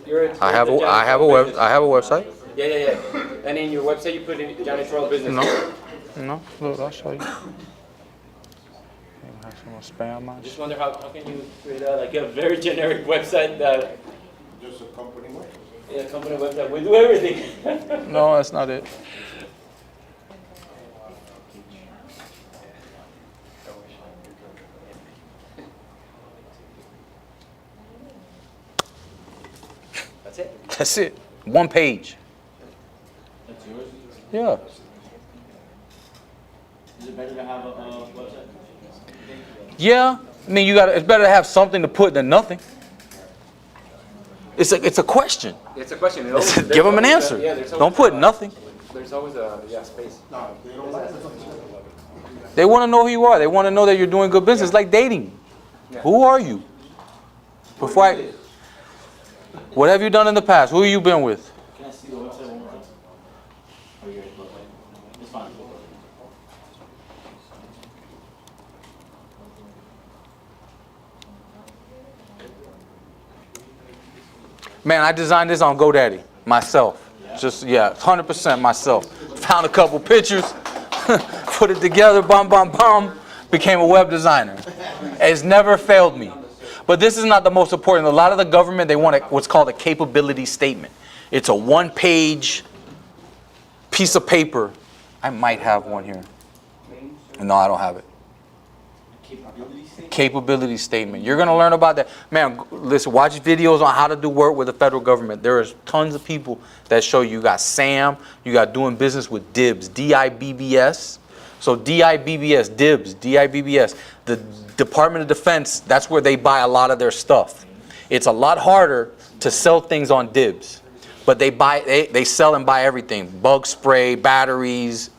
you're. I have a website. Yeah. And in your website you put in janitorial business. No. Look, I'll show you. Have some spam on. Just wonder how can you create like a very generic website that. Just a company website. Yeah, company website. We do everything. No, that's not it. That's it. That's it. One page. That's yours? Yeah. Is it better to have a website? Yeah. I mean, it's better to have something to put than nothing. It's a question. It's a question. Give them an answer. Don't put nothing. There's always a space. No, they don't like it. They want to know who you are. They want to know that you're doing good business. It's like dating. Who are you? What have you done in the past? Who have you been with? Can I see the website one more time? Are you guys both? It's fine. Man, I designed this on GoDaddy myself. Just 100% myself. Found a couple pictures, put it together, bum, became a web designer. It's never failed me. But this is not the most important. A lot of the government, they want what's called a capability statement. It's a one-page piece of paper. I might have one here. No, I don't have it. Capability statement? Capability statement. You're gonna learn about that. Man, listen, watch videos on how to do work with the federal government. There is tons of people that show you. You got SAM, you got doing business with DIBS, D-I-B-B-S. So D-I-B-B-S, DIBS, D-I-B-B-S. The Department of Defense, that's where they buy a lot of their stuff. It's a lot harder to sell things on DIBS, but they sell and buy everything. Bug spray, batteries,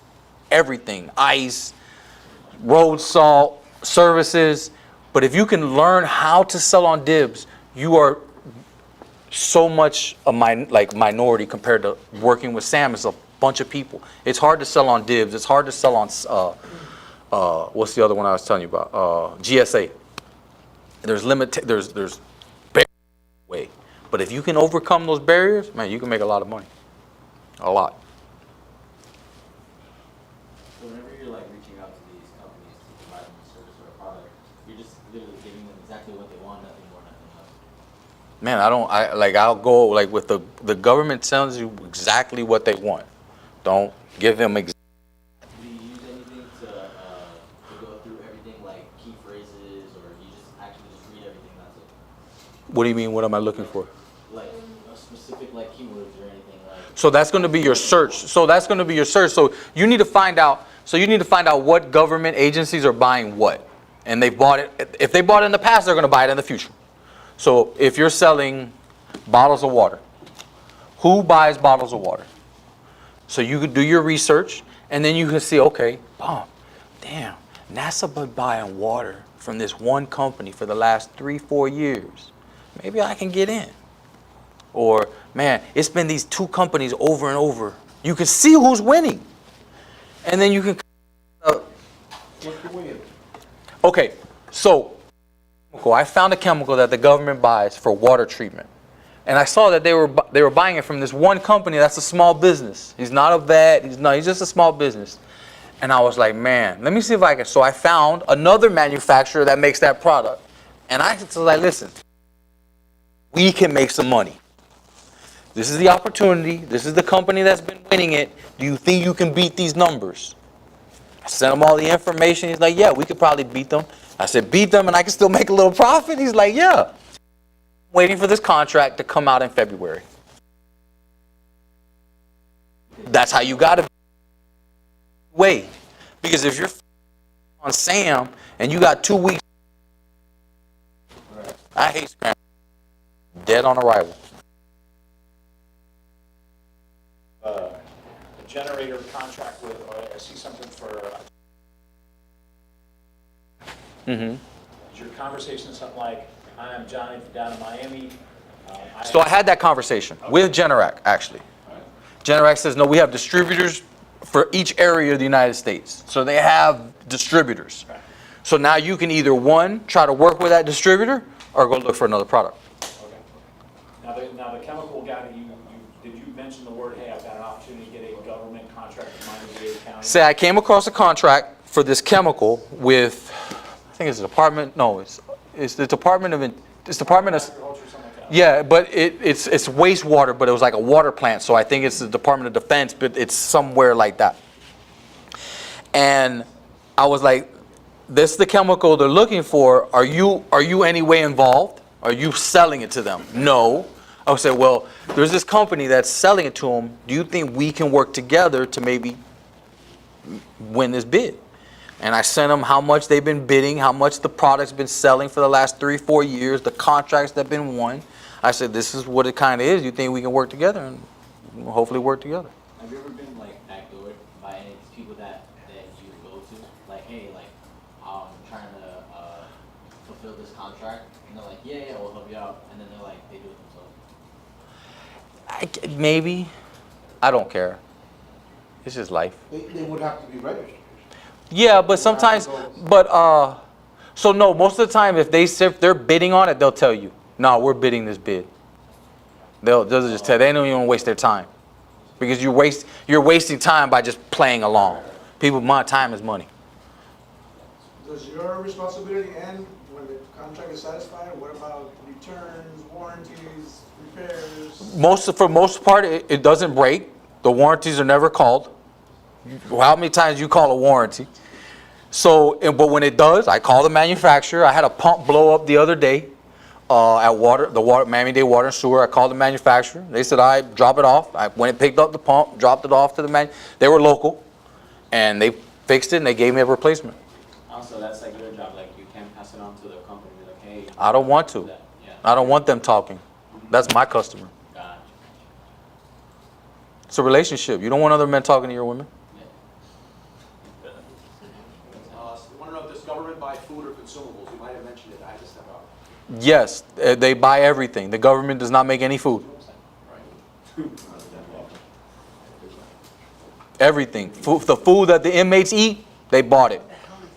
everything, ice, road salt, services. But if you can learn how to sell on DIBS, you are so much a minority compared to working with SAM. It's a bunch of people. It's hard to sell on DIBS. It's hard to sell on what's the other one I was telling you about? GSA. There's barriers way. But if you can overcome those barriers, man, you can make a lot of money. A lot. So whenever you're like reaching out to these companies to provide them a service or a product, you're just literally giving them exactly what they want, nothing more, nothing less. Man, I'll go like with the government tells you exactly what they want. Don't give them Do you use anything to go through everything like key phrases, or you just actually just read everything, that's it? What do you mean? What am I looking for? Like a specific like keywords or anything like. So that's going to be your search. So you need to find out. So you need to find out what government agencies are buying what, and they bought it. If they bought it in the past, they're going to buy it in the future. So if you're selling bottles of water, who buys bottles of water? So you could do your research, and then you can see, okay, oh, damn, NASA been buying water from this one company for the last 3-4 years. Maybe I can get in. Or, man, it's been these two companies over and over. You can see who's winning. And then you can... Okay, so I found a chemical that the government buys for water treatment. And I saw that they were buying it from this one company that's a small business. He's not a vet, he's just a small business. And I was like, man, let me see if I can. So I found another manufacturer that makes that product. And I was like, listen, we can make some money. This is the opportunity. This is the company that's been winning it. Do you think you can beat these numbers? I sent him all the information. He's like, yeah, we could probably beat them. I said, beat them and I can still make a little profit? He's like, yeah. Waiting for this contract to come out in February. That's how you got to wait. Because if you're on SAM and you got 2 weeks, I hate scrambling. Dead on arrival. A generator contract with, or I see something for. Is your conversation something like, I'm Johnny down in Miami? So I had that conversation with Generac, actually. Generac says, no, we have distributors for each area of the United States. So they have distributors. Okay. So now you can either, one, try to work with that distributor or go look for another product. Okay. Now the chemical guy, did you mention the word, hey, I've got an opportunity to get a government contract in Miami-Dade County? Say I came across a contract for this chemical with, I think it's the Department, no, it's the Department of, yeah, but it's wastewater, but it was like a water plant, so I think it's the Department of Defense, but it's somewhere like that. And I was like, this is the chemical they're looking for. Are you any way involved? Are you selling it to them? No. I said, well, there's this company that's selling it to them. Do you think we can work together to maybe win this bid? And I sent them how much they've been bidding, how much the product's been selling for the last 3-4 years, the contracts that have been won. I said, this is what it kind of is. You think we can work together? And we'll hopefully work together. Have you ever been like backdoored by any of these people that you go to? Like, hey, like, I'm trying to fulfill this contract. And they're like, yeah, we'll help you out. And then they're like, they do it themselves. Maybe. I don't care. It's just life. They would have to be registered. Yeah, but sometimes, so no, most of the time if they're bidding on it, they'll tell you, no, we're bidding this bid. They'll just tell, they don't even waste their time. Because you're wasting time by just playing along. My time is money. Does your responsibility end when the contract is satisfied? What about returns, warranties, repairs? For most part, it doesn't break. The warranties are never called. How many times you call a warranty? But when it does, I call the manufacturer. I had a pump blow up the other day at Miami-Dade Water and Sewer. I called the manufacturer. They said, I drop it off. I went and picked up the pump, dropped it off to the man. They were local, and they fixed it, and they gave me a replacement. Also, that's like your job, like you can't pass it on to the company, be like, hey. I don't want to. Yeah. I don't want them talking. That's my customer. Gotcha. It's a relationship. You don't want other men talking to your women. I want to know if does government buy food or consumables? You might have mentioned it. I just have a... Yes, they buy everything. The government does not make any food. Everything. The food that the inmates eat, they bought it.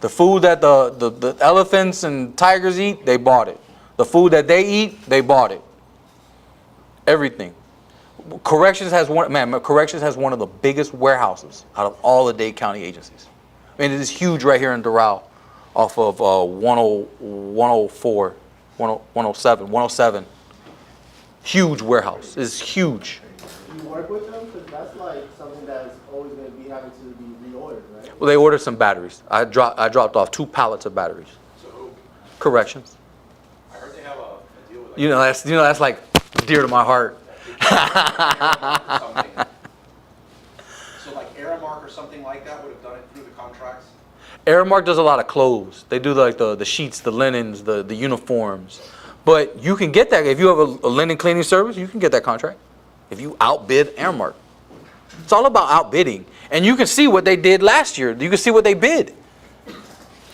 The food that the elephants and tigers eat, they bought it. The food that they eat, they bought it. Everything. Corrections has one of the biggest warehouses out of all the Dade County agencies. I mean, it is huge right here in Doral off of 104, 107. Huge warehouse. It's huge. Do you work with them? Because that's like something that's always going to be having to be reordered, right? Well, they ordered some batteries. I dropped off 2 pallets of batteries. So, Corrections. I heard they have a deal with... That's like dear to my heart. something. So like Aramark or something like that would have done it through the contracts? Aramark does a lot of clothes. They do like the sheets, the linens, the uniforms. But you can get that if you have a linen cleaning service. You can get that contract if you outbid Aramark. It's all about outbidding, and you can see what they did last year. You can see what they bid.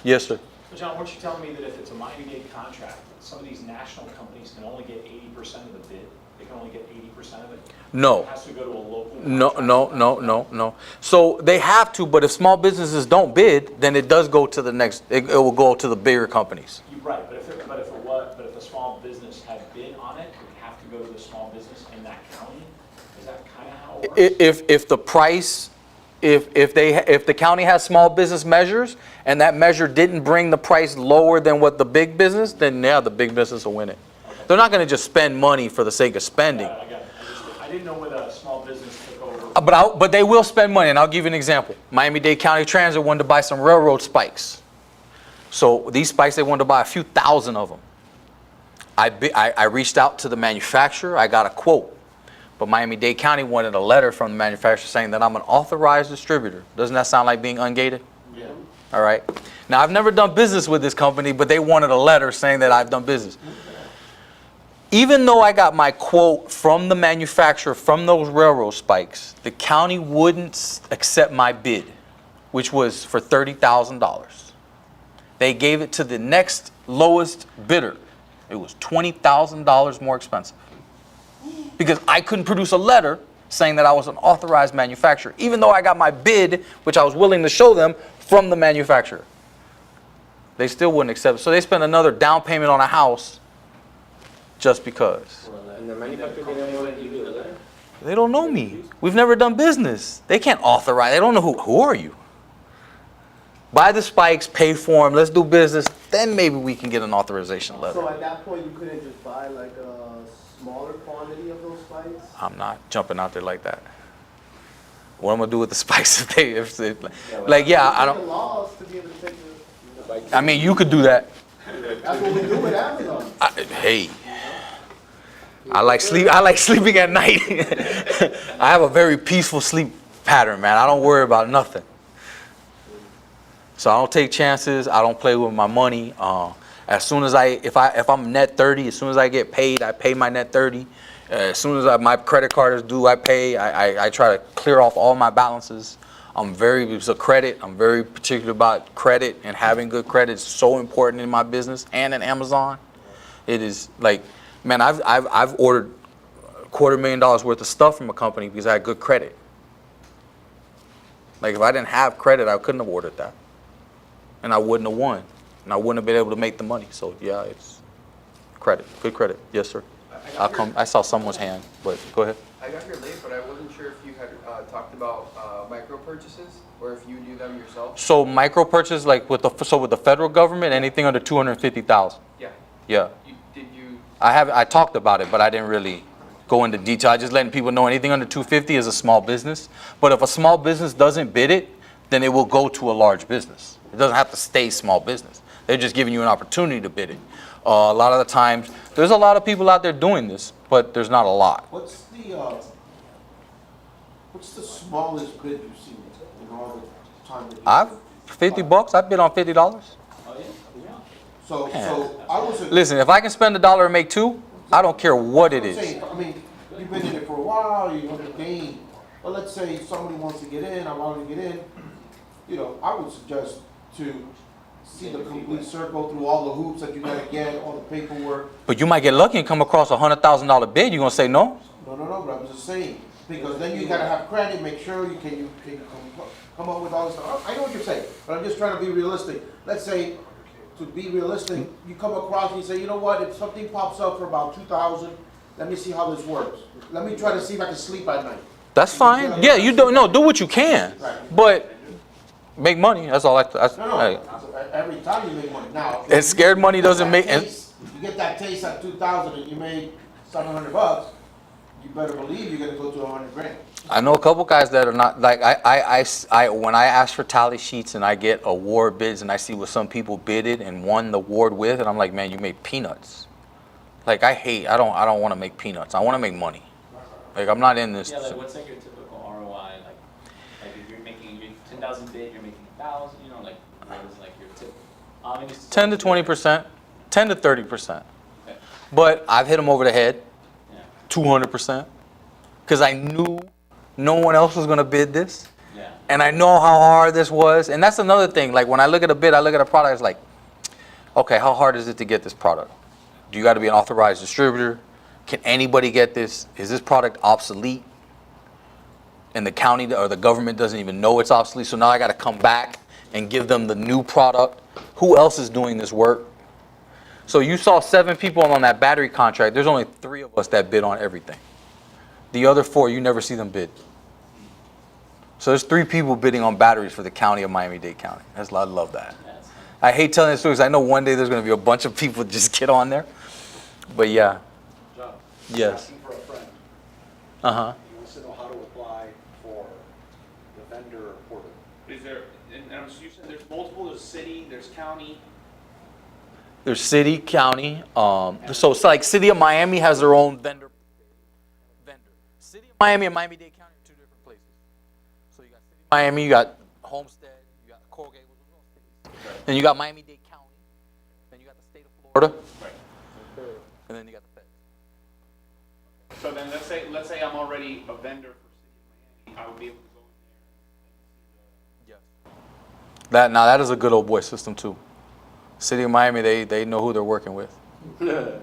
Yes, sir. So John, weren't you telling me that if it's a Miami-Dade contract, some of these national companies can only get 80% of the bid? They can only get 80% of it? No. It has to go to a local No. So they have to, but if small businesses don't bid, then it does go to the next. It will go to the bigger companies. You're right, but if a small business had bid on it, it would have to go to the small business in that county? Is that kind of how it works? If the price, if the county has small business measures and that measure didn't bring the price lower than what the big business, then yeah, the big business will win it. Okay. They're not going to just spend money for the sake of spending. I got it. I didn't know whether a small business took over. But they will spend money, and I'll give you an example. Miami-Dade County Transit wanted to buy some railroad spikes. So these spikes, they wanted to buy a few thousand of them. I reached out to the manufacturer. I got a quote. But Miami-Dade County wanted a letter from the manufacturer saying that I'm an authorized distributor. Doesn't that sound like being ungated? Yeah. All right. Now, I've never done business with this company, but they wanted a letter saying that I've done business. Even though I got my quote from the manufacturer from those railroad spikes, the county wouldn't accept my bid, which was for $30,000. They gave it to the next lowest bidder. It was $20,000 more expensive. Because I couldn't produce a letter saying that I was an authorized manufacturer, even though I got my bid, which I was willing to show them, from the manufacturer. They still wouldn't accept it. So they spent another down payment on a house just because. And the manufacturer didn't want to give you the letter? They don't know me. We've never done business. They can't authorize. They don't know who are you. Buy the spikes, pay for them, let's do business, then maybe we can get an authorization letter. So at that point, you couldn't just buy like a smaller quantity of those spikes? I'm not jumping out there like that. What am I gonna do with the spikes if they I don't. Laws to be able to take the I mean, you could do that. That's what we do with Amazon. Hey, I like sleeping at night. I have a very peaceful sleep pattern, man. I don't worry about nothing. So I don't take chances. I don't play with my money. As soon as if I'm net 30, as soon as I get paid, I pay my net 30. As soon as my credit card is due, I pay. I try to clear off all my balances. It's a credit. I'm very particular about credit, and having good credit is so important in my business and in Amazon. It is like, man, I've ordered $250,000 worth of stuff from a company because I had good credit. Like if I didn't have credit, I couldn't have ordered that. And I wouldn't have won. And I wouldn't have been able to make the money. So yeah, it's credit. Good credit. Yes, sir. I saw someone's hand, but go ahead. I got here late, but I wasn't sure if you had talked about micro purchases or if you do them yourself. So micro purchase, like with the federal government, anything under $250,000. Yeah. Yeah. Did you? I talked about it, but I didn't really go into detail. I just letting people know anything under $250,000 is a small business. But if a small business doesn't bid it, then it will go to a large business. It doesn't have to stay small business. They're just giving you an opportunity to bid it. A lot of the times, there's a lot of people out there doing this, but there's not a lot. What's the smallest bid you've seen in all the time that you've $50, I bid on $50. Oh, yeah? Yeah. So I was. Listen, if I can spend $1 and make $2, I don't care what it is. I mean, you've been in it for a while, you want to gain, but let's say somebody wants to get in, I want to get in, you know, I would suggest to see the complete circle through all the hoops that you gotta get, all the paperwork. But you might get lucky and come across a $100,000 bid. You gonna say no? No, but I'm just saying, because then you gotta have credit, make sure you can come up with all this stuff. I know what you're saying, but I'm just trying to be realistic. Let's say, to be realistic, you come across and you say, you know what, if something pops up for about 2,000, let me see how this works. Let me try to see if I can sleep at night. That's fine. Yeah, you don't. No, do what you can, but make money. That's all. No. Every time you make money. Now, And scared money doesn't make. you get that taste at 2,000 and you made $700, you better believe you're gonna go to 100 grand. I know a couple guys that are not like I when I ask for tally sheets and I get award bids and I see what some people bidded and won the award with, and I'm like, man, you made peanuts. Like I don't want to make peanuts. I want to make money. Like I'm not in this. Yeah, like what's like your typical ROI? Like if you're making 10,000 bid, you're making 1,000. You know, like what is like your typical? 10 to 20%, 10 to 30%. Okay. But I've hit them over the head. 200%, because I knew no one else was going to bid this, and I know how hard this was. And that's another thing. Like when I look at a bid, I look at a product. It's like, okay, how hard is it to get this product? Do you got to be an authorized distributor? Can anybody get this? Is this product obsolete? And the county or the government doesn't even know it's obsolete. So now I got to come back and give them the new product. Who else is doing this work? So you saw 7 people on that battery contract. There's only 3 of us that bid on everything. The other 4, you never see them bid. So there's 3 people bidding on batteries for the county of Miami-Dade County. I love that. I hate telling this story because I know one day there's going to be a bunch of people just get on there. But yeah. John, Yes. asking for a friend. Uh-huh. He wants to know how to apply for the vendor portal. Is there, and you said there's multiple, there's city, there's county. There's city, county. So it's like City of Miami has their own vendor. City of Miami and Miami-Dade County are 2 different places. So you got City of Miami, you got Homestead, you got Coral Gables, those are all states. Then you got Miami-Dade County. Then you got the state of Florida. Right. And then you got the feds. So then let's say I'm already a vendor for City of Miami, I would be able to go in there and see That is a good old boy system too. City of Miami, they know who they're working with. That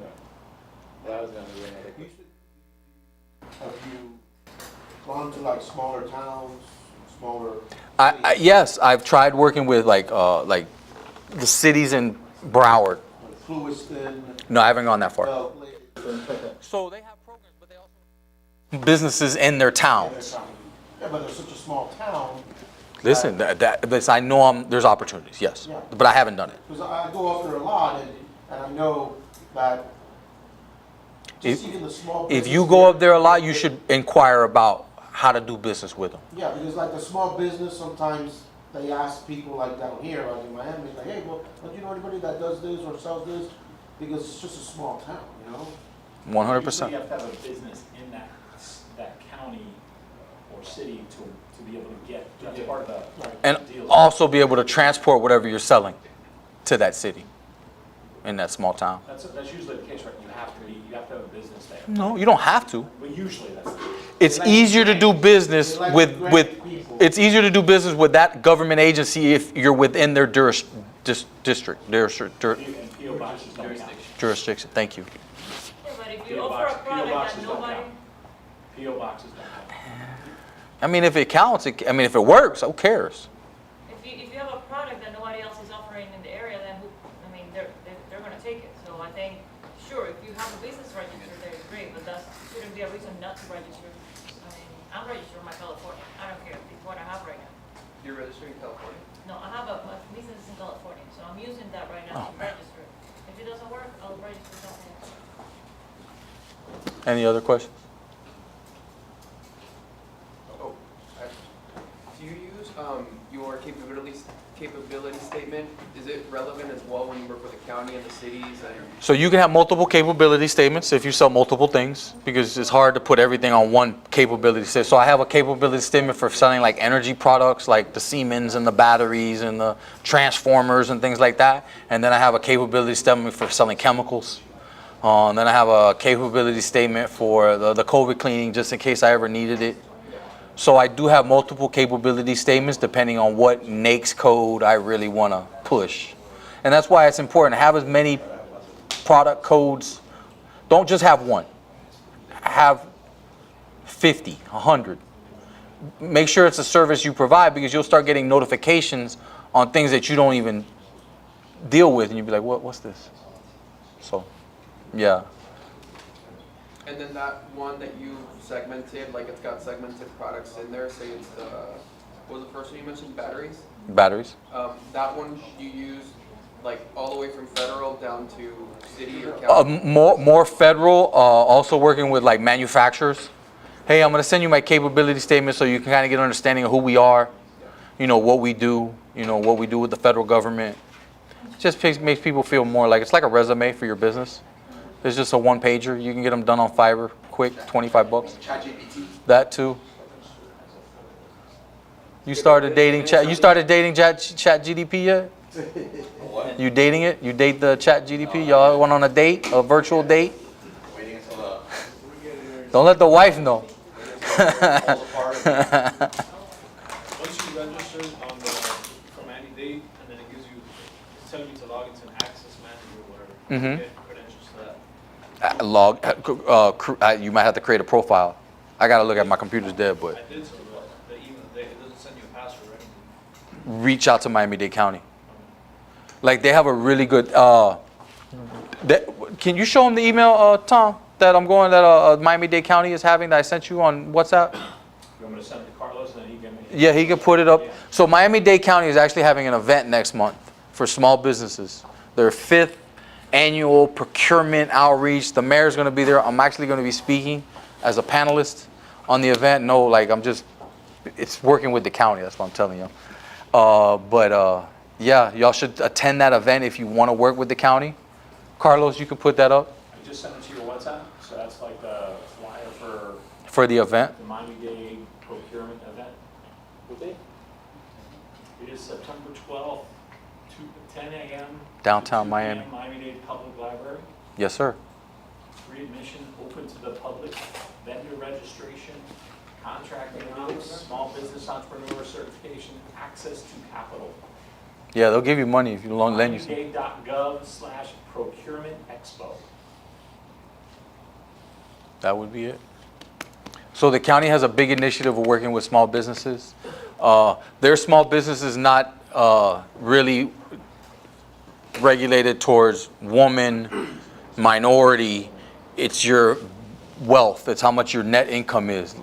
was gonna be another question. Have you gone to like smaller towns, smaller? Yes, I've tried working with like the cities in Broward. Lewiston. No, I haven't gone that far. So they have programs, but they also have businesses in their towns. Yeah, but they're such a small town. Listen, this, I know there's opportunities, yes, Yeah. but I haven't done it. Because I go up there a lot, and I know that just even the small If business you go up there a lot, you should inquire about how to do business with them. Yeah, because like the small business, sometimes they ask people like down here, like in Miami, like, hey, well, don't you know anybody that does this or sells this? Because it's just a small town, you know? 100%. Usually you have to have a business in that county or city to be able to get, that's part of the And deal. also be able to transport whatever you're selling to that city in that small town. That's usually the case, right? You have to have a business there. No, you don't have to. Well, usually that's the case. It's easier to do business with it's easier to do business with that government agency if you're within their district. PO boxes don't count. Jurisdiction. Thank you. Yeah, but if you offer a product that nobody, PO boxes don't count. I mean, if it counts, if it works, who cares? if you have a product that nobody else is offering in the area, then they're gonna take it. So I think, sure, if you have a business register there, it's great, but that shouldn't be a reason not to register. I mean, I'm registered in my California. I don't care. It's what I have right now. You're registering in California? No, I have a business in California, so I'm using that right now to register. If it doesn't work, I'll register something else. Any other questions? Do you use your capability statement, is it relevant as well when you work with the county and the cities and? So you can have multiple capability statements if you sell multiple things, because it's hard to put everything on one capability statement. So I have a capability statement for selling like energy products, like the Siemens and the batteries and the transformers and things like that. And then I have a capability statement for selling chemicals. And then I have a capability statement for the COVID cleaning, just in case I ever needed it. So I do have multiple capability statements depending on what NAICS code I really want to push. And that's why it's important to have as many product codes. Don't just have one. Have 50, 100. Make sure it's a service you provide, because you'll start getting notifications on things that you don't even deal with, and you'll be like, what's this? So, yeah. And then that one that you segmented, like it's got segmented products in there, say it's the, what was the first one you mentioned, batteries? Batteries. That one you use like all the way from federal down to city or county? More federal, also working with like manufacturers. Hey, I'm going to send you my capability statement so you can kind of get an understanding of who we are, you know, what we do, you know, what we do with the federal government. It just makes people feel more like it's like a resume for your business. It's just a one-pager. You can get them done on Fiverr, quick, 25 bucks. ChatGPT. That too. You started dating Chat GDP yet? What? You dating it? You date the Chat GDP? Y'all went on a date, a virtual date? Waiting until Don't let the wife know. Once you register on the from any date, and then it gives you, it's telling you to log into an access manager or whatever. Mhm. Get credentials to that. You might have to create a profile. I gotta look at my computer's dead, but I did so, but the email, it doesn't send you a password or anything. reach out to Miami-Dade County. Like they have a really good. Can you show them the email, Tom, that I'm going that Miami-Dade County is having that I sent you on WhatsApp? You want me to send it to Carlos and then he can make it? Yeah, he can put it up. So Miami-Dade County is actually having an event next month for small businesses. Their 5th annual procurement outreach. The mayor's going to be there. I'm actually going to be speaking as a panelist on the event. No, like it's working with the county. That's what I'm telling you. Yeah, y'all should attend that event if you want to work with the county. Carlos, you can put that up I just sent it to your WhatsApp, so that's like the flyer for the event. the Miami-Dade procurement event. What day? It is September 12th, 10 a.m. Downtown to 2 Miami. p.m. Miami-Dade Public Library. Yes, sir. Free admission, open to the public, vendor registration, contracting amounts, small business entrepreneur certification, access to capital. Yeah, they'll give you money if you lend you some. Miami-Dade.gov/procurement expo. That would be it. So the county has a big initiative of working with small businesses. Their small business is not really regulated towards woman, minority. It's your wealth. It's how much your net income is.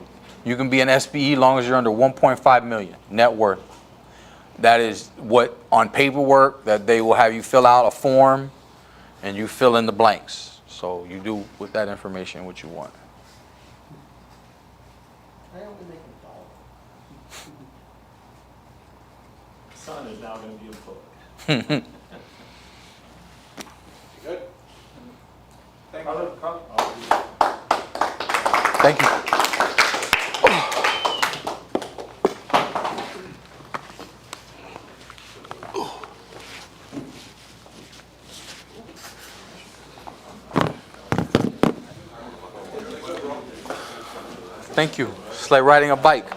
You can be an SBE as long as you're under 1.5 million net worth. That is what on paperwork that they will have you fill out a form and you fill in the blanks. So you do with that information what you want. I only make a dollar. Son is now going to be employed. Good. Thank you. Thank you. Thank you. It's like riding a bike.